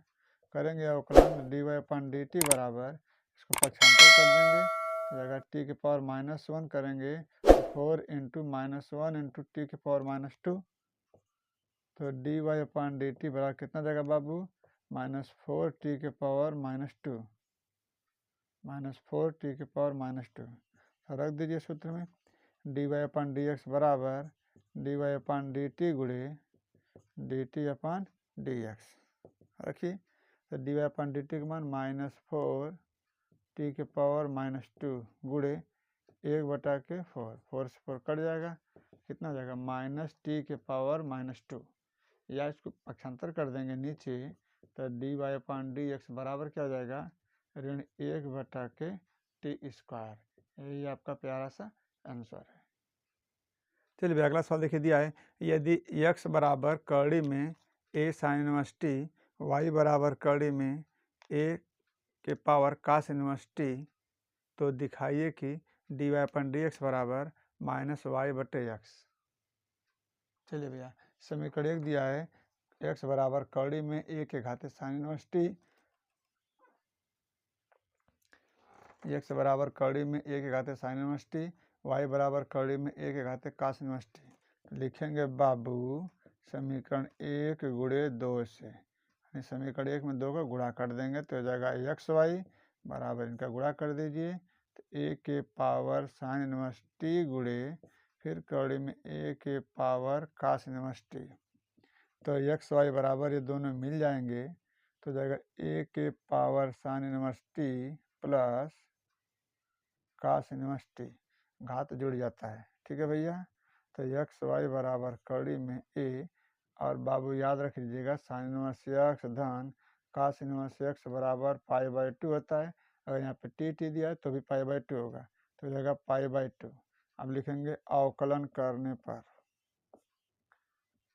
करेंगे अवकलन डी वाई अपन डी टी बराबर, इसको पक्षांतर कर देंगे तो जाएगा टी के पावर -1 करेंगे तो 4 इंटू -1 इंटू टी के पावर -2, तो डी वाई अपन डी टी बराबर कितना जाएगा बाबू -4t के पावर -2, -4t के पावर -2। तो रख दीजिए सूत्र में डी वाई अपन डी एक्स बराबर डी वाई अपन डी टी गुणे डी टी अपन डी एक्स। रखिए तो डी वाई अपन डी टी का मान -4t के पावर -2 गुणे 1/4, 4 से 4 कट जाएगा, कितना हो जाएगा -t⁻−2, या इसको पक्षांतर कर देंगे नीचे तो dy/dx बराबर क्या हो जाएगा -1/t²। यही आपका प्यारा सा आंसर है। चलिए अगला सवाल देखिए दिया है, यदि x बराबर कड़ी में a sin inverse t, y बराबर कड़ी में a के पावर cos इनवर्स t, तो दिखाइए कि dy/dx बराबर -y/x। चलिए भैया समीकरण 1 दिया है, x बराबर कड़ी में a के घाते sin इनवर्स t, x बराबर कड़ी में a के घाते sin इनवर्स t, y बराबर कड़ी में a के घाते cos इनवर्स t। लिखेंगे बाबू समीकरण 1 गुणे 2 से, यानी समीकरण 1 में 2 का गुणा कर देंगे तो हो जाएगा xy बराबर, इनका गुणा कर दीजिए तो a के पावर sin इनवर्स t गुणे फिर कड़ी में a के पावर cos इनवर्स t, तो xy बराबर ये दोनों मिल जाएंगे तो हो जाएगा a के power sin inverse t plus cos inverse t, घात जुड़ जाता है, ठीक है भैया। तो xy बराबर कड़ी में a, और बाबू याद रख लीजिएगा sin इनवर्स x धन cos इनवर्स x बराबर π/2 होता है। अगर यहाँ पे t दिया है तो भी π/2 होगा, तो हो जाएगा π/2। अब लिखेंगे अवकलन करने पर,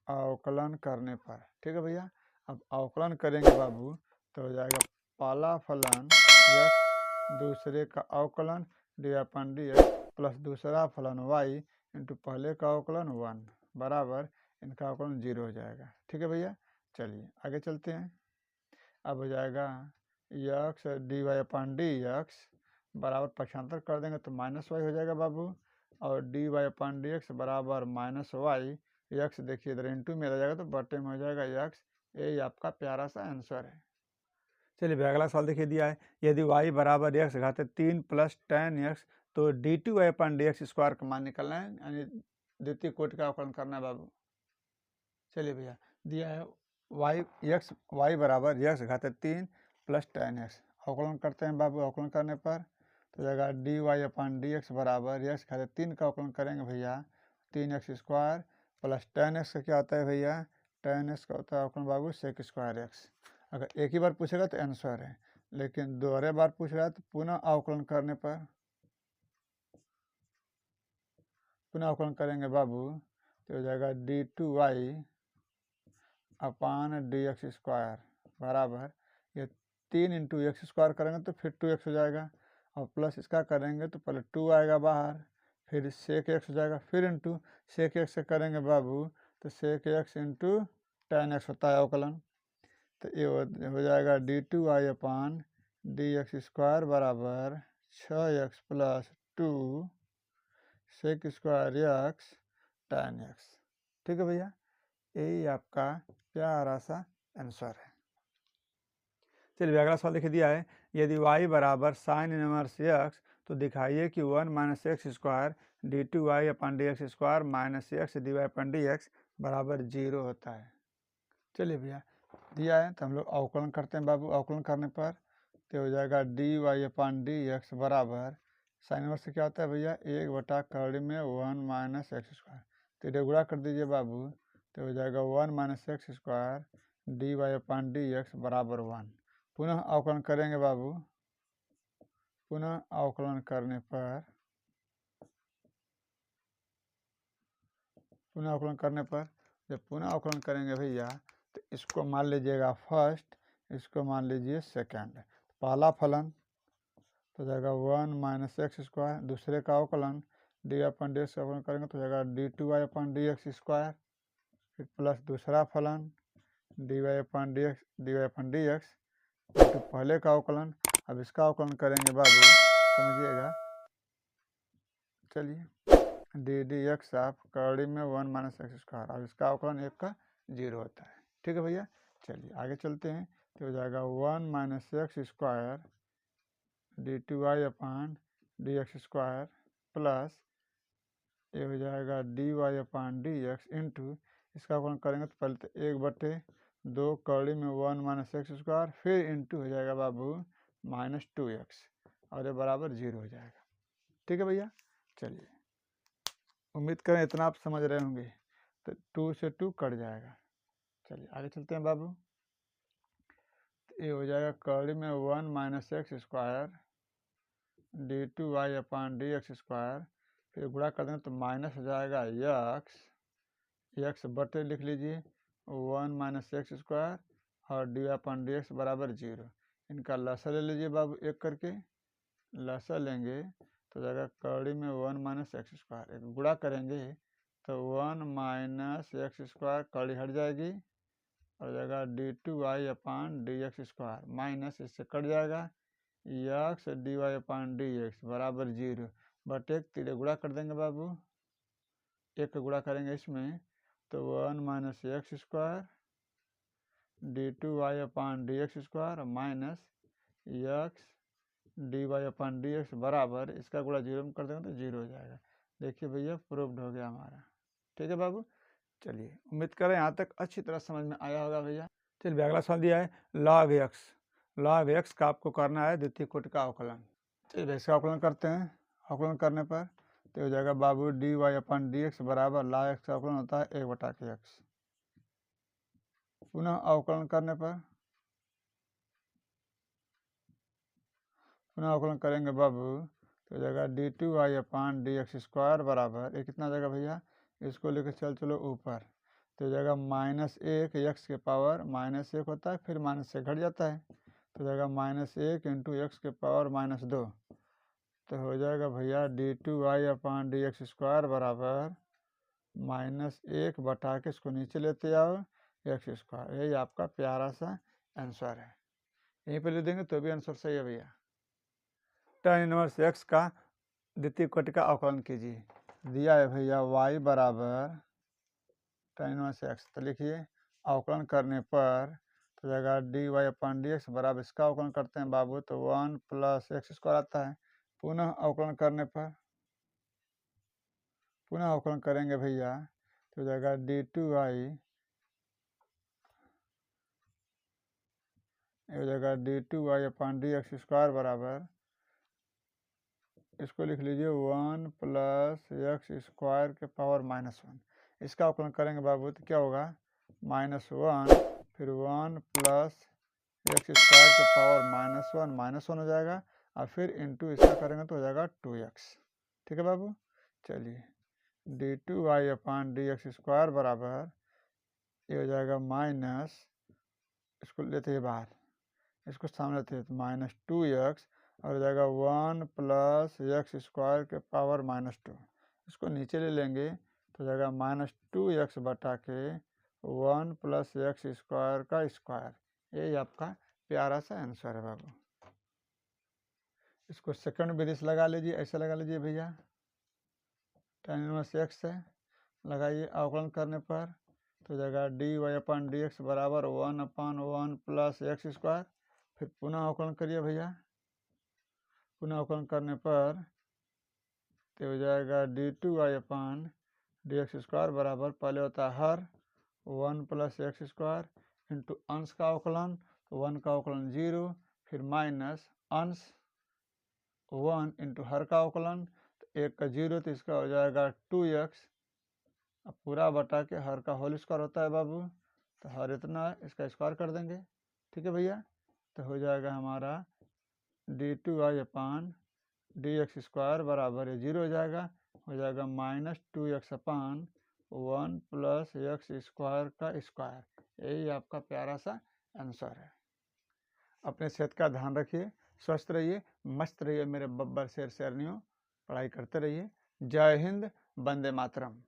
अवकलन करने पर, ठीक है भैया। अब अवकलन करेंगे बाबू तो हो जाएगा पहला फलन x दूसरे का अवकलन dy/dx प्लस दूसरा फलन y इंटू पहले का अवकलन 1 बराबर इनका अवकलन 0 हो जाएगा, ठीक है भैया। चलिए आगे चलते हैं। अब हो जाएगा x dy/dx बराबर पक्षांतर कर देंगे तो -y हो जाएगा बाबू, और dy/dx बराबर -y, x देखिए इधर इंटू में रह जाएगा तो बटे में हो जाएगा x। यही आपका प्यारा सा आंसर है। चलिए अगला सवाल देखिए दिया है, यदि y बराबर x घाते 3 प्लस tan x, तो dy/dx² का मान निकालना है, यानी द्वितीय कोटि का अवकलन करना है बाबू। चलिए भैया दिया है y बराबर x घाते 3 प्लस tan x, अवकलन करते हैं बाबू। अवकलन करने पर तो जाएगा dy/dx बराबर x घाते 3 का अवकलन करेंगे भैया 3x² प्लस tan x का क्या होता है भैया, tan x का होता है अवकलन बाबू sec²x। अगर एक ही बार पूछेगा तो आंसर है, लेकिन दोहरे बार पूछ रहा है तो पुनः अवकलन करने पर, पुनः अवकलन करेंगे बाबू तो हो जाएगा d2y/dx² बराबर, ये 3 इंटू x² करेंगे तो फिर 2x हो जाएगा, और प्लस इसका करेंगे तो पहले 2 आएगा बाहर, फिर sec x हो जाएगा, फिर इंटू sec x से करेंगे बाबू तो sec x into tan x होता है अवकलन। तो ये हो जाएगा d2y/dx² बराबर 6x plus 2 sec² tan x, ठीक है भैया। यही आपका प्यारा सा आंसर है। चलिए अगला सवाल लिख दिया है, यदि y बराबर sin इनवर्स x, तो दिखाइए कि 1 - x² d2y/dx² minus x dy/dx बराबर 0 होता है। चलिए भैया दिया है तो हम लोग अवकलन करते हैं बाबू। अवकलन करने पर तो हो जाएगा dy/dx बराबर साइन इनवर्स से क्या होता है भैया 1/कड़ी में 1 - x², तो इधर गुणा कर दीजिए बाबू तो हो जाएगा 1 - x² dy/dx बराबर 1। पुनः अवकलन करेंगे बाबू, पुनः अवकलन करने पर, पुनः अवकलन करने पर जब पुनः अवकलन करेंगे भैया तो इसको मान लीजिएगा फर्स्ट, इसको मान लीजिए सेकंड। पहला फलन तो जाएगा 1 - x², दूसरे का अवकलन dy/dx का अवकलन करेंगे तो जाएगा d2y/dx², फिर प्लस दूसरा फलन dy/dx तो पहले का अवकलन। अब इसका अवकलन करेंगे बाबू, समझिएगा। चलिए ddx ऑफ कड़ी में 1 - x², अब इसका अवकलन 1 का 0 होता है, ठीक है भैया। चलिए आगे चलते हैं तो हो जाएगा 1 - x² d2y/dx² प्लस ये हो जाएगा dy/dx इंटू इसका अवकलन करेंगे तो पहले तो 1/2 कड़ी में 1 - x², फिर इंटू हो जाएगा बाबू -2x, और ये बराबर 0 हो जाएगा, ठीक है भैया। चलिए उम्मीद करें इतना आप समझ रहे होंगे। तो 2 से 2 कट जाएगा। चलिए आगे चलते हैं बाबू। तो ये हो जाएगा कड़ी में 1 minus x square d two y upon d x square, फिर गुणा कर देंगे तो माइनस हो जाएगा एक्स बटे लिख लीजिए 1 माइनस एक्स स्क्वायर और डी अपान डी एक्स बराबर 0। इनका लसा ले लीजिए बाबू एक करके, लसा लेंगे तो जाएगा कड़ी में 1 माइनस एक्स स्क्वायर, एक गुणा करेंगे तो 1 माइनस एक्स स्क्वायर कड़ी हट जाएगी और जाएगा d two y upon d x square, minus इससे कट जाएगा x d y upon d x बराबर 0 बट एक तीरे गुणा कर देंगे बाबू, एक का गुणा करेंगे इसमें तो 1 minus x square d two y upon d x square minus x d y upon d x बराबर, इसका गुणा 0 में कर देंगे तो 0 हो जाएगा। देखिए भैया प्रूव्ड हो गया हमारा। ठीक है बाबू, चलिए उम्मीद करें यहाँ तक अच्छी तरह समझ में आया होगा भैया। चलिए अगला सवाल दिया है लॉग एक्स का आपको करना है द्वितीय कोटि का अवकलन। चलिए इसका अवकलन करते हैं। अवकलन करने पर तो हो जाएगा बाबू D y upon d x बराबर लॉग एक्स का अवकलन होता है 1/x। पुनः अवकलन करने पर पुनः अवकलन करेंगे बाबू तो हो जाएगा d two y upon d x square बराबर, ये कितना जाएगा भैया, इसको लेकर चलो ऊपर तो हो जाएगा -1 एक्स के पावर -1 होता है, फिर माइनस से घट जाता है तो हो जाएगा -1 इंटू एक्स के पावर -2। तो हो जाएगा भैया d two y upon d x square बराबर -1 बटा के इसको नीचे लेते आओ एक्स स्क्वायर। यही आपका प्यारा सा आंसर है, यहीं पर लिख देंगे तो भी आंसर सही है भैया। tan इनवर्स एक्स का द्वितीय कोटि का अवकलन कीजिए। दिया है भैया y बराबर tan इनवर्स एक्स, तो लिखिए अवकलन करने पर तो जाएगा D y upon d x बराबर, इसका अवकलन करते हैं बाबू तो 1 प्लस एक्स स्क्वायर आता है। पुनः अवकलन करने पर पुनः अवकलन करेंगे भैया तो जाएगा डी टू वाई, हो जाएगा d two y upon d x square बराबर, इसको लिख लीजिए 1 प्लस एक्स स्क्वायर के पावर -1। इसका अवकलन करेंगे बाबू तो क्या होगा -1 फिर 1 प्लस एक्स स्क्वायर के पावर -1 हो जाएगा और फिर इंटू इसका करेंगे तो हो जाएगा 2x। ठीक है बाबू, चलिए d two y upon d x square बराबर, ये हो जाएगा माइनस, इसको लेते हैं बाहर, इसको सामने लेते हैं तो -2x और हो जाएगा 1 प्लस एक्स स्क्वायर के पावर -2। इसको नीचे ले लेंगे तो हो जाएगा -2x बटा के 1 प्लस एक्स स्क्वायर का स्क्वायर। यही आपका प्यारा सा आंसर है बाबू। इसको सेकंड विधि से लगा लीजिए, ऐसे लगा लीजिए भैया tan इनवर्स एक्स से लगाइए। अवकलन करने पर तो हो जाएगा D y upon d x बराबर 1/1 प्लस एक्स स्क्वायर, फिर पुनः अवकलन करिए भैया। पुनः अवकलन करने पर तो हो जाएगा d two y upon d x square बराबर, पहले होता है हर 1 प्लस एक्स स्क्वायर इंटू अंश का अवकलन तो 1 का अवकलन 0, फिर माइनस अंश 1 इंटू हर का अवकलन तो 1 का 0 तो इसका हो जाएगा 2x, अब पूरा बटा के हर का होल स्क्वायर होता है बाबू तो हर इतना इसका स्क्वायर कर देंगे। ठीक है भैया, तो हो जाएगा हमारा d two y upon d x square बराबर 0 हो जाएगा -2x upon 1 plus x square का स्क्वायर। यही आपका प्यारा सा आंसर है। अपने सेहत का ध्यान रखिए, स्वस्थ रहिए, मस्त रहिए मेरे बब्बर शेर शेरनियों, पढ़ाई करते रहिए। जय हिंद, वंदे मातरम।